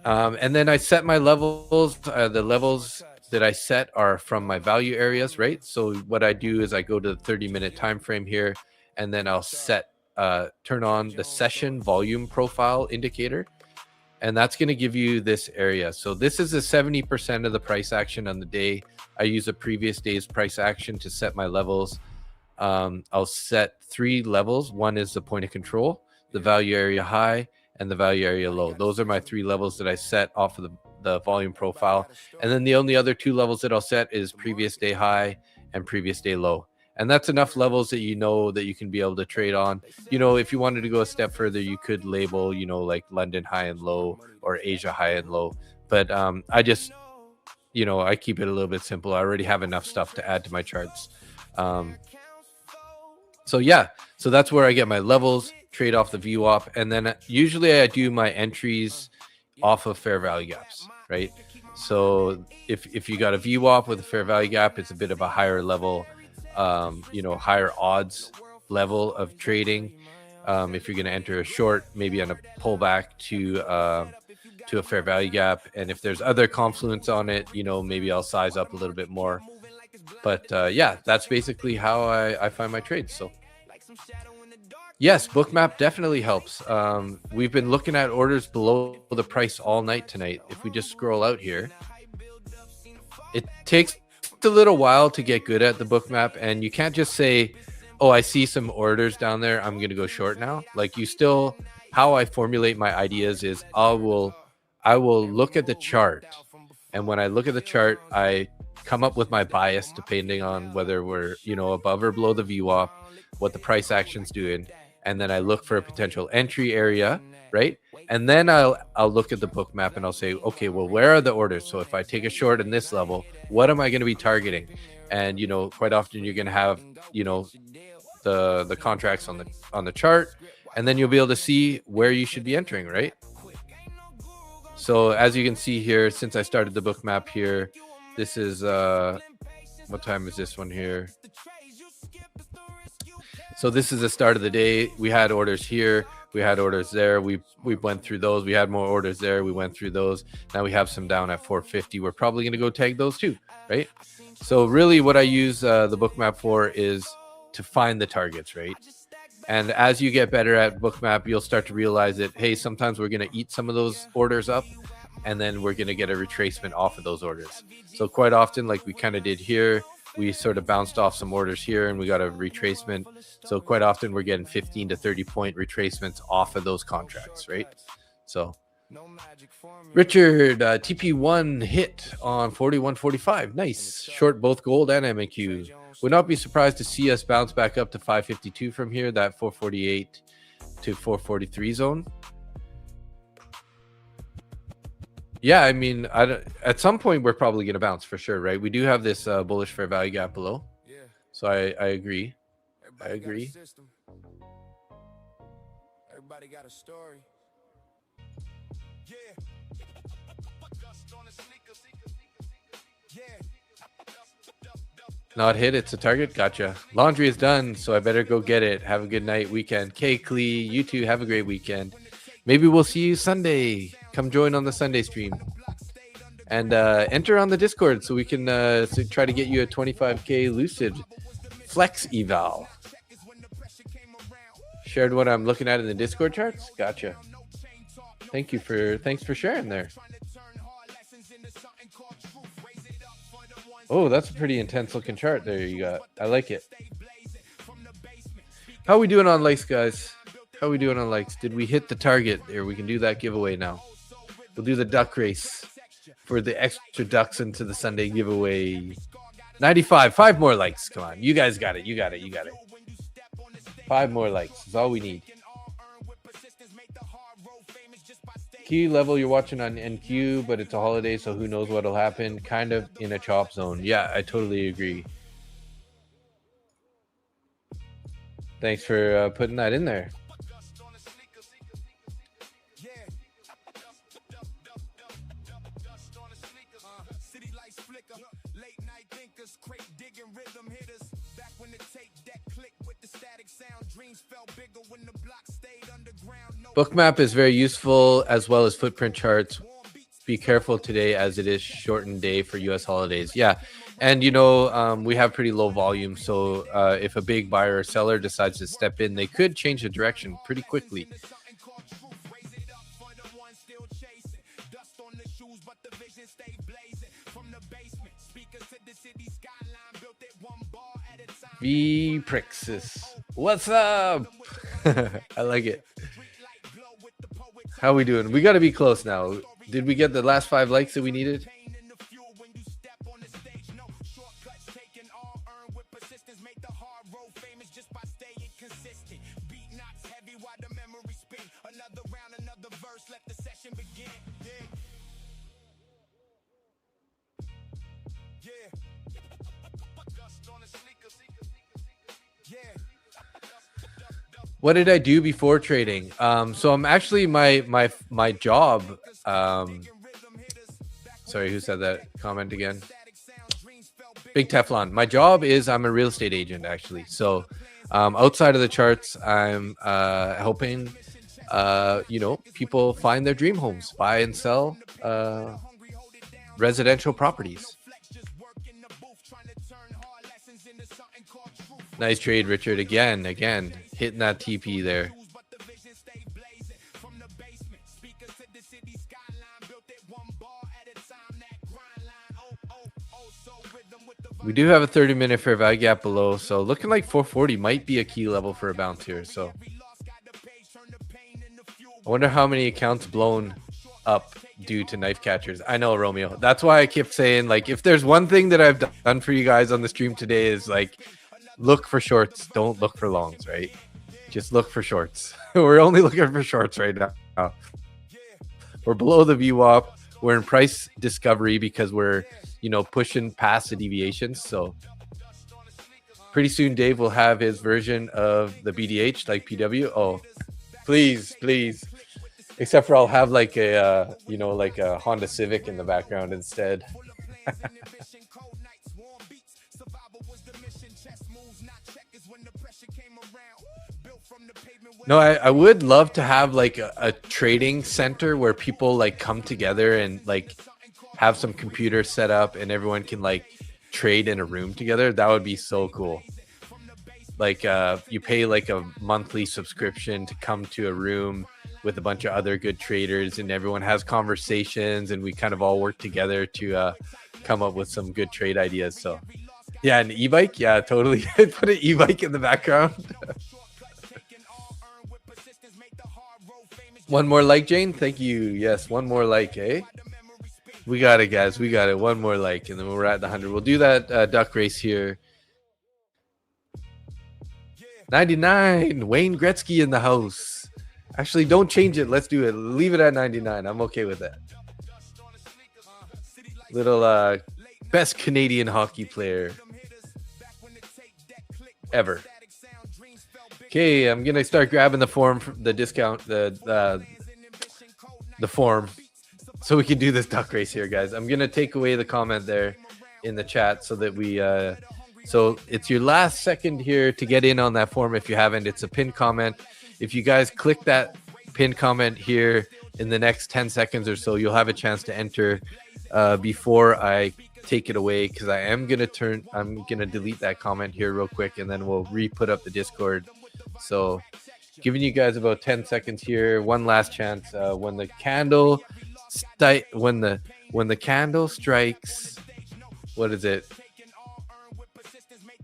and then I set my levels. The levels that I set are from my value areas, right? So what I do is I go to the 30-minute time frame here, and then I'll turn on the session volume profile indicator, and that's going to give you this area. So this is a 70% of the price action on the day. I use a previous day's price action to set my levels. I'll set 3 levels. One is the point of control, the value area high, and the value area low. Those are my 3 levels that I set off of the volume profile. And then the only other 2 levels that I'll set is previous day high and previous day low. And that's enough levels that that you can be able to trade on. If you wanted to go a step further, you could label, like London high and low or Asia high and low. But I just, I keep it a little bit simple. I already have enough stuff to add to my charts. So that's where I get my levels trade off the VWAP, and then usually I do my entries off of fair value gaps, right? So if you got a VWAP with a fair value gap, it's a bit of a higher level, higher odds level of trading. If you're going to enter a short, maybe on a pullback to a fair value gap, and if there's other confluence on it, maybe I'll size up a little bit more. But yeah, that's basically how I find my trades. So yes, Bookmap definitely helps. We've been looking at orders below the price all night tonight. If we just scroll out here, it takes a little while to get good at the Bookmap, and you can't just say, oh, I see some orders down there, I'm going to go short now. Like, how I formulate my ideas is I will look at the chart, and when I look at the chart, I come up with my bias depending on whether we're above or below the VWAP, what the price action's doing, and then I look for a potential entry area, right? And then I'll look at the Bookmap and I'll say, okay, well, where are the orders? So if I take a short in this level, what am I going to be targeting? And quite often you're going to have the contracts on the chart, and then you'll be able to see where you should be entering, right? So as you can see here, since I started the Bookmap here, this is what time is this one here? So this is the start of the day. We had orders here, we had orders there, we went through those, we had more orders there, we went through those. Now we have some down at 450. We're probably going to go tag those too, right? So really what I use the Bookmap for is to find the targets, right? And as you get better at Bookmap, you'll start to realize that, hey, sometimes we're going to eat some of those orders up, and then we're going to get a retracement off of those orders. So quite often, like we kind of did here, we sort of bounced off some orders here and we got a retracement. So quite often we're getting 15 to 30 point retracements off of those contracts, right? So Richard, TP1 hit on 41.45. Nice. Short both gold and MNQ. Would not be surprised to see us bounce back up to 552 from here, that 448 to 443 zone. Yeah, I mean, at some point we're probably going to bounce for sure, right? We do have this bullish fair value gap below. Yeah. So I agree. I agree. Everybody got a story. Yeah. Not hit, it's a target. Gotcha. Laundry is done, so I better go get it. Have a good night, weekend. K Klee, you too. Have a great weekend. Maybe we'll see you Sunday. Come join on the Sunday stream. And enter on the Discord so we can try to get you a 25K Lucid Flex eval. Shared what I'm looking at in the Discord charts? Gotcha. Thanks for sharing there. Oh, that's a pretty intense looking chart there you got. I like it. How are we doing on likes, guys? How are we doing on likes? Did we hit the target there? We can do that giveaway now. We'll do the duck race for the extra ducks into the Sunday giveaway. 95. 5 more likes. Come on. You guys got it. You got it. 5 more likes is all we need. Key level you're watching on NQ, but it's a holiday, so who knows what'll happen. Kind of in a chop zone. Yeah, I totally agree. Thanks for putting that in there. Bookmap is very useful, as well as footprint charts. Be careful today as it is shortened day for US holidays. Yeah. And, we have pretty low volume. So if a big buyer or seller decides to step in, they could change the direction pretty quickly. V Prixis. What's up? I like it. How we doing? We got to be close now. Did we get the last 5 likes that we needed? What did I do before trading? So I'm actually my job. Sorry, who said that comment again? Big Teflon. My job is I'm a real estate agent actually. So outside of the charts, I'm helping people find their dream homes, buy and sell residential properties. Nice trade, Richard. Again, hitting that TP there. We do have a 30-minute fair value gap below, so looking like 440 might be a key level for a bounce here. So I wonder how many accounts blown up due to knife catchers. I know, Romeo. That's why I kept saying, like, if there's one thing that I've done for you guys on the stream today is like look for shorts, don't look for longs, right? Just look for shorts. We're only looking for shorts right now. We're below the VWAP. We're in price discovery because we're pushing past the deviations. So pretty soon Dave will have his version of the BDH like PW. Oh, please. Except for I'll have like a like a Honda Civic in the background instead. No, I would love to have like a trading center where people like come together and like have some computers set up and everyone can like trade in a room together. That would be so cool. Like you pay like a monthly subscription to come to a room with a bunch of other good traders and everyone has conversations and we kind of all work together to come up with some good trade ideas. So yeah, an e-bike. Yeah, totally. Put an e-bike in the background. One more like, Jane. Thank you. Yes, one more like, eh? We got it, guys. We got it. One more like, and then we're at the 100. We'll do that duck race here. 99. Wayne Gretzky in the house. Actually, don't change it. Let's do it. Leave it at 99. I'm okay with that. Little best Canadian hockey player ever. Okay, I'm gonna start grabbing the form, the discount, the form, so we can do this duck race here, guys. I'm gonna take away the comment there in the chat so that we so it's your last second here to get in on that form. If you haven't, it's a pinned comment. If you guys click that pinned comment here in the next 10 seconds or so, you'll have a chance to enter before I take it away, because I'm gonna delete that comment here real quick and then we'll put up the Discord. So giving you guys about 10 seconds here, one last chance. When the candle strikes, what is it,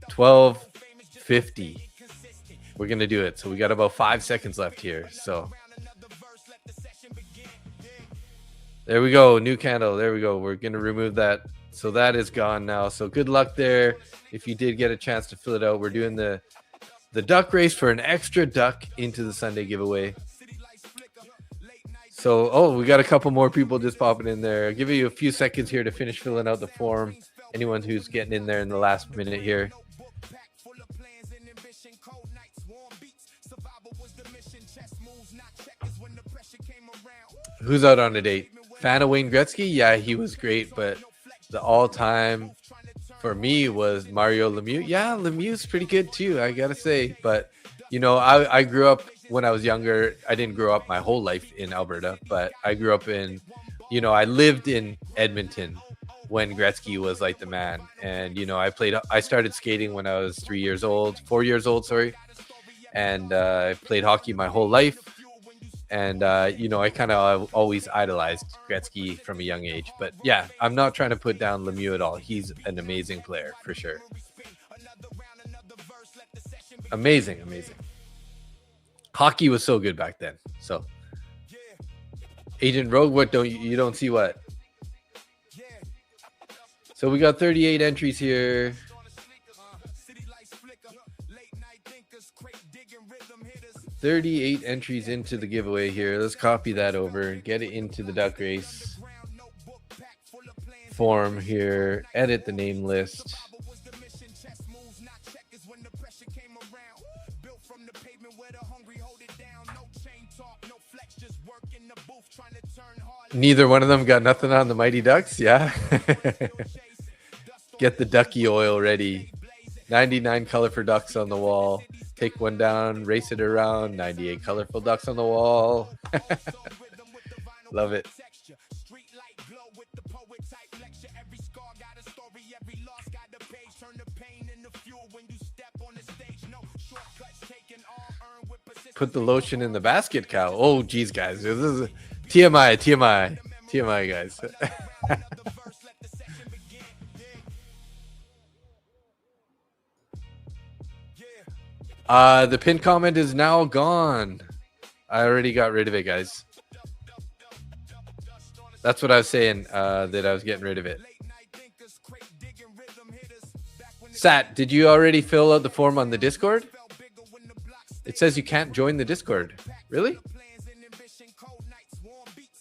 12:50, we're gonna do it. So we got about 5 seconds left here. So there we go, new candle. There we go. We're gonna remove that. So that is gone now. So good luck there. If you did get a chance to fill it out, we're doing the duck race for an extra duck into the Sunday giveaway. So, we got a couple more people just popping in there. I'll give you a few seconds here to finish filling out the form. Anyone who's getting in there in the last minute here. Who's out on a date? Fan of Wayne Gretzky? Yeah, he was great, but the all-time for me was Mario Lemieux. Yeah, Lemieux's pretty good too, I gotta say. But I grew up when I was younger. I didn't grow up my whole life in Alberta, but I grew up in, I lived in Edmonton when Gretzky was like the man. And I started skating when I was 4 years old, sorry. And I played hockey my whole life. And, I kind of always idolized Gretzky from a young age. But, yeah, I'm not trying to put down Lemieux at all. He's an amazing player, for sure. Amazing. Hockey was so good back then. So, Agent Rogue, what you don't see what? So, we got 38 entries here. 38 entries into the giveaway here. Let's copy that over, get it into the duck race form here, edit the name list. Neither one of them got nothing on the Mighty Ducks. Yeah. Get the ducky oil ready. 99 colorful ducks on the wall. Take one down, race it around. 98 colorful ducks on the wall. Love it. Put the lotion in the basket, cow. Oh, geez, guys. This is TMI, guys. The pinned comment is now gone. I already got rid of it, guys. That's what I was saying, that I was getting rid of it. Sat, did you already fill out the form on the Discord? It says you can't join the Discord. Really?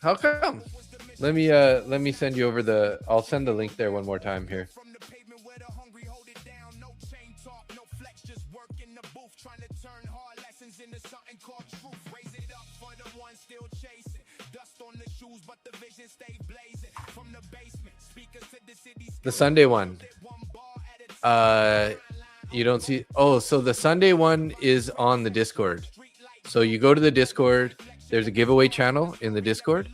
How come? Let me send you over the. I'll send the link there one more time here. The Sunday one. You don't see. Oh, so the Sunday one is on the Discord. So you go to the Discord. There's a giveaway channel in the Discord.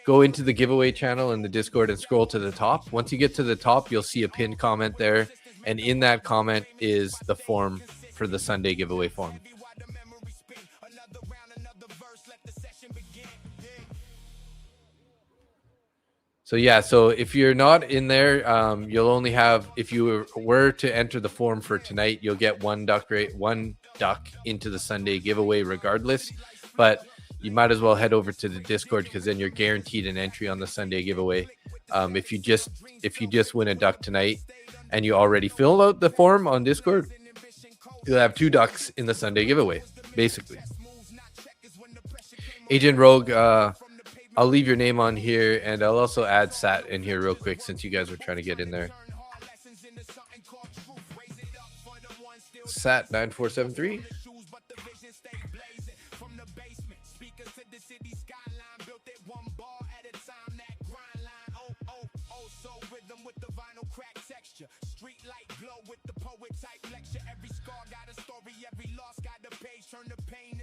Go into the giveaway channel in the Discord and scroll to the top. Once you get to the top, you'll see a pinned comment there. And in that comment is the form for the Sunday giveaway form. So yeah, so if you're not in there, you'll only have, if you were to enter the form for tonight, you'll get one duck into the Sunday giveaway regardless. But you might as well head over to the Discord because then you're guaranteed an entry on the Sunday giveaway. If you just win a duck tonight and you already filled out the form on Discord, you'll have 2 ducks in the Sunday giveaway, basically. Agent Rogue, I'll leave your name on here, and I'll also add Sat in here real quick since you guys were trying to get in there. Sat 9473.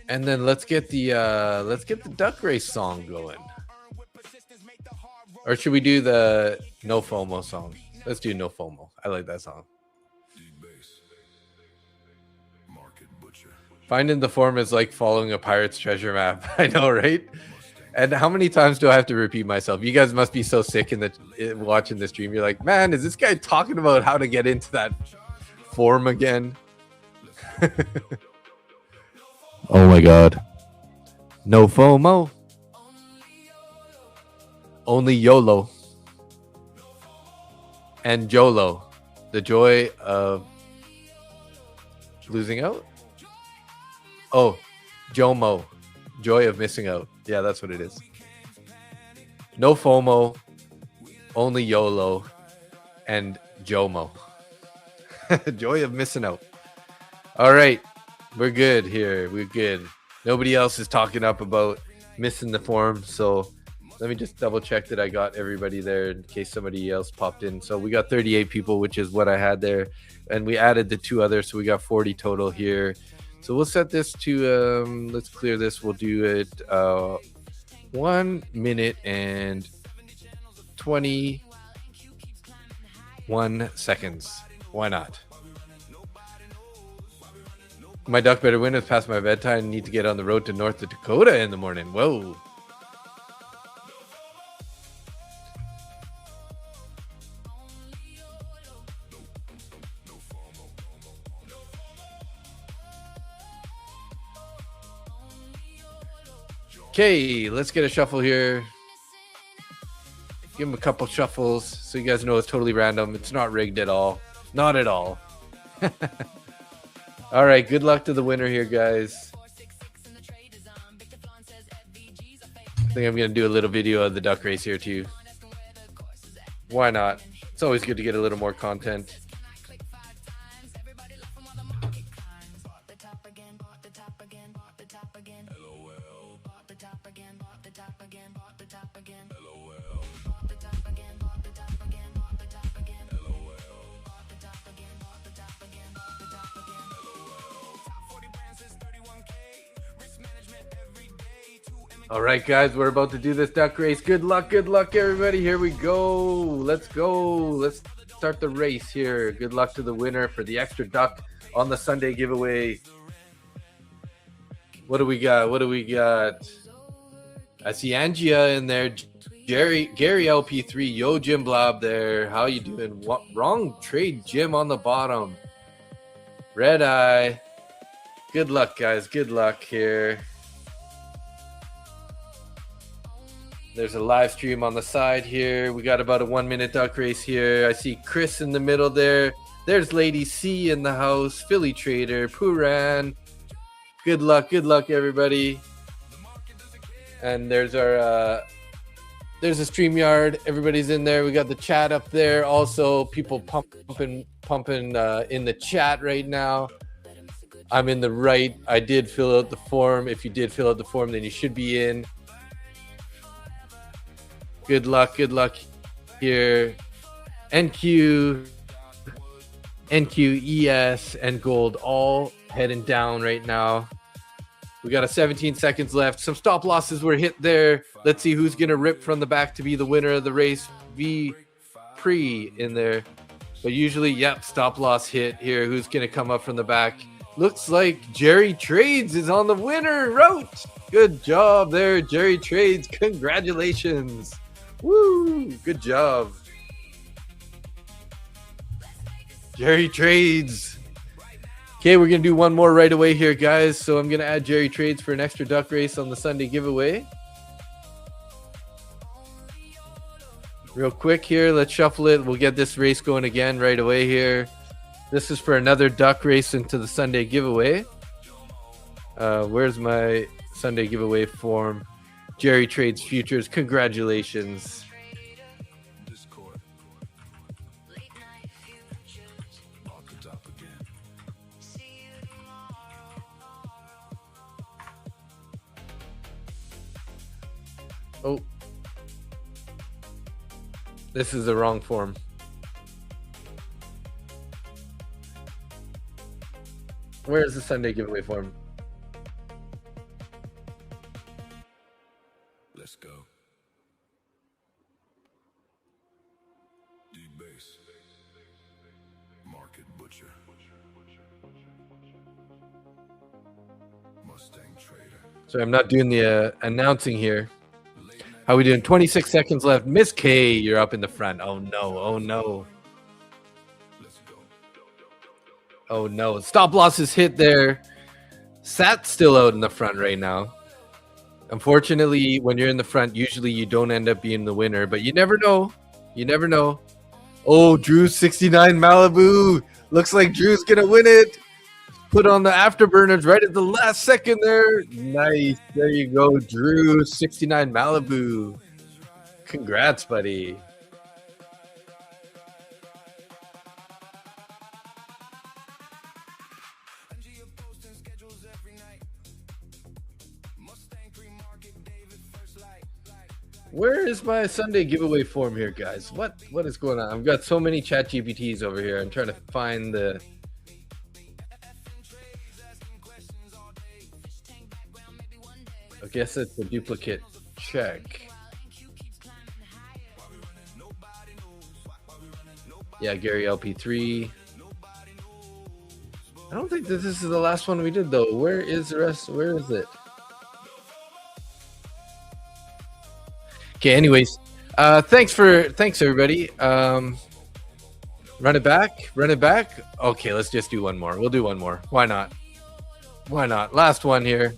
And then let's get the duck race song going. Or should we do the No FOMO song? Let's do No FOMO. I like that song. Finding the form is like following a pirate's treasure map. I know, right? And how many times do I have to repeat myself? You guys must be so sick watching the stream. You're like, man, is this guy talking about how to get into that form again? Oh my God. No FOMO. Only YOLO. And JOLO. The joy of losing out? Oh, JOMO. Joy of missing out. Yeah, that's what it is. No FOMO. Only YOLO. And JOMO. Joy of missing out. All right. We're good here. We're good. Nobody else is talking up about missing the form. So let me just double check that I got everybody there in case somebody else popped in. So we got 38 people, which is what I had there. And we added the 2 others. So we got 40 total here. So we'll set this to, let's clear this. We'll do it 1 minute and 21 seconds. Why not? My duck better win. It's past my bedtime. Need to get on the road to North Dakota in the morning. Whoa. Okay, let's get a shuffle here. Give him a couple shuffles so you guys know it's totally random. It's not rigged at all. Not at all. All right, good luck to the winner here, guys. I think I'm going to do a little video of the duck race here, too. Why not? It's always good to get a little more content. LOL. All right, guys, we're about to do this duck race. Good luck, everybody. Here we go. Let's go. Let's start the race here. Good luck to the winner for the extra duck on the Sunday giveaway. What do we got? I see Angia in there. Gary LP3, Yo Jim Blob there. How you doing? Wrong trade, Jim on the bottom. Red Eye. Good luck, guys. Good luck here. There's a live stream on the side here. We got about a 1 minute duck race here. I see Chris in the middle there. There's Lady C in the house. Philly Trader, Puran. Good luck, everybody. And there's our there's a StreamYard. Everybody's in there. We got the chat up there. Also, people pumping in the chat right now. I'm in the right. I did fill out the form. If you did fill out the form, then you should be in. Good luck here. NQ, ES, and Gold all heading down right now. We got 17 seconds left. Some stop losses were hit there. Let's see who's going to rip from the back to be the winner of the race. Pre in there. But usually, yep, stop loss hit here. Who's going to come up from the back? Looks like Jerry Trades is on the winner route. Good job there, Jerry Trades. Congratulations. Woo! Good job. Jerry Trades. Okay, we're going to do one more right away here, guys. So I'm going to add Jerry Trades for an extra duck race on the Sunday giveaway. Real quick here, let's shuffle it. We'll get this race going again right away here. This is for another duck race into the Sunday giveaway. Where's my Sunday giveaway form? Jerry Trades Futures. Congratulations. Oh, this is the wrong form. Where's the Sunday giveaway form? Let's go. D-Base. Market Butcher. Mustang Trader. So I'm not doing the announcing here. How we doing? 26 seconds left. Miss K, you're up in the front. Oh no, oh no. Let's go. Oh no. Stop losses hit there. Sat's still out in the front right now. Unfortunately, when you're in the front, usually you don't end up being the winner, but you never know. You never know. Oh, Drew 69 Malibu. Looks like Drew's gonna win it. Put on the afterburners right at the last second there. Nice. There you go, Drew 69 Malibu. Congrats, buddy. Where is my Sunday giveaway form here, guys? What is going on? I've got so many chat GPTs over here. I'm trying to find the... I guess it's a duplicate check. Yeah, Gary LP3. I don't think that this is the last one we did, though. Where is the rest? Where is it? Okay, anyways. Thanks, everybody. Run it back. Okay, let's just do one more. We'll do one more. Why not? Last one here.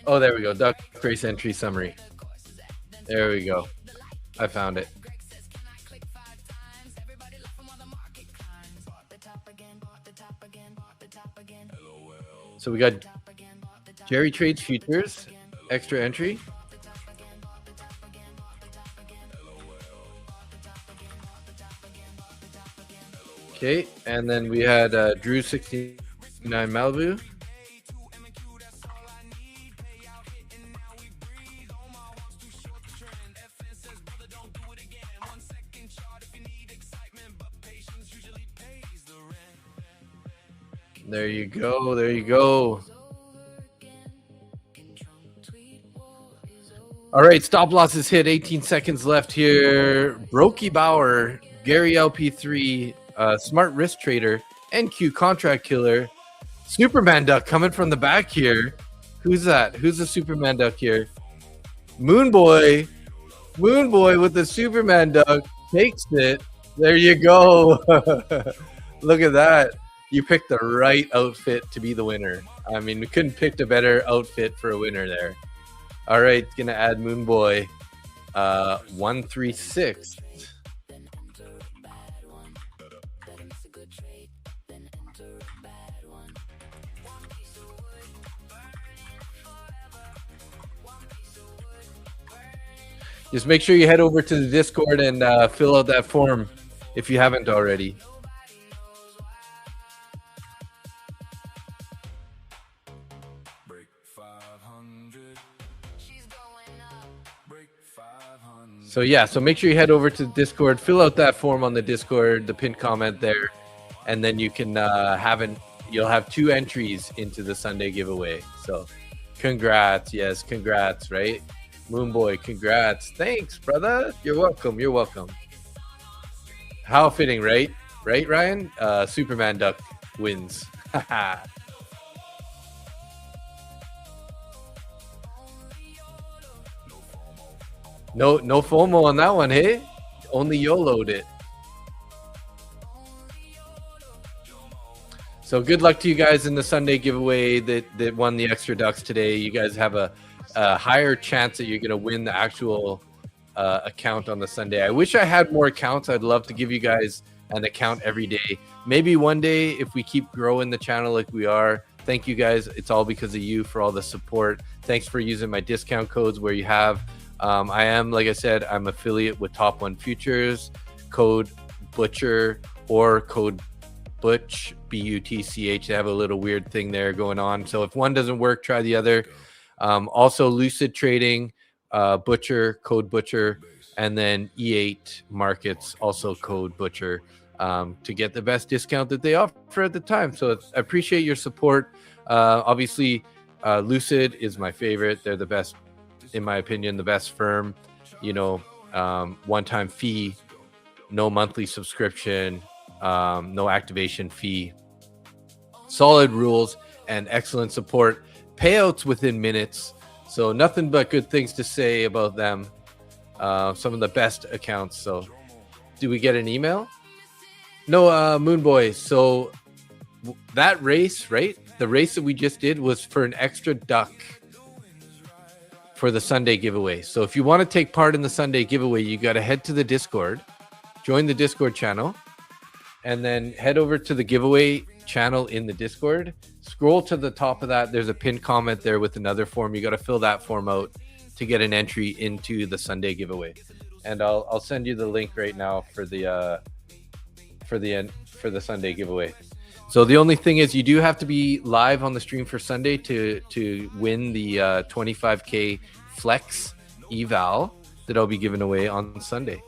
Oh, there we go. Duck race entry summary. There we go. I found it. So we got Jerry Trades Futures, extra entry. Okay, and then we had Drew 69 Malibu. There you go. There you go. All right, stop losses hit. 18 seconds left here. Brokey Bauer, Gary LP3, Smart Risk Trader, NQ Contract Killer, Superman Duck coming from the back here. Who's that? Who's the Superman Duck here? Moon Boy with the Superman Duck takes it. There you go. Look at that. You picked the right outfit to be the winner. I mean, we couldn't pick a better outfit for a winner there. All right, gonna add Moon Boy 136. Just make sure you head over to the Discord and fill out that form if you haven't already. So yeah, so make sure you head over to the Discord, fill out that form on the Discord, the pinned comment there, and then you can you'll have 2 entries into the Sunday giveaway. So congrats, yes, congrats, right? Moonboy, congrats. Thanks, brother. You're welcome. You're welcome. How fitting, right? Right, Ryan? Superman Duck wins. No FOMO on that one, hey? Only YOLO'd it. So good luck to you guys in the Sunday giveaway that won the extra ducks today. You guys have a higher chance that you're going to win the actual account on the Sunday. I wish I had more accounts. I'd love to give you guys an account every day. Maybe one day if we keep growing the channel like we are. Thank you guys. It's all because of you for all the support. Thanks for using my discount codes where you have. I am, like I said, I'm affiliate with Top One Futures, code Butcher or code Butch, BUTCH. They have a little weird thing there going on. So if one doesn't work, try the other. Also Lucid Trading, Butcher, code Butcher, and then E8 Markets, also code Butcher, to get the best discount that they offer at the time. So I appreciate your support. Obviously, Lucid is my favorite. They're the best, in my opinion, the best firm. You know, one-time fee, no monthly subscription, no activation fee, solid rules, and excellent support. Payouts within minutes. So nothing but good things to say about them. Some of the best accounts. So do we get an email? No, Moon Boy. So that race, right? The race that we just did was for an extra duck for the Sunday giveaway. So if you want to take part in the Sunday giveaway, you got to head to the Discord, join the Discord channel, and then head over to the giveaway channel in the Discord. Scroll to the top of that. There's a pinned comment there with another form. You got to fill that form out to get an entry into the Sunday giveaway. And I'll send you the link right now for the Sunday giveaway. So the only thing is you do have to be live on the stream for Sunday to win the 25K flex eval that I'll be giving away on Sunday.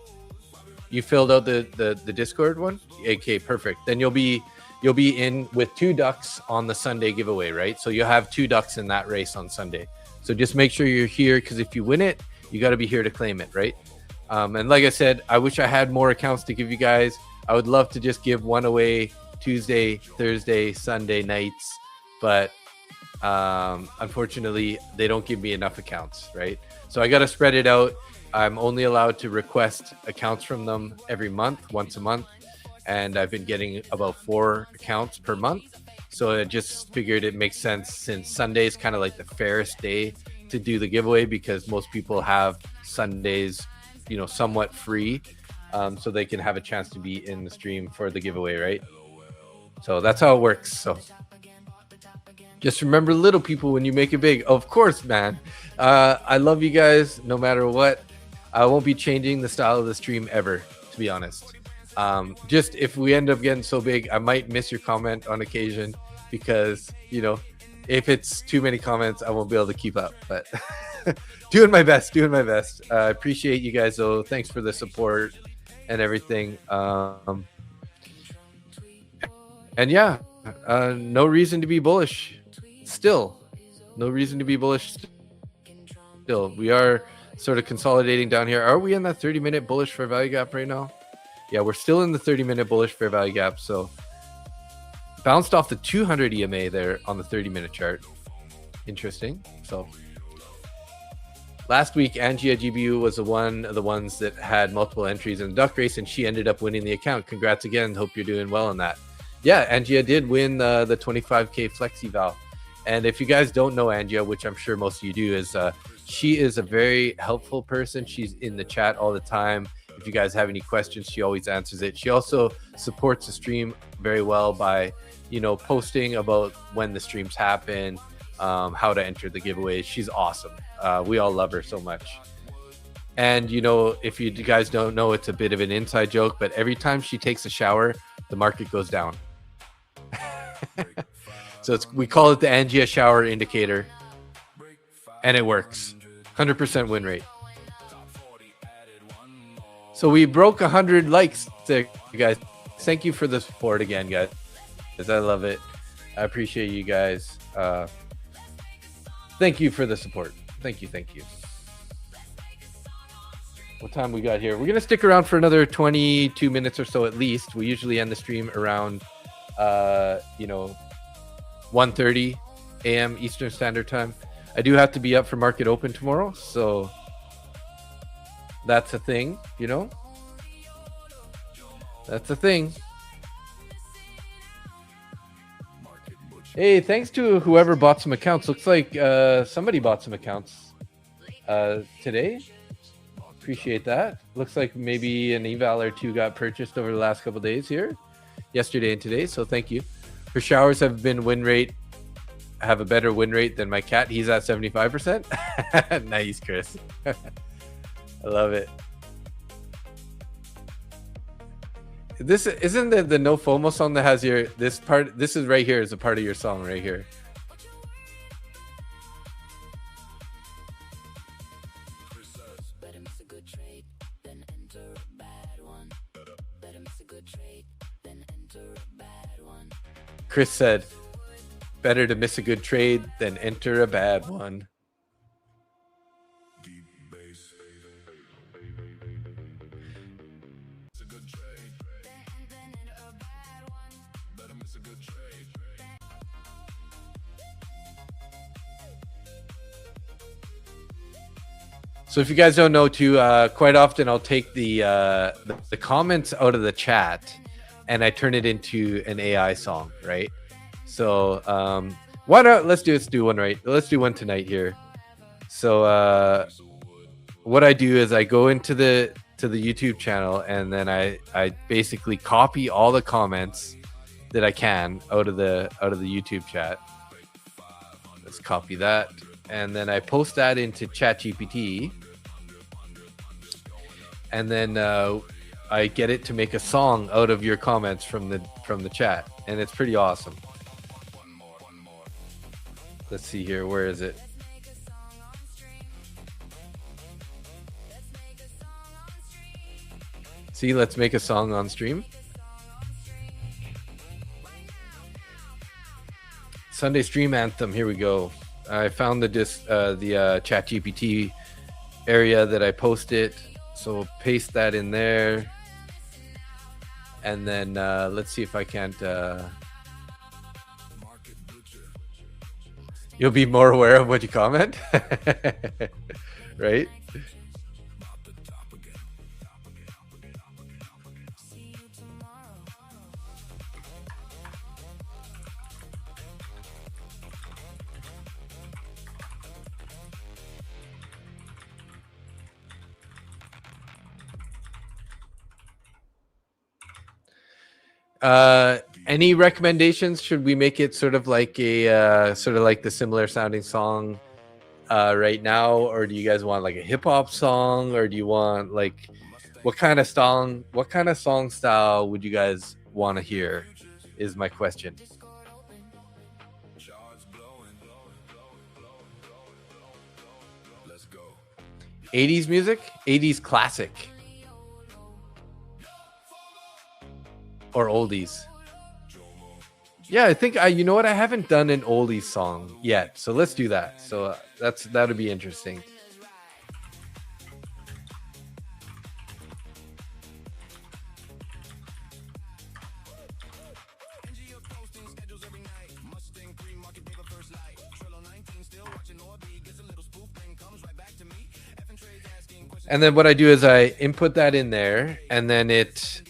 You filled out the Discord one? Okay, perfect. Then you'll be in with 2 ducks on the Sunday giveaway, right? So you'll have 2 ducks in that race on Sunday. So just make sure you're here, because if you win it, you got to be here to claim it, right? And like I said, I wish I had more accounts to give you guys. I would love to just give one away Tuesday, Thursday, Sunday nights, but unfortunately, they don't give me enough accounts, right? So I got to spread it out. I'm only allowed to request accounts from them every month, once a month. And I've been getting about 4 accounts per month. So I just figured it makes sense, since Sunday is kind of like the fairest day to do the giveaway, because most people have Sundays, you know, somewhat free. So they can have a chance to be in the stream for the giveaway, right? So that's how it works. So just remember, little people, when you make it big. Of course, man. I love you guys no matter what. I won't be changing the style of the stream ever, to be honest. Just if we end up getting so big, I might miss your comment on occasion, because, you know, if it's too many comments, I won't be able to keep up. But doing my best. I appreciate you guys, though. Thanks for the support and everything. And yeah, No reason to be bullish. Still, no reason to be bullish. Still, we are sort of consolidating down here. Are we in that 30-minute bullish fair value gap right now? Yeah, we're still in the 30-minute bullish fair value gap. So bounced off the 200 EMA there on the 30-minute chart. Interesting. So last week, Angia GBU was one of the ones that had multiple entries in the duck race, and she ended up winning the account. Congrats again. Hope you're doing well on that. Yeah, Angia did win the 25K Flexi Val. And if you guys don't know Angia, which I'm sure most of you do, is she is a very helpful person. She's in the chat all the time. If you guys have any questions, she always answers it. She also supports the stream very well by, posting about when the streams happen, how to enter the giveaways. She's awesome. We all love her so much. And, if you guys don't know, it's a bit of an inside joke, but every time she takes a shower, the market goes down. So we call it the Angia shower indicator, and it works. 100% win rate. So we broke 100 likes there, guys. Thank you for the support again, guys. I love it. I appreciate you guys. Thank you for the support. Thank you. What time we got here? We're gonna stick around for another 22 minutes or so at least. We usually end the stream around 1:30 a.m. Eastern Standard Time. I do have to be up for market open tomorrow, so that's a thing, That's a thing. Hey, thanks to whoever bought some accounts. Looks like somebody bought some accounts today. Appreciate that. Looks like maybe an eval or two got purchased over the last couple days here, yesterday and today. So thank you. Her showers have a better win rate than my cat. He's at 75%. Nice, Chris. I love it. This isn't the No FOMO song that has this part. This is right here is a part of your song right here. Chris said, better to miss a good trade than enter a bad one. So if you guys don't know too, quite often I'll take the comments out of the chat and I turn it into an AI song, right? So why not? Let's do one right. Let's do one tonight here. So what I do is I go into the YouTube channel and then I basically copy all the comments that I can out of the YouTube chat. Let's copy that. And then I post that into ChatGPT, and then I get it to make a song out of your comments from the chat, and it's pretty awesome. Let's see here, where is it? See, let's make a song on stream. Sunday stream anthem. Here we go. I found the ChatGPT area that I posted, so paste that in there, and then let's see if I can't. You'll be more aware of what you comment, right? Any recommendations? Should we make it sort of like the similar sounding song right now, or do you guys want like a hip hop song, or do you want like what kind of song style would you guys want to hear? Is my question. 80s music, 80s classic, or oldies. Yeah, I think you know what, I haven't done an oldies song yet, so let's do that. So that'll be interesting. And then what I do is I input that in there, and then it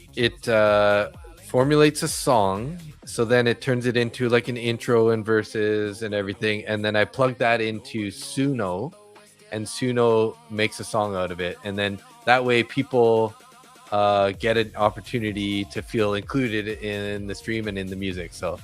formulates a song. So then it turns it into like an intro and verses and everything. And then I plug that into Suno, and Suno makes a song out of it. And then that way people get an opportunity to feel included in the stream and in the music. So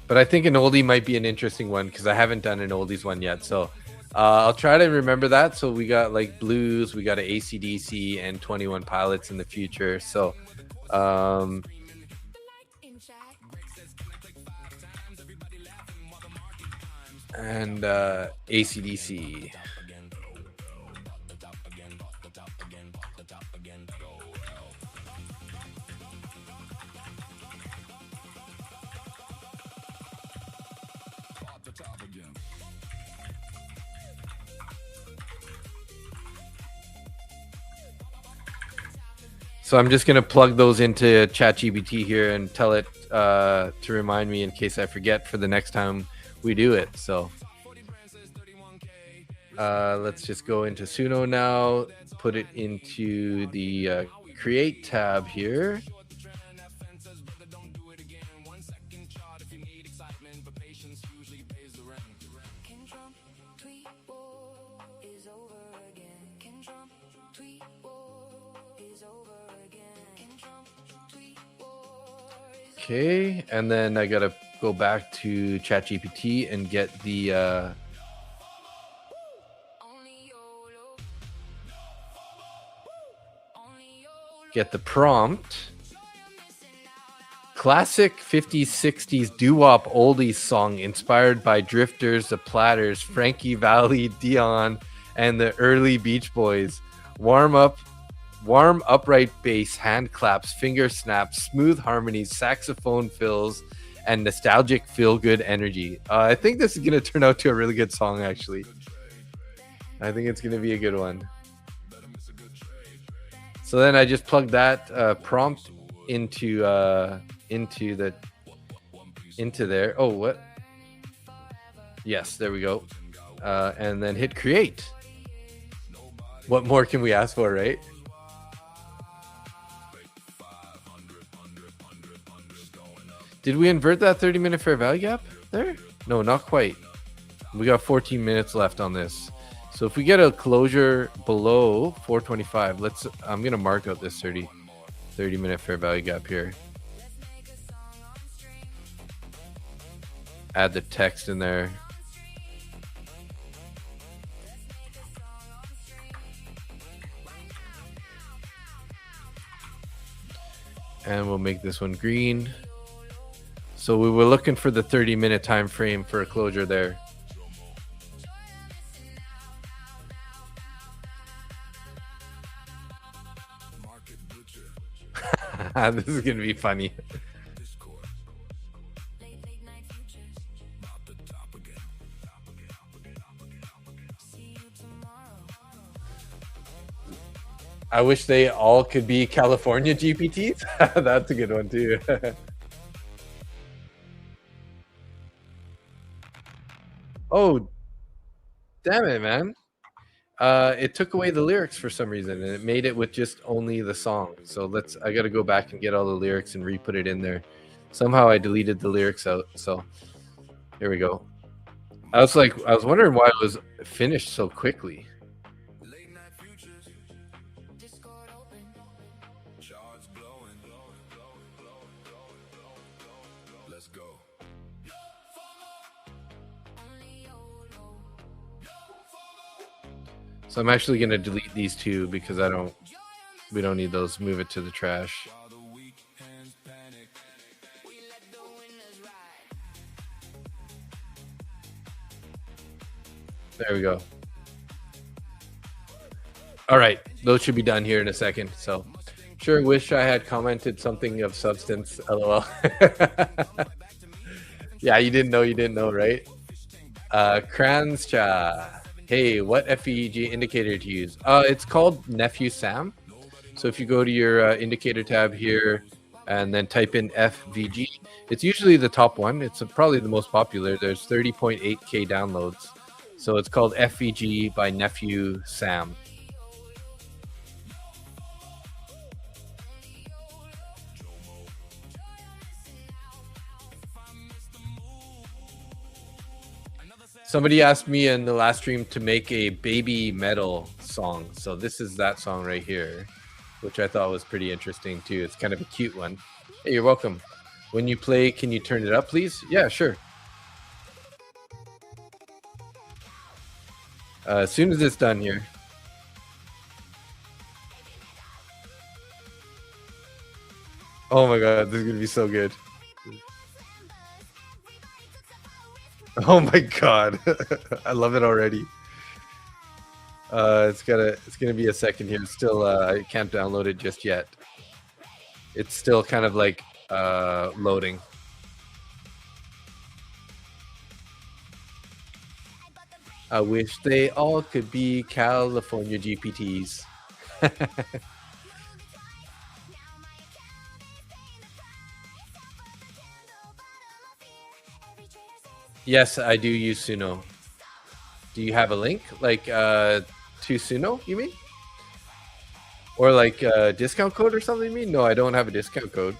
but I think an oldie might be an interesting one because I haven't done an oldies one yet. So I'll try to remember that. So we got like blues, we got a AC/DC and 21 Pilots in the future. So and AC/DC. So I'm just going to plug those into ChatGPT here and tell it to remind me in case I forget for the next time we do it. So let's just go into Suno now, put it into the Create tab here. Okay, and then I gotta go back to ChatGPT and get the prompt. Classic 50s, 60s doo-wop oldies song inspired by Drifters, The Platters, Frankie Valli, Dion, and the early Beach Boys. Warm, upright bass, hand claps, finger snaps, smooth harmonies, saxophone fills, and nostalgic feel-good energy. I think this is going to turn out to a really good song, actually. I think it's going to be a good one. So then I just plug that prompt into there. Oh, what? Yes, there we go. And then hit create. What more can we ask for, right? Did we invert that 30-minute fair value gap there? No, not quite. We got 14 minutes left on this. So if we get a closure below 425, I'm going to mark out this 30-minute fair value gap here. Add the text in there. And we'll make this one green. So we were looking for the 30-minute time frame for a closure there. This is going to be funny. I wish they all could be California GPTs. That's a good one too. Oh, damn it, man. It took away the lyrics for some reason, and it made it with just only the song. So I got to go back and get all the lyrics and re-put it in there. Somehow I deleted the lyrics out. So here we go. I was wondering why it was finished so quickly. So I'm actually going to delete these two because we don't need those. Move it to the trash. There we go. All right, those should be done here in a second. So, sure wish I had commented something of substance. LOL. Yeah, you didn't know, right? Kranscha. Hey, what FEG indicator to use? It's called Nephew Sam. So if you go to your indicator tab here and then type in FVG, it's usually the top one. It's probably the most popular. There's 30.8K downloads. So it's called FVG by Nephew Sam. Somebody asked me in the last stream to make a baby metal song. So this is that song right here, which I thought was pretty interesting too. It's kind of a cute one. Hey, you're welcome. When you play, can you turn it up, please? Yeah, sure. As soon as it's done here. Oh my god, this is gonna be so good. Oh my god, I love it already. It's gonna be a second here. Still, I can't download it just yet. It's still kind of like loading. I wish they all could be California GPTs. Yes, I do use Suno. Do you have a link? Like to Suno, you mean? Or like a discount code or something, you mean? No, I don't have a discount code.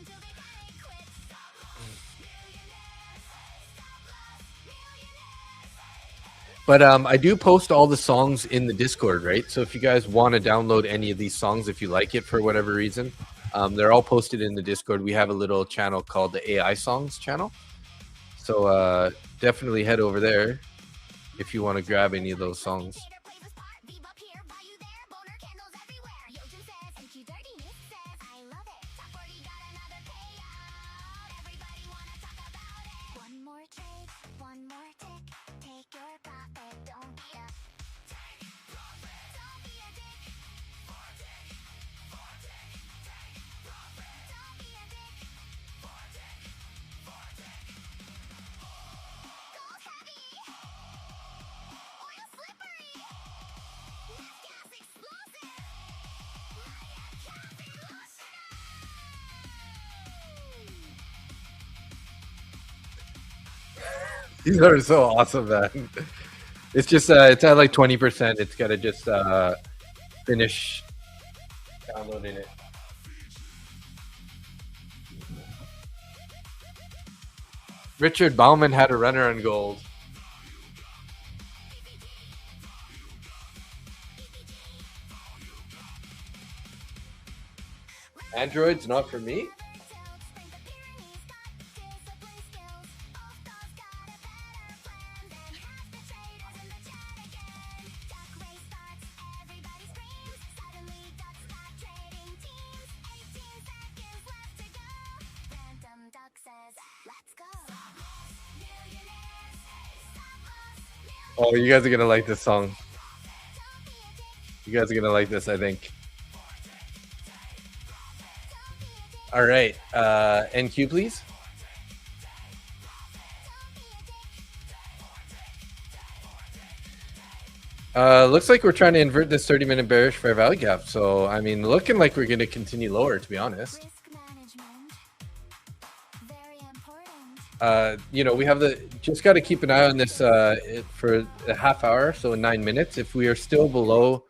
But I do post all the songs in the Discord, right? So if you guys want to download any of these songs, if you like it for whatever reason, they're all posted in the Discord. We have a little channel called the AI Songs channel. So definitely head over there if you want to grab any of those songs. These are so awesome, man. It's just it's at like 20%. It's gotta just finish downloading it. Richard Bauman had a runner on gold. Android's not for me? Oh, you guys are gonna like this song. You guys are gonna like this, I think. All right, NQ, please. Looks like we're trying to invert this 30-minute bearish fair value gap. So, I mean, looking like we're going to continue lower, to be honest. You know, we have just got to keep an eye on this for a half hour, so 9 minutes. If we are still below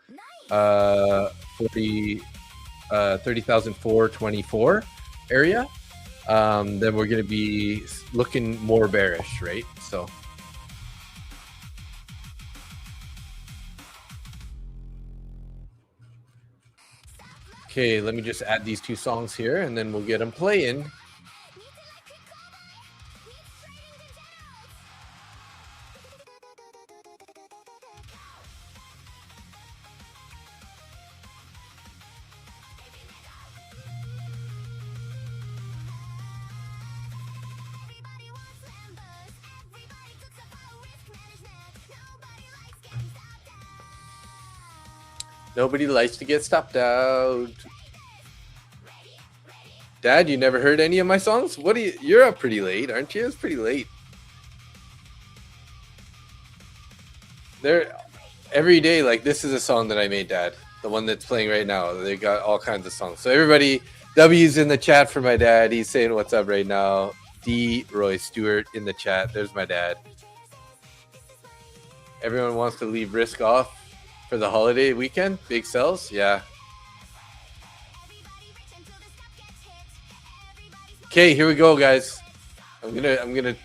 30,424 area, then we're going to be looking more bearish, right? So. Okay, let me just add these two songs here, and then we'll get them playing. Nobody likes to get stopped out. Dad, you never heard any of my songs? What do you? You're up pretty late, aren't you? It's pretty late. There, every day, like this is a song that I made, Dad. The one that's playing right now. They got all kinds of songs. So everybody, W's in the chat for my dad. He's saying what's up right now. D. Roy Stewart in the chat. There's my dad. Everyone wants to leave Risk off for the holiday weekend. Big sales, yeah. Okay, here we go, guys. I'm gonna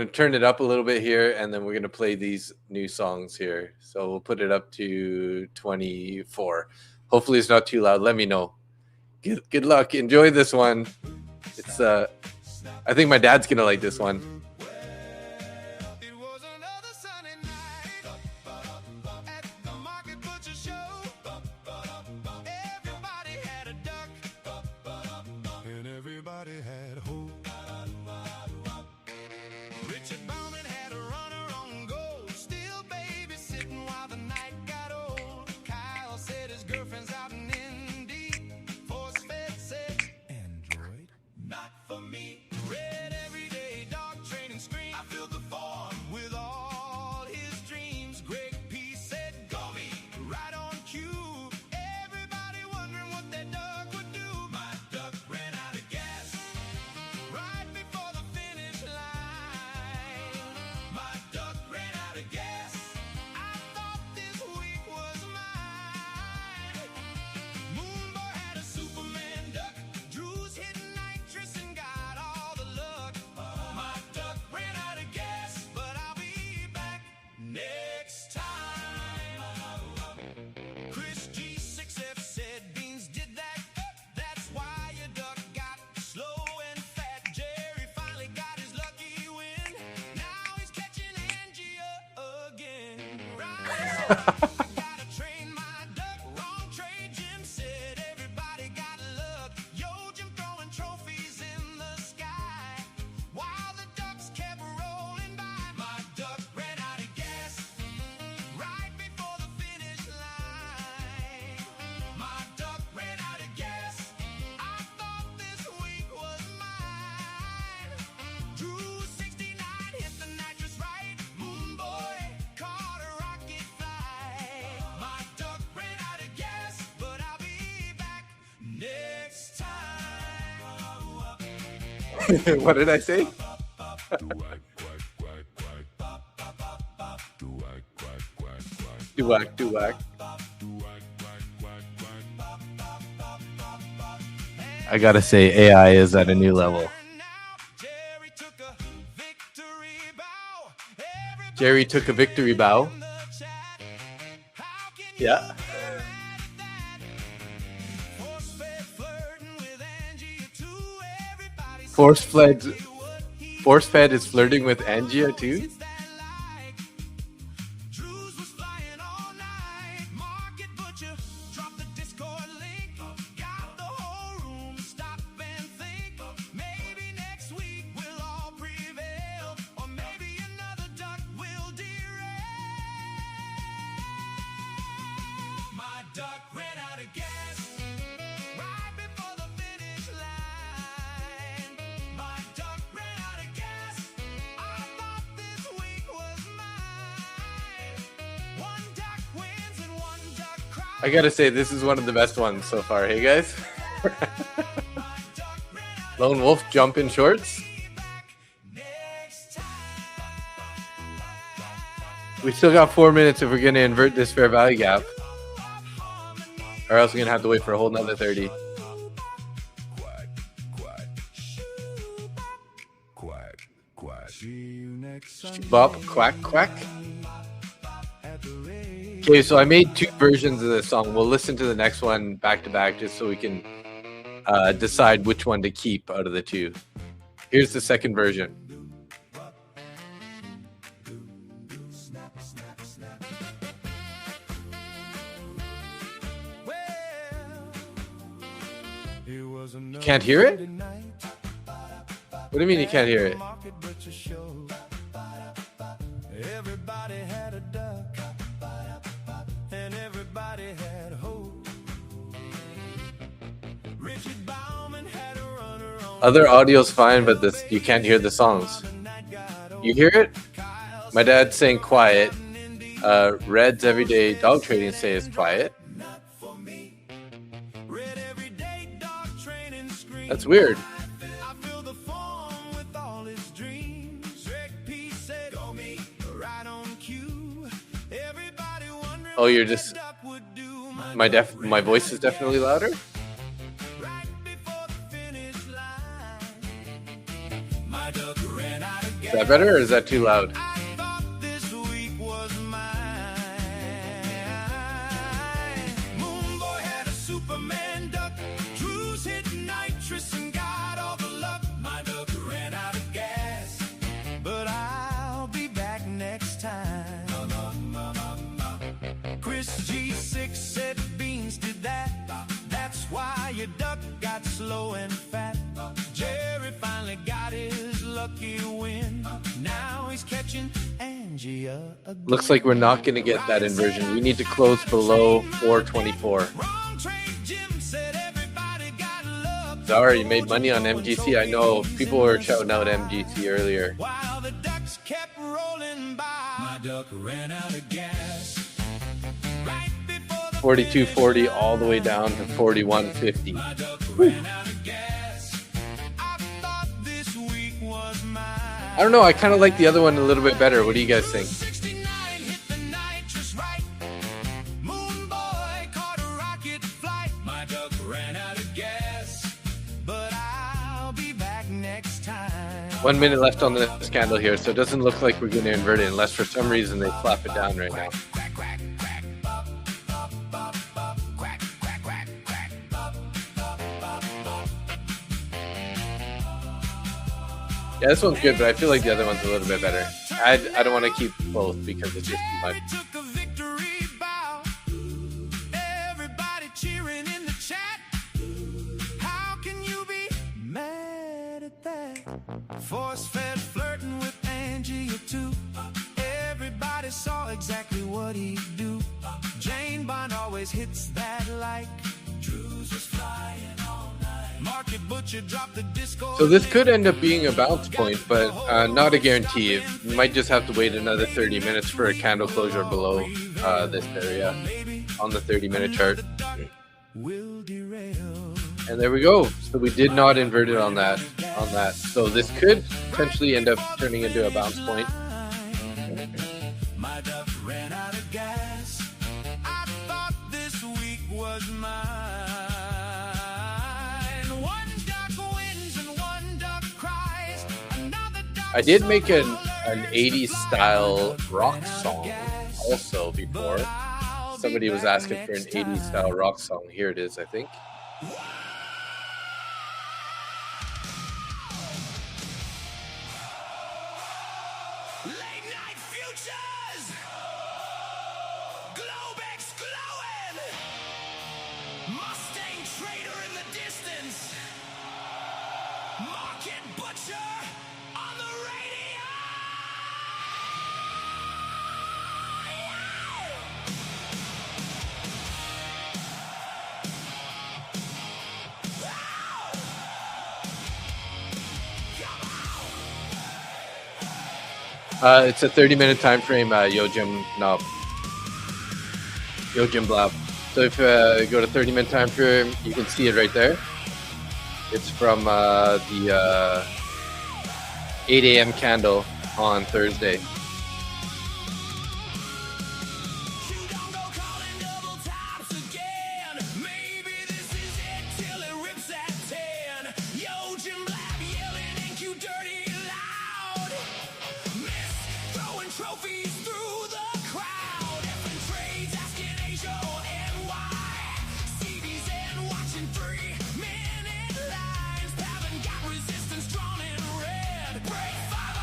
turn it up a little bit here, and then we're gonna play these new songs here. So we'll put it up to 24. Hopefully, it's not too loud. Let me know. Good luck. Enjoy this one. It's I think my dad's gonna like this one. It was another sunny night at the market butcher show. Everybody had a duck and everybody had hope. Richard Bauman had a runner on goal, still babysitting while the night got old. Kyle said his girlfriend's out in Indy. Force Fed said, Android, not for me. Red everyday dog training scream. I filled the farm with all his dreams. Greg P said, go me, right on cue. Everybody wondering what that duck would do. My duck ran out of gas right before the finish line. My duck ran out of gas. I thought this week was mine. Moonboy had a Superman duck. Drew's hitting nitrous and got all the luck. My duck ran out of gas, but I'll be back next time. Chris G6F said Beans did that. That's why your duck got slow and fat. Jerry finally got his lucky win. Now he's catching Angie again. Right. Gotta train my duck. Wrong trade. Jim said everybody got luck. Yo, Jim throwing trophies in the sky while the ducks kept rolling by. My duck ran out of gas right before the finish line. My duck ran out of gas. I thought this week was mine. Drew 69 hit the nitrous right. Moonboy caught a rocket flight. My duck ran out of gas, but I'll be back next time. What did I say? Do-whack, do-whack. I gotta say, AI is at a new level. Jerry took a victory bow. Jerry took a victory bow. In the chat. How can you Yeah. Force-fed flirting with Angie too? Everybody said Force-fed what he Force-fed is flirting with Angia too? is that like? Drews was flying all night. Market butcher dropped the Discord link. Got the whole room to stop and think. Maybe next week we'll all prevail, or maybe another duck will derail. My duck ran out of gas right before the finish line. My duck ran out of gas. I thought this week was mine. One duck wins and one duck cries. I gotta say, this is one of the best ones so far. Hey guys, My duck ran out Lone Wolf jump in shorts. of back next time. We still got 4 minutes if we're gonna invert this fair value gap, or else we're gonna have to wait for a whole nother 30. Bop, quack, quack. Okay, so I made two versions of this song. We'll listen to the next one back to back just so we can decide which one to keep out of the two. Here's the second version. You can't hear it? What do you mean you can't hear it? Everybody had a duck Other audio's fine, but this you can't hear the songs. You hear it? My dad's saying quiet. Red's everyday dog trading say is quiet. That's weird. Oh, you're just my voice is definitely louder. Is that better or is that too loud? G6 said beans did that. That's why your duck got slow and fat. Jerry finally got his lucky win. Now he's catching Angie again. Looks like we're not going to get that inversion. We need to close below 424. Zara, you made money on MGC. I know people were shouting out MGC earlier. While the ducks kept rolling by, my duck ran out of gas. 42.40 all the way down to 41.50. I don't know. I kind of like the other one a little bit better. What do you guys think? One minute left on this candle here, so it doesn't look like we're going to invert it unless for some reason they flap it down right now. Yeah, this one's good, but I feel like the other one's a little bit better. I don't want to keep both because it's just too much. Everybody cheering in the chat. How can you be mad at that? Force-fed flirting with Angie too. Everybody saw exactly what he'd do. Jane Bond always hits that like. Drews was flying all night. Market Butcher dropped the disco. So this could end up being a bounce point, but not a guarantee. You might just have to wait another 30 minutes for a candle closure below this area on the 30-minute chart. And there we go. So we did not invert it on that. So this could potentially end up turning into a bounce point. My duck ran out of gas. I thought this week was mine. One duck wins and one duck cries. Another duck. I did make an 80s style rock song also before. Somebody was asking for an 80s style rock song. Here it is, I think. Late night futures. Globex glowing. Mustang trader in the distance. Market butcher on the radio. It's a 30-minute time frame, Yojim Blab. So if you go to 30-minute time frame, you can see it right there. It's from the 8 a.m. candle on Thursday. You don't go calling double tops again. Maybe this is it till it rips at 10. Yo, Jim Blab yelling NQ dirty loud. Miss throwing trophies through the crowd. Effing trades asking Asia NY. CDs and watching 3-minute lines. Haven't got resistance drawn in red. Break 5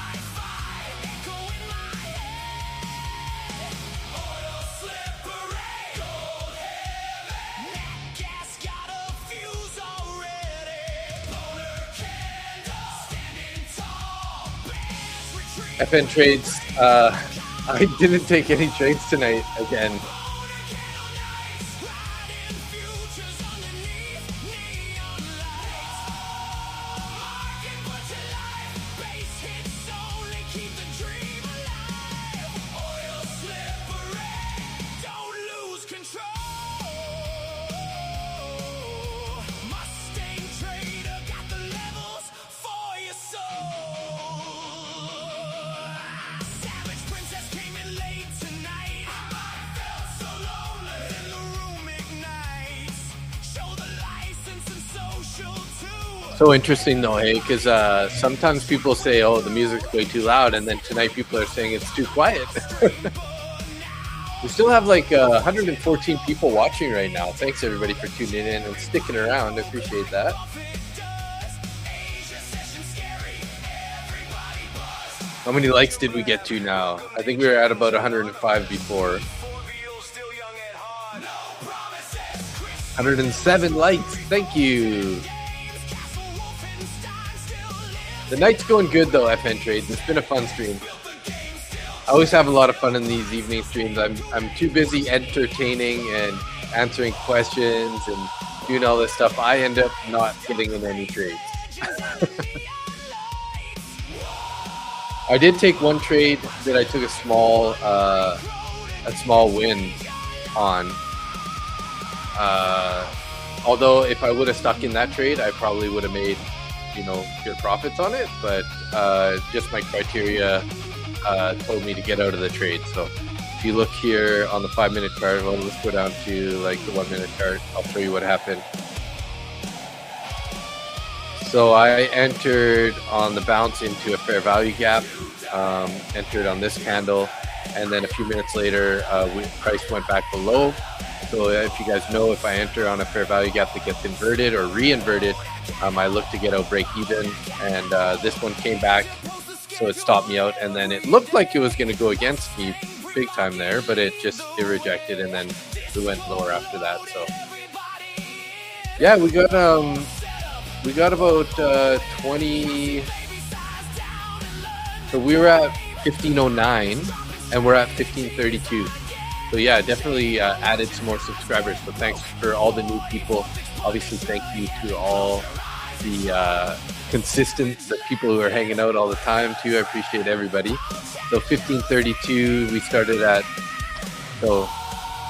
echo in my head. Oil slippery, gold heavy. Nat gas got a fuse already. Boner candle, standing tall. Bears retreat. FN trades. I didn't take any trades tonight again. Boner candle nights. Riding futures underneath neon lights. So interesting though, hey, because sometimes people say, "Oh, the music's way too loud," and then tonight people are saying it's too quiet. We still have like 114 people watching right now. Thanks everybody for tuning in and sticking around. I appreciate that. How many likes did we get to now? I think we were at about 105 before. 107 likes. Thank you. The night's going good though, FN Trades. It's been a fun stream. I always have a lot of fun in these evening streams. I'm too busy entertaining and answering questions and doing all this stuff. I end up not getting in any trades. I did take one trade that I took a small win on. Although if I would have stuck in that trade, I probably would have made, good profits on it. But just my criteria told me to get out of the trade. So if you look here on the 5-minute chart, well, let's go down to like the 1-minute chart. I'll show you what happened. So I entered on the bounce into a fair value gap, entered on this candle, and then a few minutes later, price went back below. So if you guys know, if I enter on a fair value gap that gets inverted or re-inverted, I look to get out break even, and this one came back, so it stopped me out, and then it looked like it was going to go against me big time there, but it rejected, and then we went lower after that. So yeah, we got about 20. So we were at 1509 and we're at 1532. So yeah, definitely added some more subscribers. So thanks for all the new people. Obviously, thank you to all the the people who are hanging out all the time too. I appreciate everybody. So 1532, we started at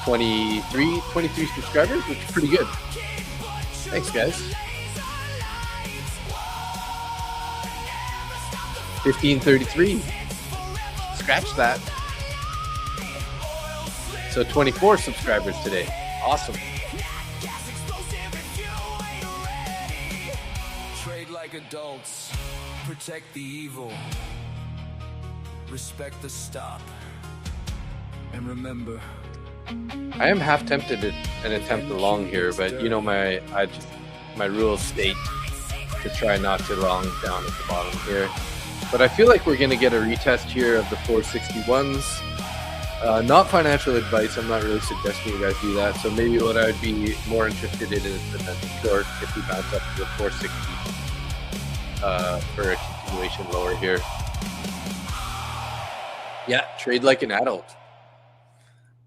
23 subscribers, which is pretty good. Thanks, guys. 1533. Scratch that. So 24 subscribers today. Awesome. Trade like adults, protect the evil, respect the stop, and remember. I am half tempted to an attempt along here, but my rules state to try not to long down at the bottom here. But I feel like we're going to get a retest here of the 461s. Not financial advice. I'm not really suggesting you guys do that. So maybe what I would be more interested in is the short if we bounce up to the 460 for a continuation lower here. Yeah, trade like an adult.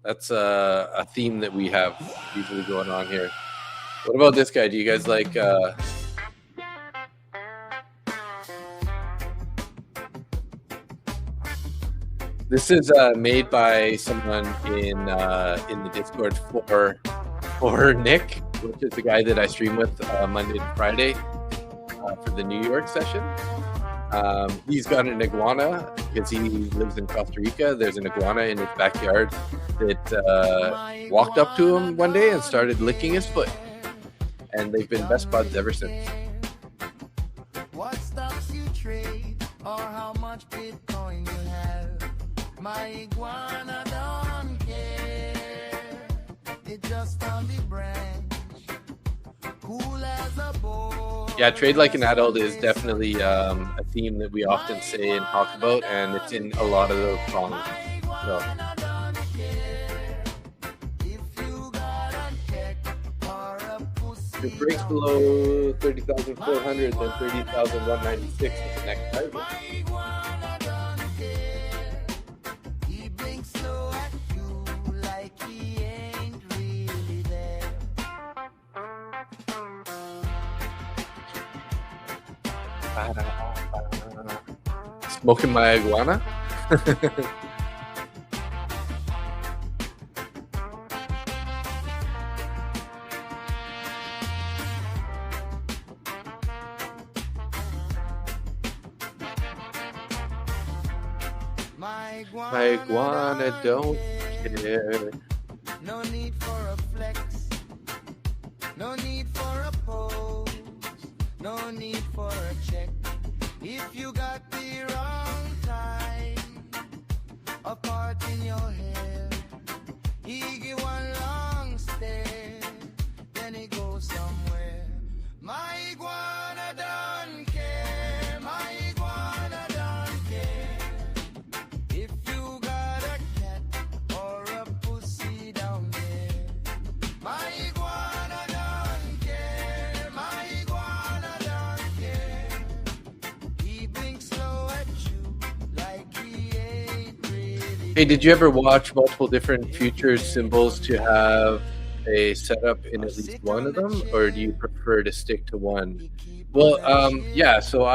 That's a theme that we have usually going on here. What about this guy? Do you guys like... This is made by someone in the Discord for Nick, which is the guy that I stream with Monday to Friday for the New York session. He's got an iguana because he lives in Costa Rica. There's an iguana in his backyard that walked up to him one day and started licking his foot. And they've been best buds ever since. What stops you trade or how much Bitcoin you have? My iguana don't care. It just on the branch. Cool as a boy. Yeah, trade like an adult is definitely a theme that we often say and talk about, and it's in a lot of those songs. So. If it breaks below 30,400, then 30,196 is the next target. Smoking my iguana. My iguana don't care. No need for a flex. No need for a pose. no need for a check. If you got the wrong time, a part in your hair, he give one long stare, then he goes somewhere. My iguana don't care, my iguana don't care. If you got a cat or a pussy down there, my iguana don't care, my iguana don't care. He blinks slow at you like he ain't really. Hey, did you ever watch multiple different future symbols to have a setup in at least one of them, or do you prefer to stick to one? Well, yeah. So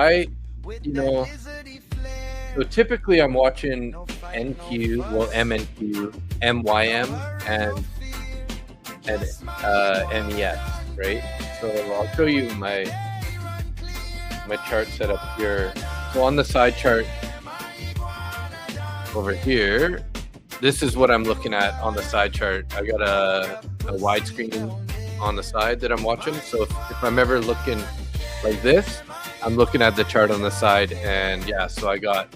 so typically I'm watching NQ, well, MNQ, MYM, and MES, right? So I'll show you my chart setup here. So on the side chart over here, this is what I'm looking at on the side chart. I got a widescreen on the side that I'm watching. So if I'm ever looking like this, I'm looking at the chart on the side, and yeah, so I got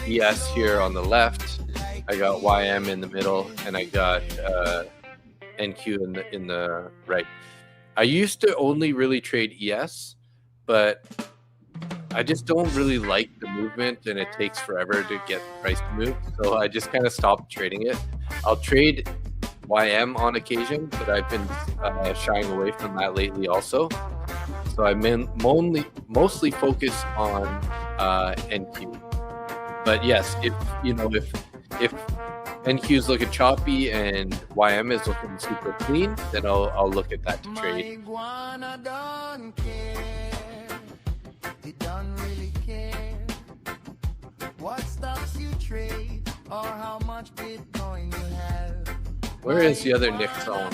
ES here on the left, I got YM in the middle, and I got NQ in the right. I used to only really trade ES, but I just don't really like the movement, and it takes forever to get the price to move. So I just kind of stopped trading it. I'll trade YM on occasion, but I've been shying away from that lately also. So I mostly focus on NQ. But yes, if NQ is looking choppy and YM is looking super clean, then I'll look at that to trade. He don't really care what stocks you trade or how much Bitcoin you have. Where is the other Nick song?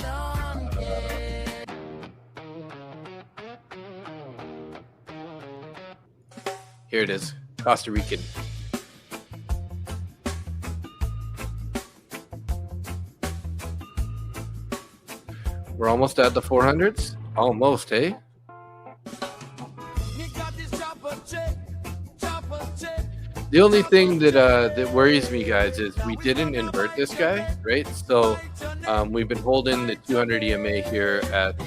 Here it is, Costa Rican. We're almost at the 400s. Almost, hey? The only thing that worries me, guys, is we didn't invert this guy, right? So we've been holding the 200 EMA here at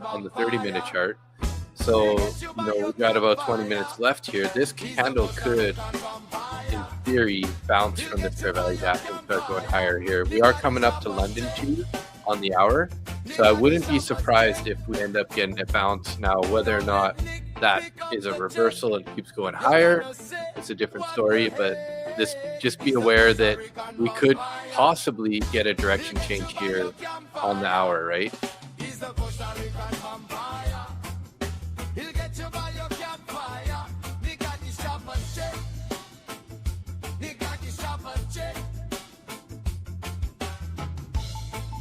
on the 30-minute chart. So we've got about 20 minutes left here. This candle could, in theory, bounce from this fair value gap and start going higher here. We are coming up to London too on the hour, so I wouldn't be surprised if we end up getting a bounce. Now, whether or not that is a reversal and keeps going higher, it's a different story, but just be aware that we could possibly get a direction change here on the hour, right?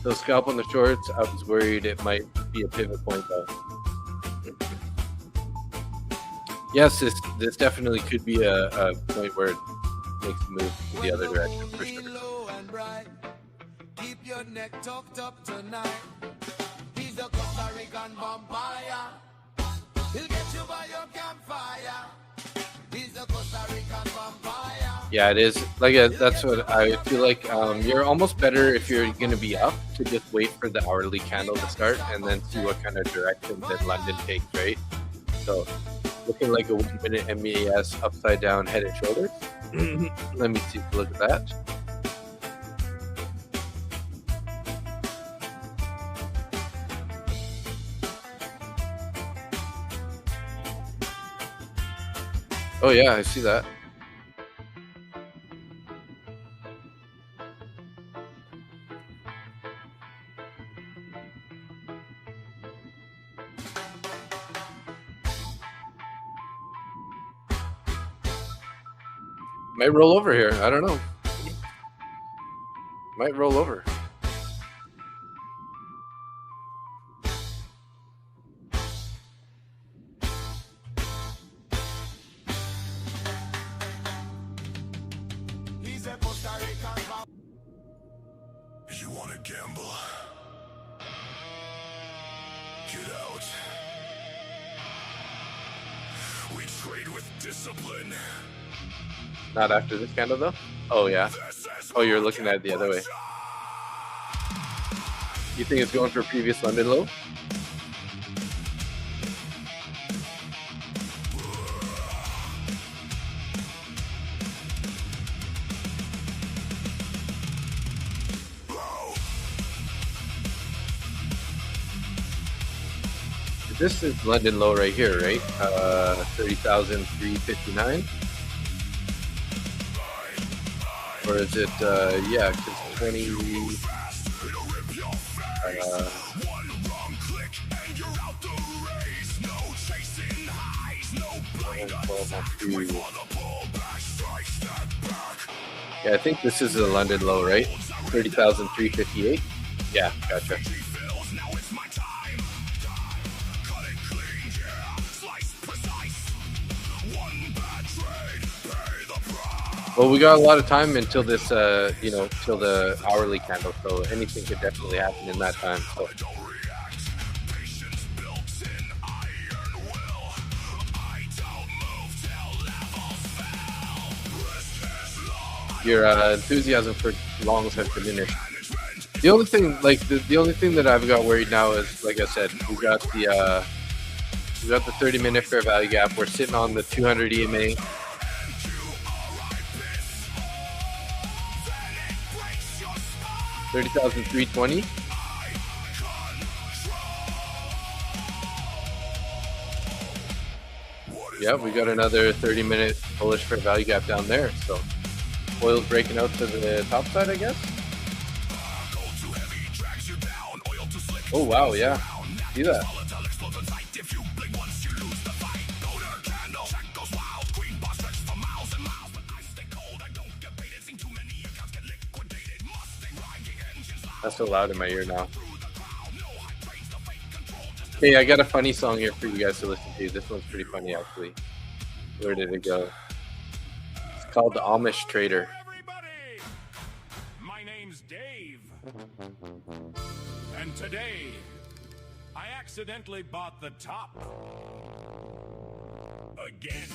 So scalp on the shorts, I was worried it might be a pivot point though. Yes, this definitely could be a point where it makes a move in the other direction for sure. Keep your neck tucked up tonight. He's a Costa Rican vampire. He'll get you by your campfire. He's a Costa Rican vampire. Yeah, it is. That's what I feel like. You're almost better if you're going to be up to just wait for the hourly candle to start and then see what kind of direction that London takes, right? So looking like a 1 minute MES upside down head and shoulders. Let me see. Look at that. Oh yeah, I see that. Might roll over here. I don't know. Might roll over. You want to gamble? Get out. Not after this candle though. Oh yeah. Oh, you're looking at it the other way. You think it's going for previous London low? This is London low right here, right? 30,359. Or is it, yeah, because 20, yeah, I think this is a London low, right? 30,358. Yeah, gotcha. Well, we got a lot of time until this, you know, till the hourly candle, so anything could definitely happen in that time. So. Your enthusiasm for longs has diminished. The only thing, like the only thing that I've got worried now is, like I said, we got the 30-minute fair value gap. We're sitting on the 200 EMA. $30,320. Yeah, we got another 30-minute bullish fair value gap down there. So oil's breaking out to the top side, I guess. Oh wow, yeah. See that? That's so loud in my ear now. Hey, I got a funny song here for you guys to listen to. This one's pretty funny, actually. Where did it go? It's called The Amish Trader. Everybody, my name's Dave. And today, I accidentally bought the top. Again.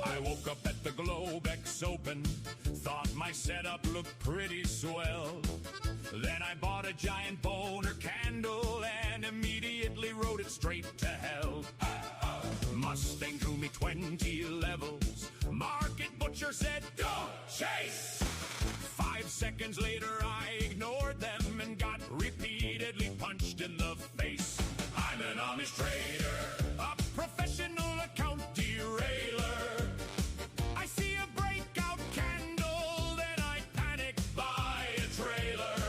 I woke up at the Globex Open, thought my setup looked pretty swell. Then I bought a giant boner candle and immediately rode it straight to hell. Mustang drew me 20 levels. Market butcher said, don't chase. 5 seconds later, I ignored them and got repeatedly punched in the face. I'm an Amish trader, a professional account derailer. I see a breakout candle, then I panic, buy a trailer.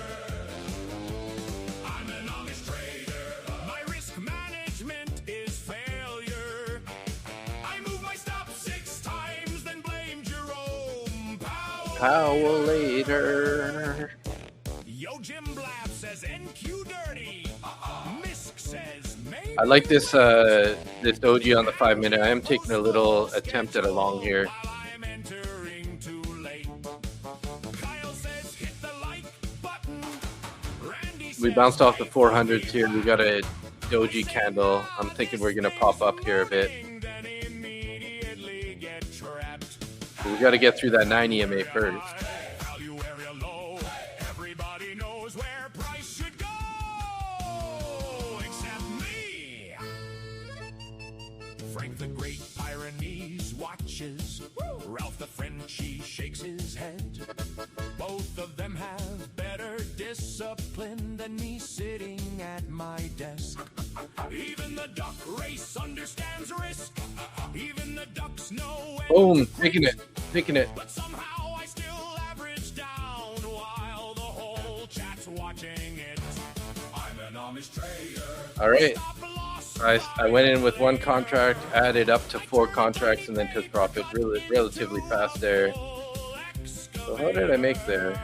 I'm an Amish trader. My risk management is failure. I move my stop 6 times, then blame Jerome Powell later. Yo, Jim Blab says NQ dirty. Misk says maybe. I like this this doji on the 5-minute. I am taking a little attempt at a long here. I'm entering too late. Kyle says hit the like button. Randy We says bounced off the 400s here. We got a doji candle. I'm thinking we're gonna pop up here a bit. then immediately get trapped. So we got to get through that 9 EMA first. Value area low. Everybody knows where price should go. Except me. Frank the Great Pyrenees watches. Ralph the Frenchie shakes his head. Both of them have better discipline than me sitting at my desk. Even the duck race understands risk. Even the ducks know when. Boom, taking it. But somehow I still average down while the whole chat's watching it. I'm an Amish trader. All right. Stop loss. I went in with 1 contract, added up to 4 contracts, and then took profit relatively fast there. So how did I make there?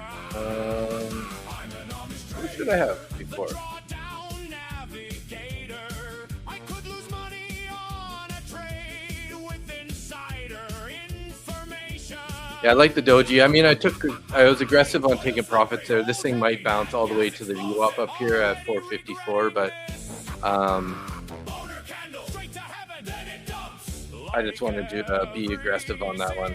What should I have before? Drawdown navigator. I could lose money on a trade with insider information. Yeah, I like the doji. I mean, I was aggressive on taking profits there. This thing might bounce all the way to the VWAP up here at 454, but Boner candle, straight to heaven, then it dumps. I just wanted to be aggressive on that one.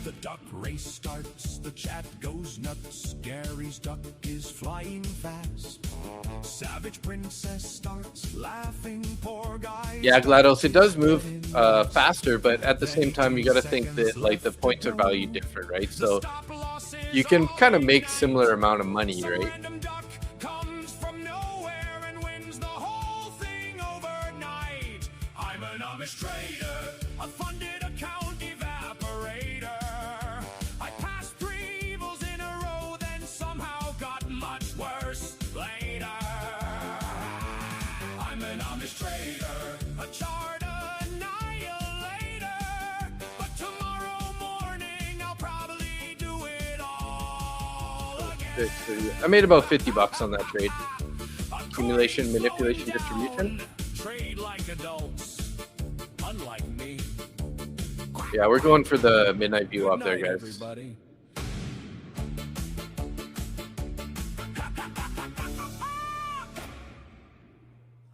The duck race starts, the chat goes nuts. Gary's duck is flying fast. Savage princess starts laughing, poor guy. Yeah, GLaDOS, it does move faster, but at the same time, you got to think that like the points are valued different, right? So you can kind of make similar amount of money, right? Random duck comes from nowhere and wins the whole thing overnight. I'm an Amish trader, a funded account evaporator. I passed 3 evils in a row, then somehow got much worse later. I'm an Amish trader, a chart annihilator. But tomorrow morning I'll probably do it all again. I made about $50 on that trade. Accumulation, manipulation, distribution. Trade like adults, unlike me. Yeah, we're going for the midnight view up there, Night, guys. everybody.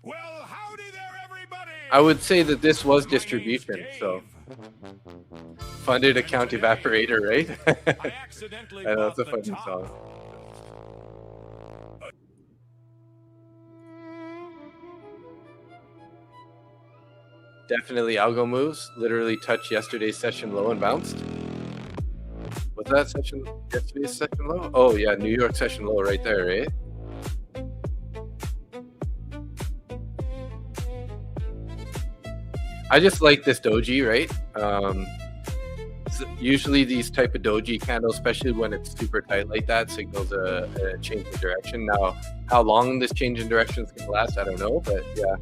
Well, howdy there, everybody. I would say that this was distribution, so funded account evaporator, right? I accidentally I know it's a bought funny the top. song. Definitely algo moves. Literally touched yesterday's session low and bounced. Was that yesterday's session low? Oh yeah, New York session low right there, right? I just like this doji, right? Usually these type of doji candles, especially when it's super tight like that, signals a change in direction. Now, how long this change in direction is going to last, I don't know, but yeah,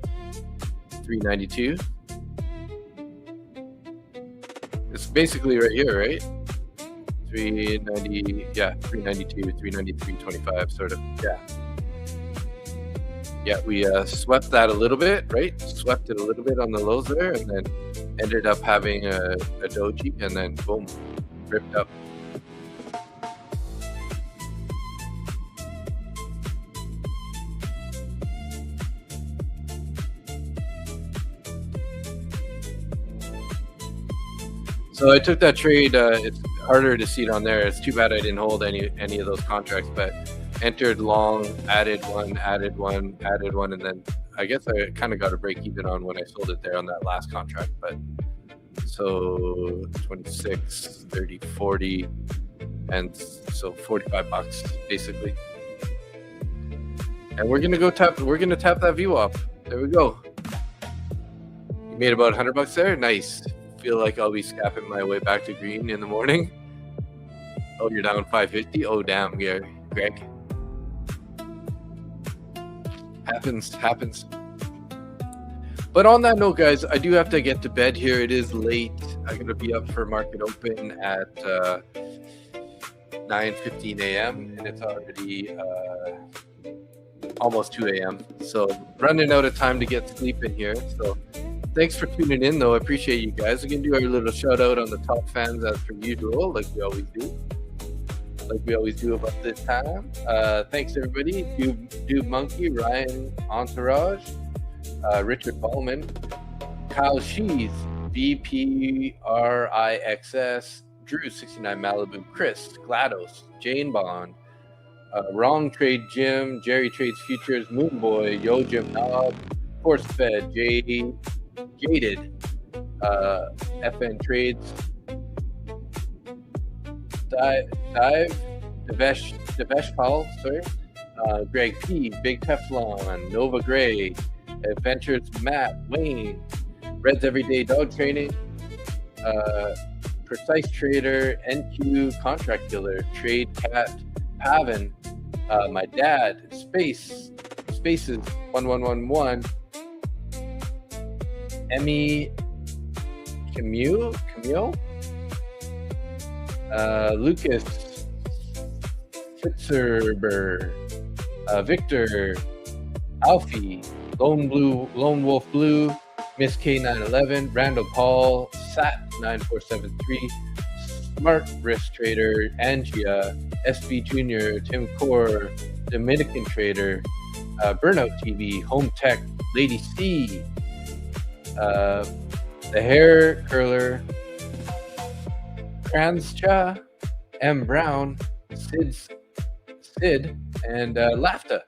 392. It's basically right here, right? 390, yeah, 392, 393.25, sort of, yeah. Yeah, we swept that a little bit, right? Swept it a little bit on the lows there, and then ended up having a doji, and then boom, ripped up. So I took that trade. It's harder to see it on there. It's too bad I didn't hold any of those contracts, but entered long, added one, and then I guess I kind of got a break even on when I sold it there on that last contract. But so 26, 30, 40, and so $45 basically. And we're gonna tap that view up. There we go. You made about $100 there. Nice. Feel like I'll be scapping my way back to green in the morning. Oh, you're down 550. Oh, damn, yeah, Greg. Happens. But on that note, guys, I do have to get to bed here. It is late. I'm gonna be up for market open at 9:15 a.m. and it's already almost 2 a.m. So running out of time to get sleep in here. So thanks for tuning in, though. I appreciate you guys. We're going to do our little shout out on the top fans as per usual, like we always do about this time. Thanks, everybody. Dude Monkey, Ryan Entourage, Richard Ballman, Kyle Shees, VPRIXS, Drew 69 Malibu, Chris, GLaDOS, Jane Bond, Wrong Trade Jim, Jerry Trades Futures, Moonboy, Yo Jim Knob, Force Fed, Jaded, FN Trades, Devesh Paul, sorry, Greg P, Big Teflon, Nova Gray, Adventures Matt, Wayne, Red's Everyday Dog Training, Precise Trader, NQ Contract Killer, Trade Cat, Pavan, my dad, Spaces 1111, Emmy Camille, Lucas Fitzerber, Victor, Alfie, Lone Wolf Blue, Miss K911, Randall Paul, Sat 9473, Smart Risk Trader, Angia, SB Junior, Tim Core, Dominican Trader, Burnout TV, Home Tech, Lady C, the Hair Curler, Kranscha, M Brown, Sid, and Lafta.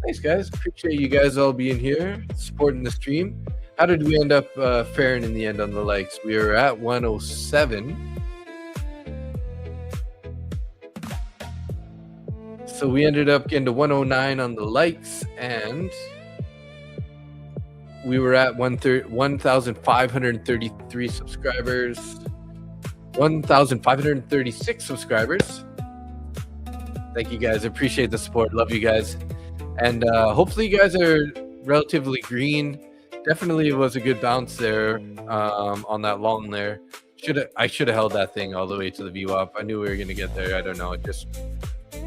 Thanks, guys. Appreciate you guys all being here, supporting the stream. How did we end up faring in the end on the likes? We were at 107. So we ended up getting to 109 on the likes, and we were at 1,533 subscribers. 1,536 subscribers. Thank you guys. Appreciate the support. Love you guys. And hopefully you guys are relatively green. Definitely was a good bounce there on that long there. I should have held that thing all the way to the VWAP. I knew we were going to get there. I don't know. Just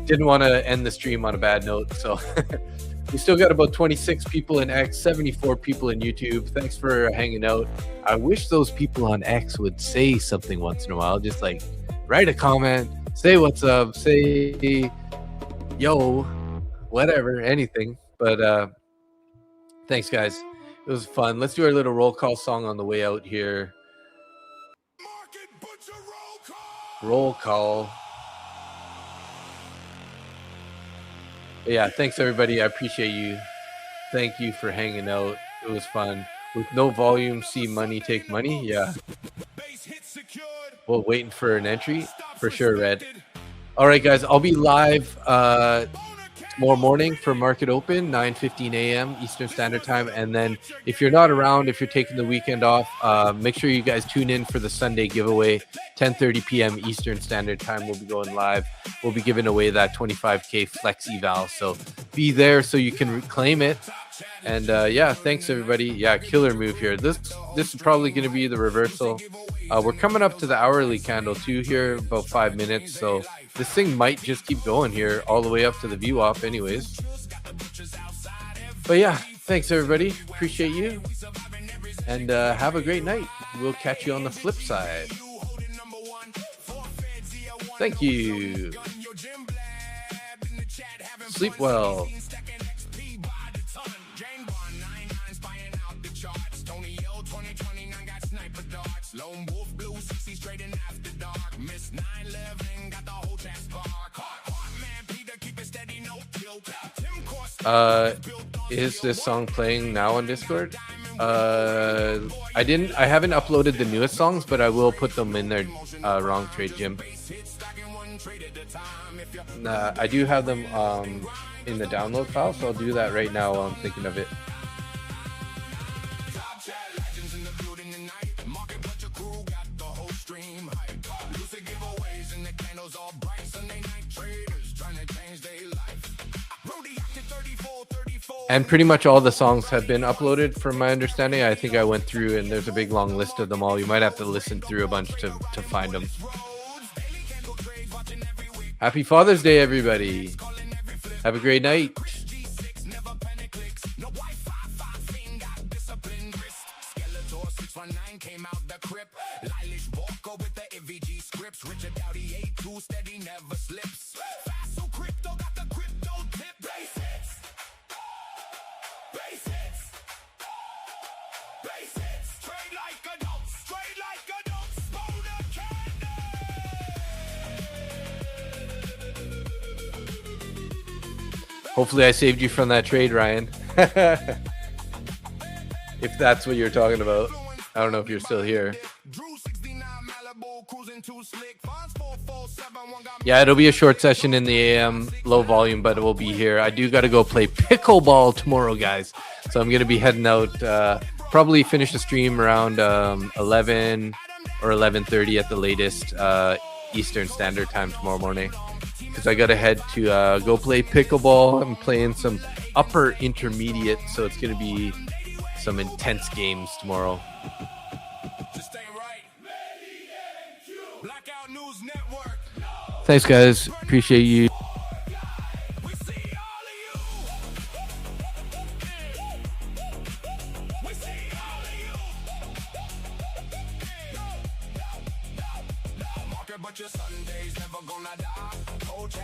didn't want to end the stream on a bad note. So we still got about 26 people in X, 74 people in YouTube. Thanks for hanging out. I wish those people on X would say something once in a while. Just like write a comment, say what's up, say yo, whatever, anything. But thanks, guys. It was fun. Let's do our little roll call song on the way out here. Roll call. But yeah, thanks everybody. I appreciate you. Thank you for hanging out. It was fun. With no volume, see money, take money. Yeah. Well, waiting for an entry for sure, Red. All right, guys. I'll be live tomorrow morning for market open, 9:15 a.m. Eastern Standard Time. And then if you're not around, if you're taking the weekend off, make sure you guys tune in for the Sunday giveaway, 10:30 p.m. Eastern Standard Time. We'll be going live. We'll be giving away that 25K flex eval. So be there so you can claim it. And yeah, thanks everybody. Yeah, killer move here. This is probably going to be the reversal. We're coming up to the hourly candle too here, about 5 minutes. So this thing might just keep going here all the way up to the VWAP anyways. But yeah, thanks everybody. Appreciate you. And have a great night. We'll catch you on the flip side. Thank you. Sleep well. Lone wolf blue 60 straight in after dark. Miss 911 got the whole chat spark. Man, Peter keep it steady, no tilt. Is this song playing now on Discord? I haven't uploaded the newest songs, but I will put them in there. Wrong trade, Jim. Nah, I do have them in the download file, so I'll do that right now while I'm thinking of it. And pretty much all the songs have been uploaded from my understanding. I think I went through and there's a big long list of them all. You might have to listen through a bunch to find them. Happy Father's Day, everybody. Have a great night. Hopefully I saved you from that trade, Ryan. If that's what you're talking about. I don't know if you're still here. Yeah, it'll be a short session in the AM, low volume, but it will be here. I do got to go play pickleball tomorrow, guys. So I'm going to be heading out, probably finish the stream around 11 or 11:30 at the latest Eastern Standard Time tomorrow morning. Because I got to head to go play pickleball. I'm playing some upper intermediate, so it's going to be some intense games tomorrow. Thanks, guys. Appreciate you. but your Sunday's never gonna die. Coach